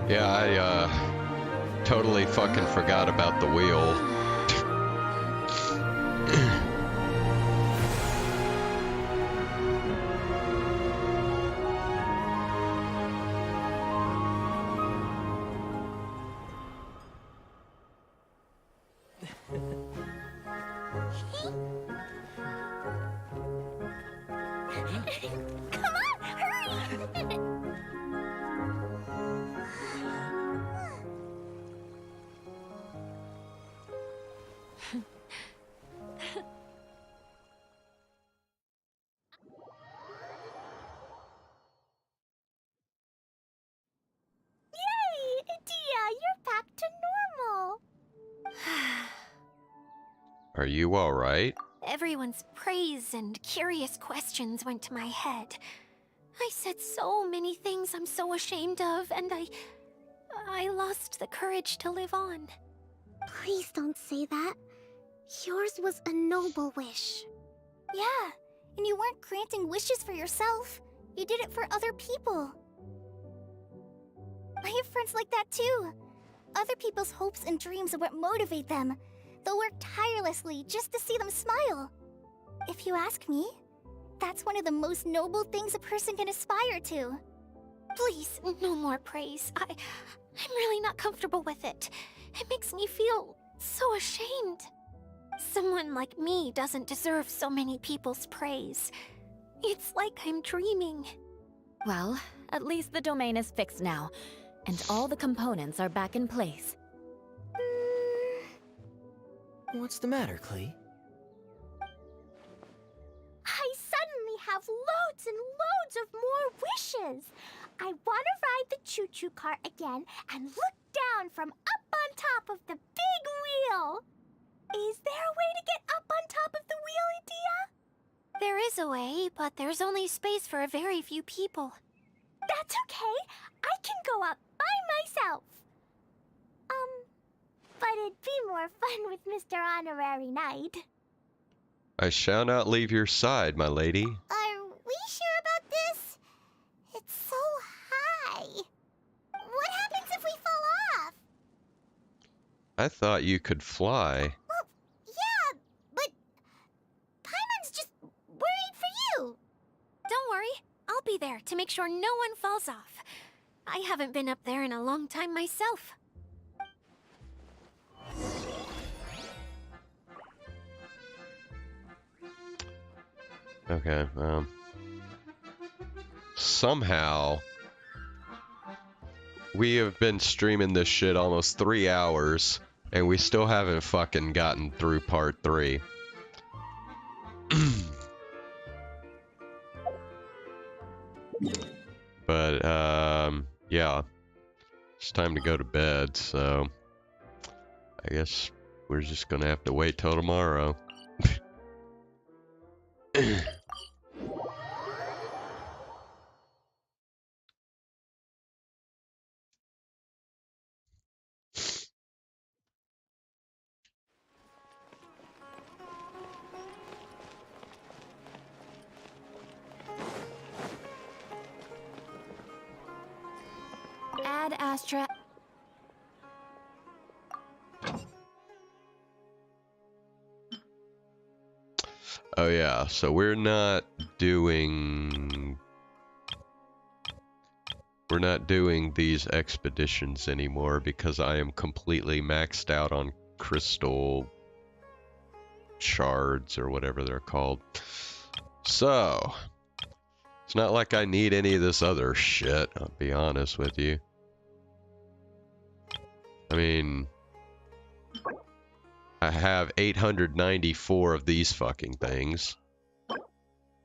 Yeah, totally fucking forgot about the wheel. Come on, hurry! Yay! Dia, you're back to normal. Are you alright? Everyone's praise and curious questions went to my head. I said so many things I'm so ashamed of, and I lost the courage to live on. Please don't say that. Yours was a noble wish. Yeah, and you weren't granting wishes for yourself. You did it for other people. I have friends like that too. Other people's hopes and dreams are what motivate them. They'll work tirelessly just to see them smile. If you ask me, that's one of the most noble things a person can aspire to. Please, no more praise. I'm really not comfortable with it. It makes me feel so ashamed. Someone like me doesn't deserve so many people's praise. It's like I'm dreaming. Well, at least the domain is fixed now, and all the components are back in place. What's the matter, Klee? I suddenly have loads and loads of more wishes. I want to ride the choo-choo cart again and look down from up on top of the big wheel. Is there a way to get up on top of the wheel, Dia? There is a way, but there's only space for a very few people. That's okay. I can go up by myself. But it'd be more fun with Mr. Honorary Knight. I shall not leave your side, my lady. Are we sure about this? It's so high. What happens if we fall off? I thought you could fly. Well, yeah, but Paimon's just worried for you. Don't worry, I'll be there to make sure no one falls off. I haven't been up there in a long time myself. Okay, somehow we have been streaming this shit almost 3 hours, and we still haven't fucking gotten through part 3. But, yeah. It's time to go to bed, so I guess we're just gonna have to wait till tomorrow. Ad Astra. Oh yeah, so we're not doing these expeditions anymore because I am completely maxed out on crystal shards or whatever they're called. So it's not like I need any of this other shit, I'll be honest with you. I mean, I have 894 of these fucking things.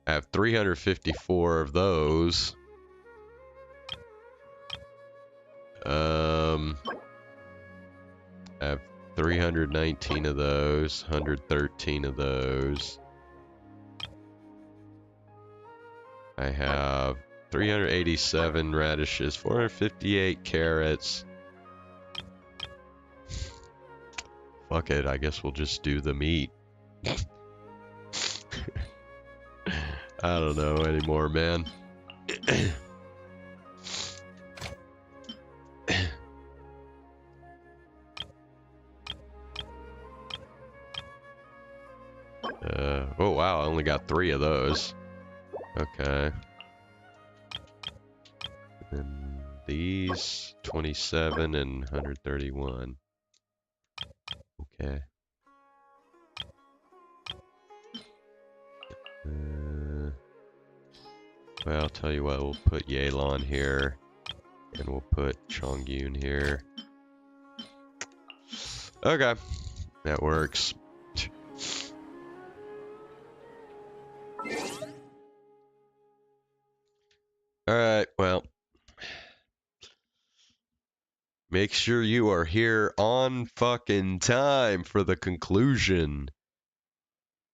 I have 354 of those. I have 319 of those, 113 of those. I have 387 radishes, 458 carrots. Fuck it, I guess we'll just do the meat. I don't know anymore, man. wow, I only got 3 of those. Okay. And these 27 and 131. Okay. Well, I'll tell you what, we'll put Yelan here. And we'll put Chongyun here. Okay. That works. Alright, well. Make sure you are here on fucking time for the conclusion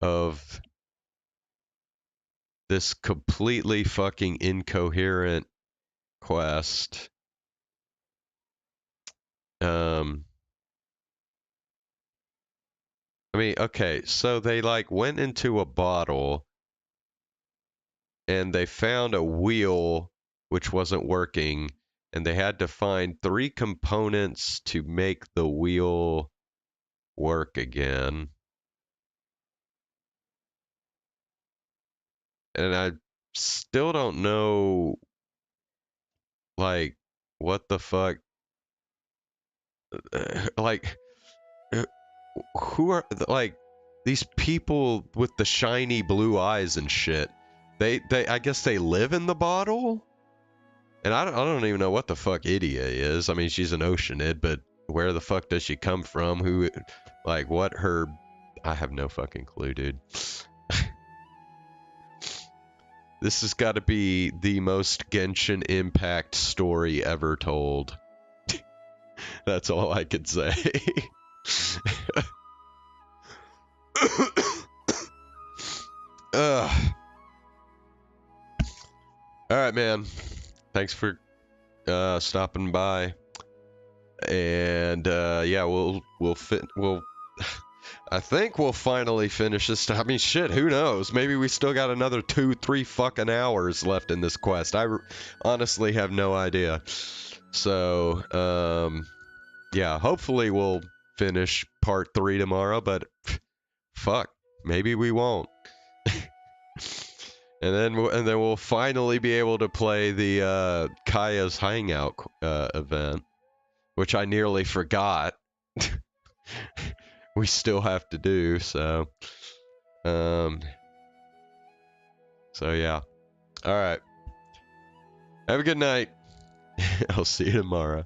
of this completely fucking incoherent quest. I mean, okay, so they like went into a bottle and they found a wheel which wasn't working, and they had to find 3 components to make the wheel work again. And I still don't know, like, what the fuck, like, who are, like, these people with the shiny blue eyes and shit? They I guess they live in the bottle? And I don't even know what the fuck Idia is. I mean, she's an Oceanid, but where the fuck does she come from? Who, like, what her... I have no fucking clue, dude. This has got to be the most Genshin Impact story ever told. That's all I could say. Alright, man. Thanks for stopping by. And yeah, we'll I think we'll finally finish this. I mean, shit, who knows? Maybe we still got another 2-3 fucking hours left in this quest. I honestly have no idea. So, yeah, hopefully we'll finish part 3 tomorrow, but fuck, maybe we won't. And then we'll finally be able to play the Kaeya's hangout event, which I nearly forgot. We still have to do, so yeah. All right. Have a good night. I'll see you tomorrow.